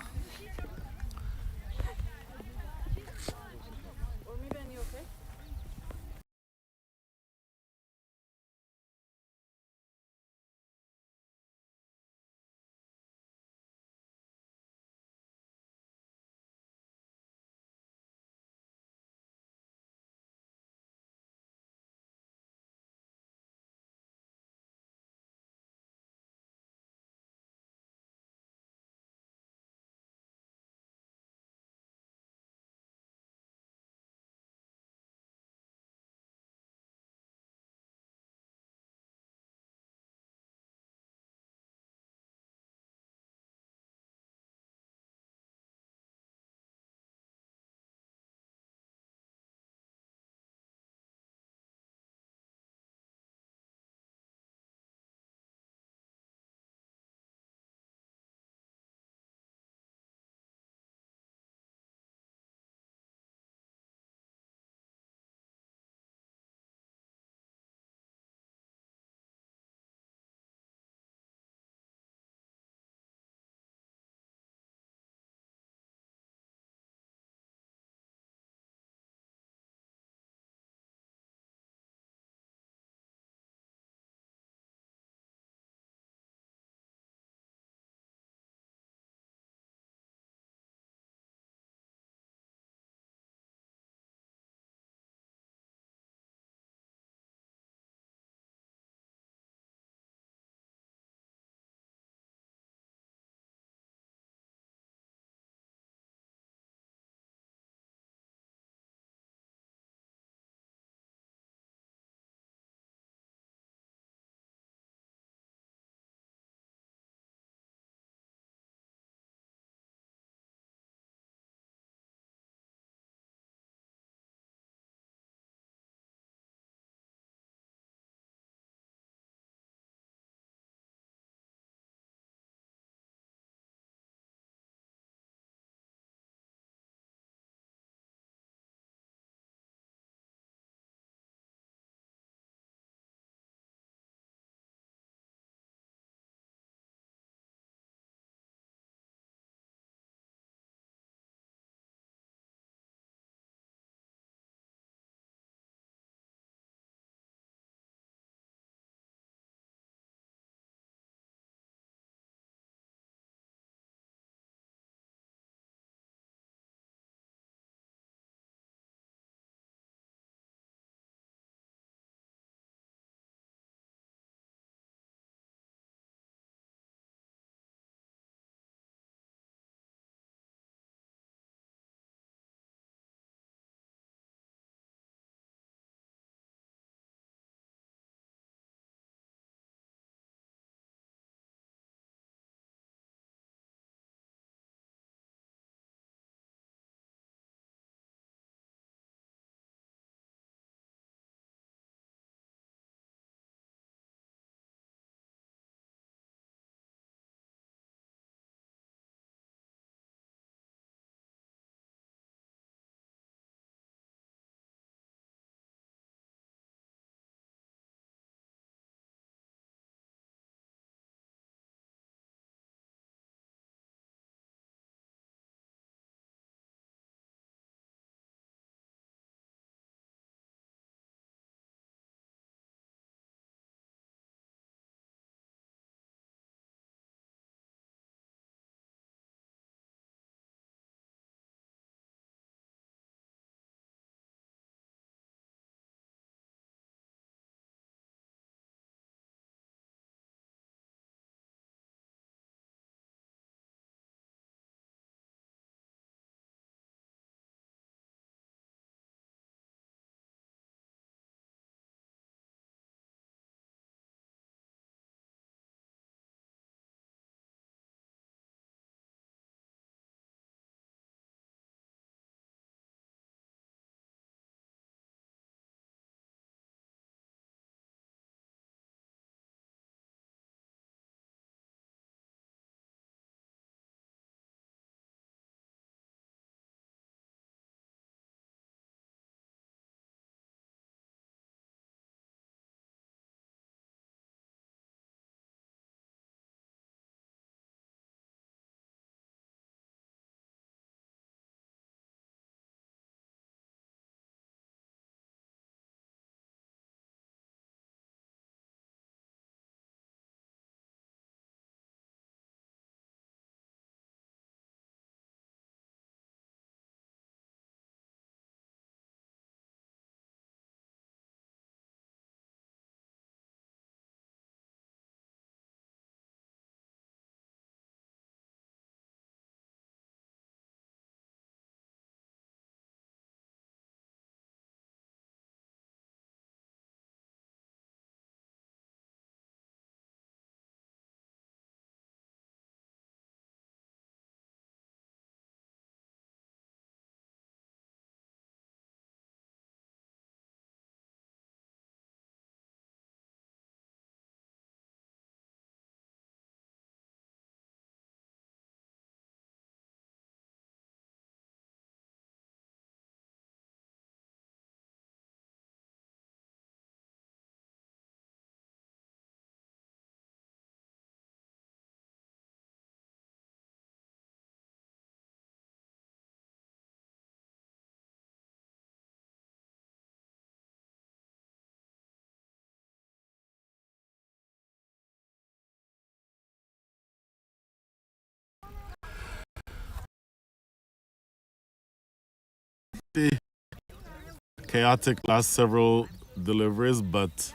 chaotic last several deliveries, but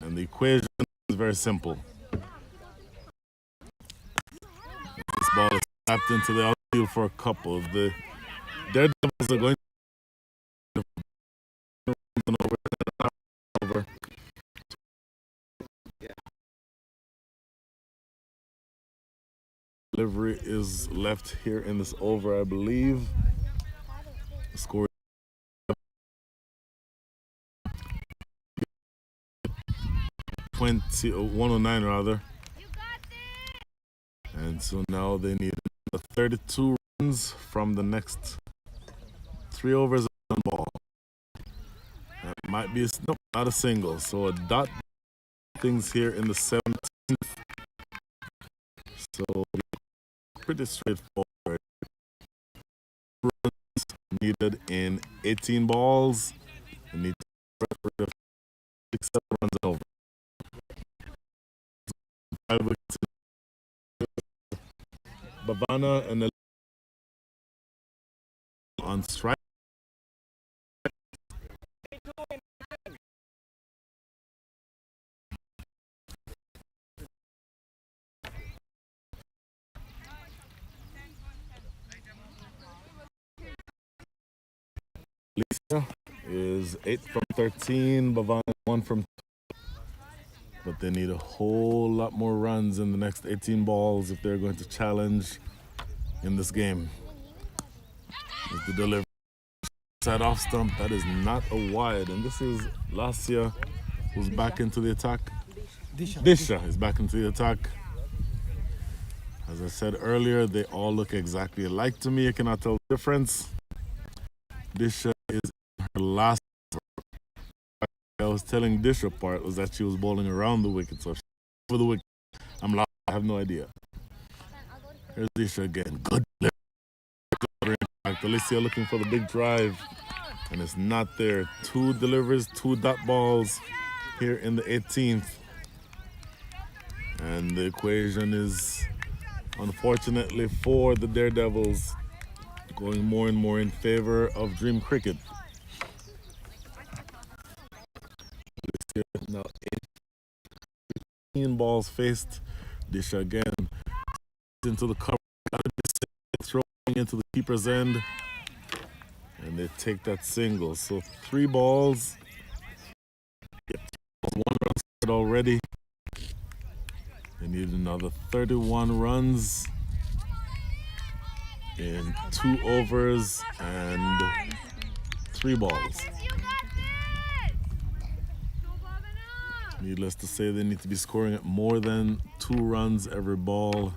and the equation is very simple. This ball is tapped into the outfield for a couple. The DareDevils are going to over. Delivery is left here in this over, I believe. The score 109 rather. And so now they need 32 runs from the next 3 overs of one ball. That might be not a single. So a dot things here in the 17th. So pretty straightforward. Runs needed in 18 balls. You need to get 6 runs over. 5 wickets. Bavana and on strike. Lisa is 8 from 13, Bavana 1 from 2. But they need a whole lot more runs in the next 18 balls if they're going to challenge in this game. With the delivery side off stump, that is not a wide. And this is Lasia, who's back into the attack. Disha is back into the attack. As I said earlier, they all look exactly alike to me. I cannot tell the difference. Disha is in her last. I was telling Disha part was that she was bowling around the wicket, so for the wicket, I'm lost. I have no idea. Here's Disha again. Good delivery. Alicia looking for the big drive, and it's not there. 2 deliveries, 2 dot balls here in the 18th. And the equation is, unfortunately for the DareDevils, going more and more in favor of DreamCricket. Now 18 balls faced. Disha again into the cover, throwing into the keeper's end, and they take that single. So 3 balls. Yep, 1 run already. They need another 31 runs in 2 overs and 3 balls. Needless to say, they need to be scoring at more than 2 runs every ball.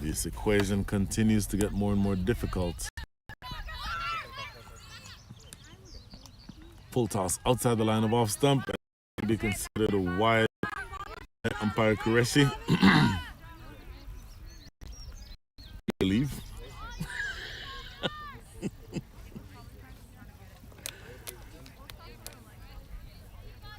This equation continues to get more and more difficult. Full toss outside the line of off stump. To be considered a wide. Umpire Qureshi. I believe.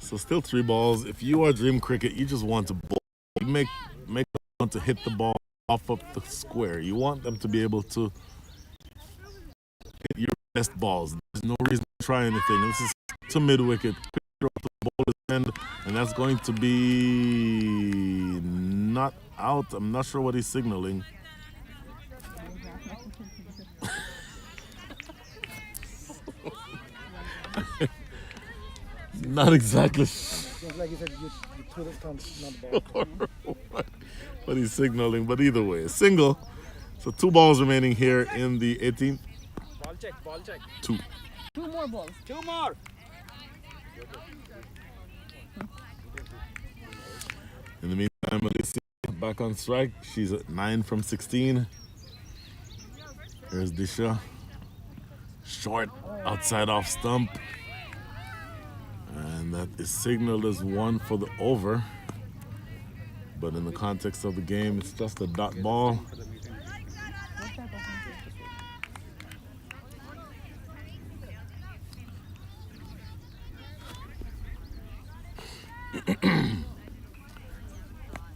So still 3 balls. If you are DreamCricket, you just want to bowl. You make them want to hit the ball off of the square. You want them to be able to hit your best balls. There's no reason to try anything. This is to mid-wicket. Quick throw to the bowler's end, and that's going to be not out. I'm not sure what he's signaling. Not exactly. Just like you said, you threw the stump, not the ball. What he's signaling, but either way, a single. So 2 balls remaining here in the 18th. Ball check, ball check. 2. 2 more balls. 2 more. In the meantime, Alicia back on strike. She's at 9 from 16. Here's Disha. Short outside off stump. And that is signaled as 1 for the over. But in the context of the game, it's just a dot ball.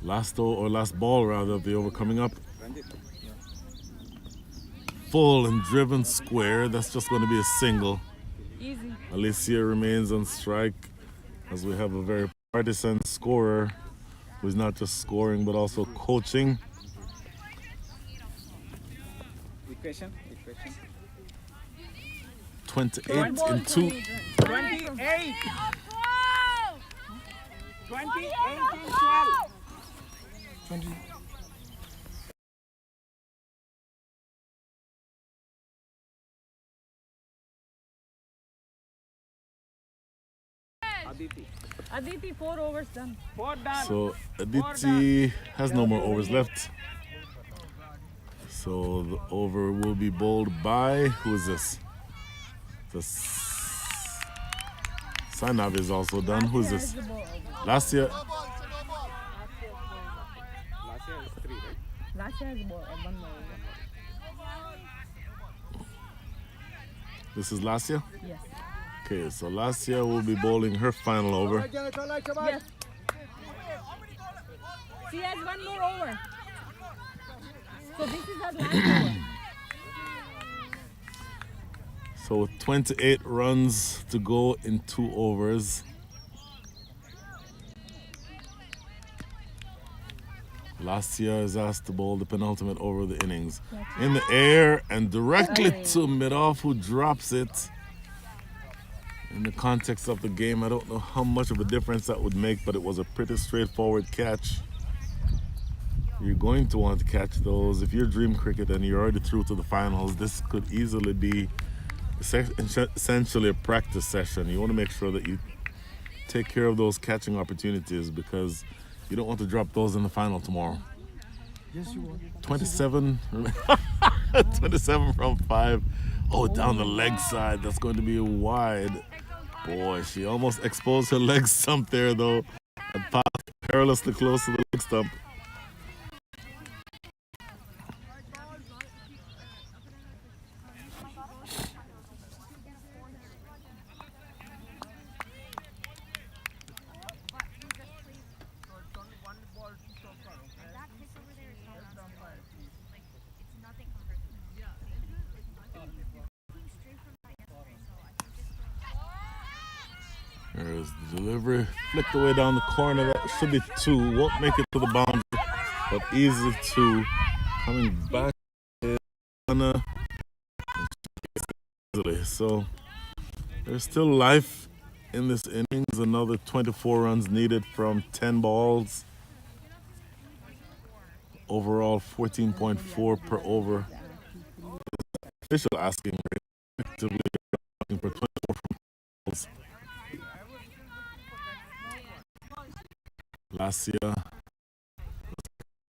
Last ball rather of the over coming up. full and driven square. That's just going to be a single. Easy. Alicia remains on strike as we have a very partisan scorer who's not just scoring but also coaching. Equation. 28 and 2. 28. 28 and 12. 20. Aditi, 4 overs done. 4 done. So Aditi has no more overs left. So the over will be bowled by, who is this? Sainav is also done. Who is this? Last year. Last year is 3, right? Last year has 1 more. This is Lassia? Yes. Okay, so Lassia will be bowling her final over. Yes. She has 1 more over. So this is her last over. So with 28 runs to go in 2 overs. Lassia is asked to bowl the penultimate over of the innings. In the air and directly to mid-off, who drops it. In the context of the game, I don't know how much of a difference that would make, but it was a pretty straightforward catch. You're going to want to catch those. If you're DreamCricket and you're already through to the finals, this could easily be essentially a practice session. You want to make sure that you take care of those catching opportunities because you don't want to drop those in the final tomorrow. Yes, you want. 27, 27 from 5. Oh, down the leg side. That's going to be wide. Boy, she almost exposed her leg stump there, though. And passed perilously close to the leg stump. There's the delivery. Flicked away down the corner. That should be 2. Won't make it to the boundary, but easy 2. Coming back is Anna. So there's still life in this innings. Another 24 runs needed from 10 balls. Overall 14.4 per over. Official asking rate. Effectively asking for 24 from balls. Last year, let's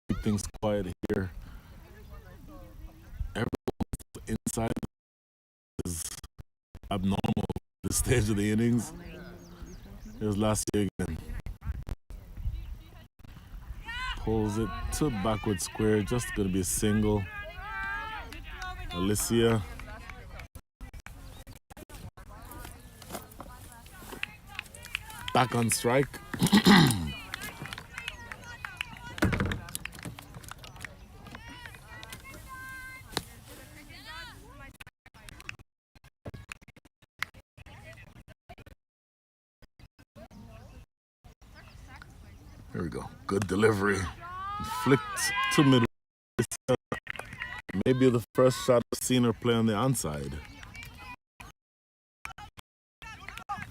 keep things quiet here. Everyone inside is abnormal at this stage of the innings. Here's last year again. Pulls it to backward square, just going to be a single. Alicia. Back on strike. Here we go. Good delivery. Flicked to middle. Maybe the first shot I've seen her play on the onside.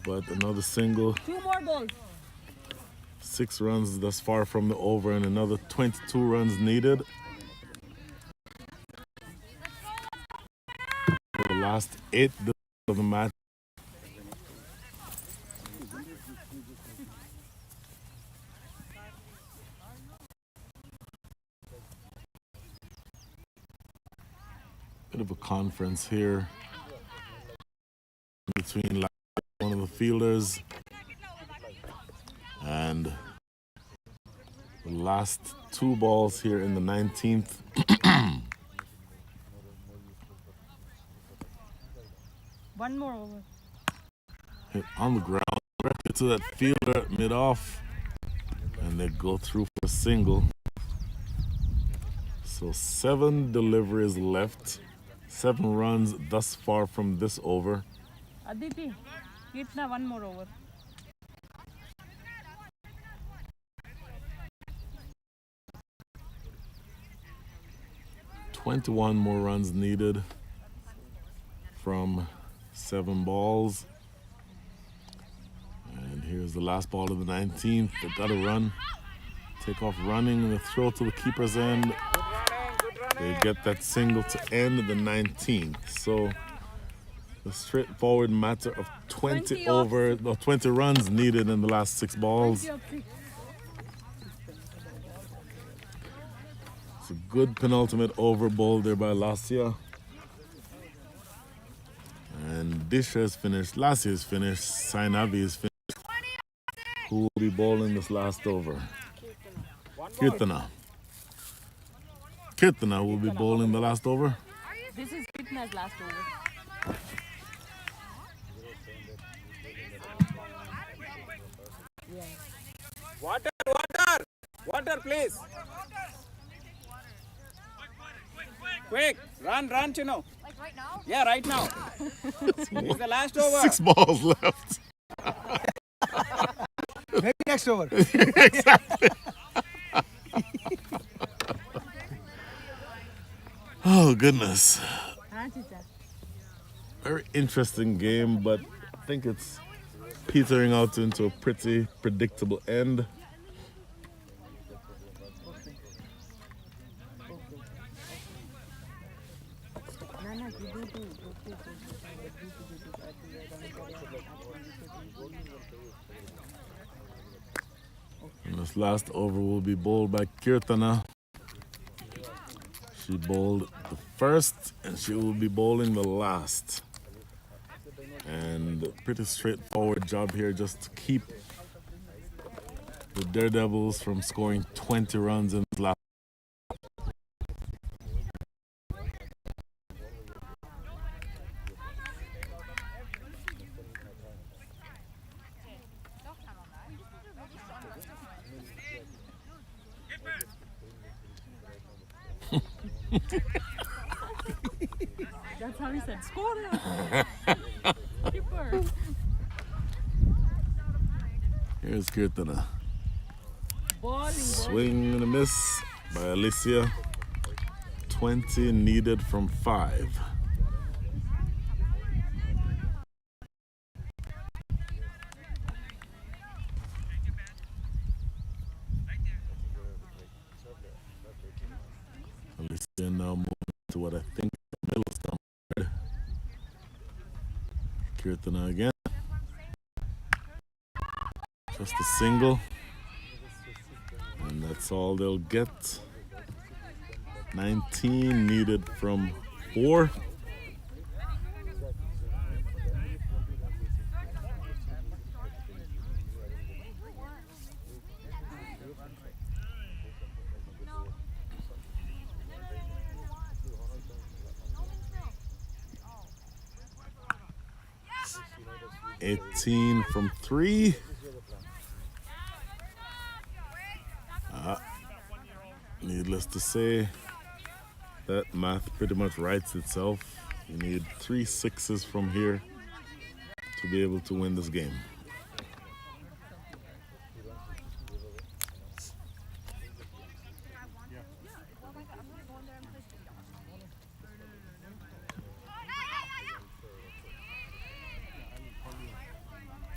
But another single. 2 more balls. 6 runs thus far from the over and another 22 runs needed. For the last 8 of the match. Bit of a conference here between one of the fielders and the last 2 balls here in the 19th. One more over. Hit on the ground, directly to that fielder at mid-off, and they go through for a single. So 7 deliveries left. 7 runs thus far from this over. Aditi, kitna one more over. 21 more runs needed from 7 balls. And here's the last ball of the 19th. They got to run. Take off running and the throw to the keeper's end. They get that single to end the 19th. So the straightforward matter of 20 runs needed in the last 6 balls. It's a good penultimate over bowled there by Lasia. And Dish has finished, Lasia has finished, Sainavi is finished. Who will be bowling this last over? Kirtana. Kirtana will be bowling the last over. This is Kitna's last over. Water, please. Quick, run, Chino. Like right now? Yeah, right now. It's the last over. 6 balls left. Maybe next over. Exactly. Oh, goodness. Very interesting game, but I think it's petering out into a pretty predictable end. And this last over will be bowled by Kirtana. She bowled the first and she will be bowling the last. And pretty straightforward job here just to keep the DareDevils from scoring 20 runs in the last. That's how he said, score now. Keeper. Here's Kirtana. Bowling. Swing and a miss by Alicia. 20 needed from 5. Alicia now moving to what I think the middle stump. Kirtana again. Just a single. And that's all they'll get. 19 needed from 4. $18 from 3. Needless to say, that math pretty much writes itself. You need 3 6s from here to be able to win this game.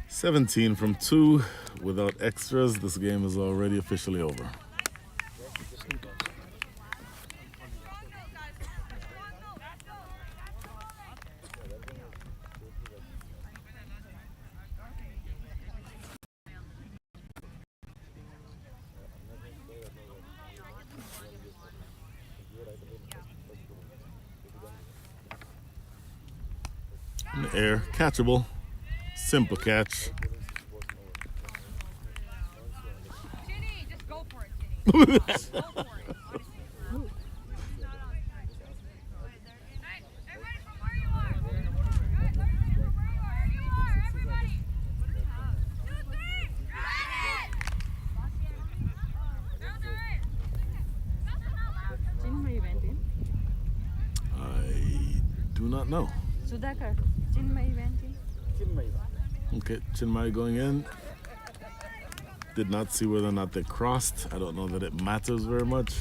$17 from 2. Without extras, this game is already officially over. In the air, catchable, simple catch. Ginny, just go for it, Ginny. Go for it. Everybody from where you are. Where you are, everybody. 2, 3. Chinmay went in. I not know. Sudhakar, Chinmay went in. Chinmay. Okay, Chinmay going in. Did not see whether or not they crossed. I don't know that it matters very much.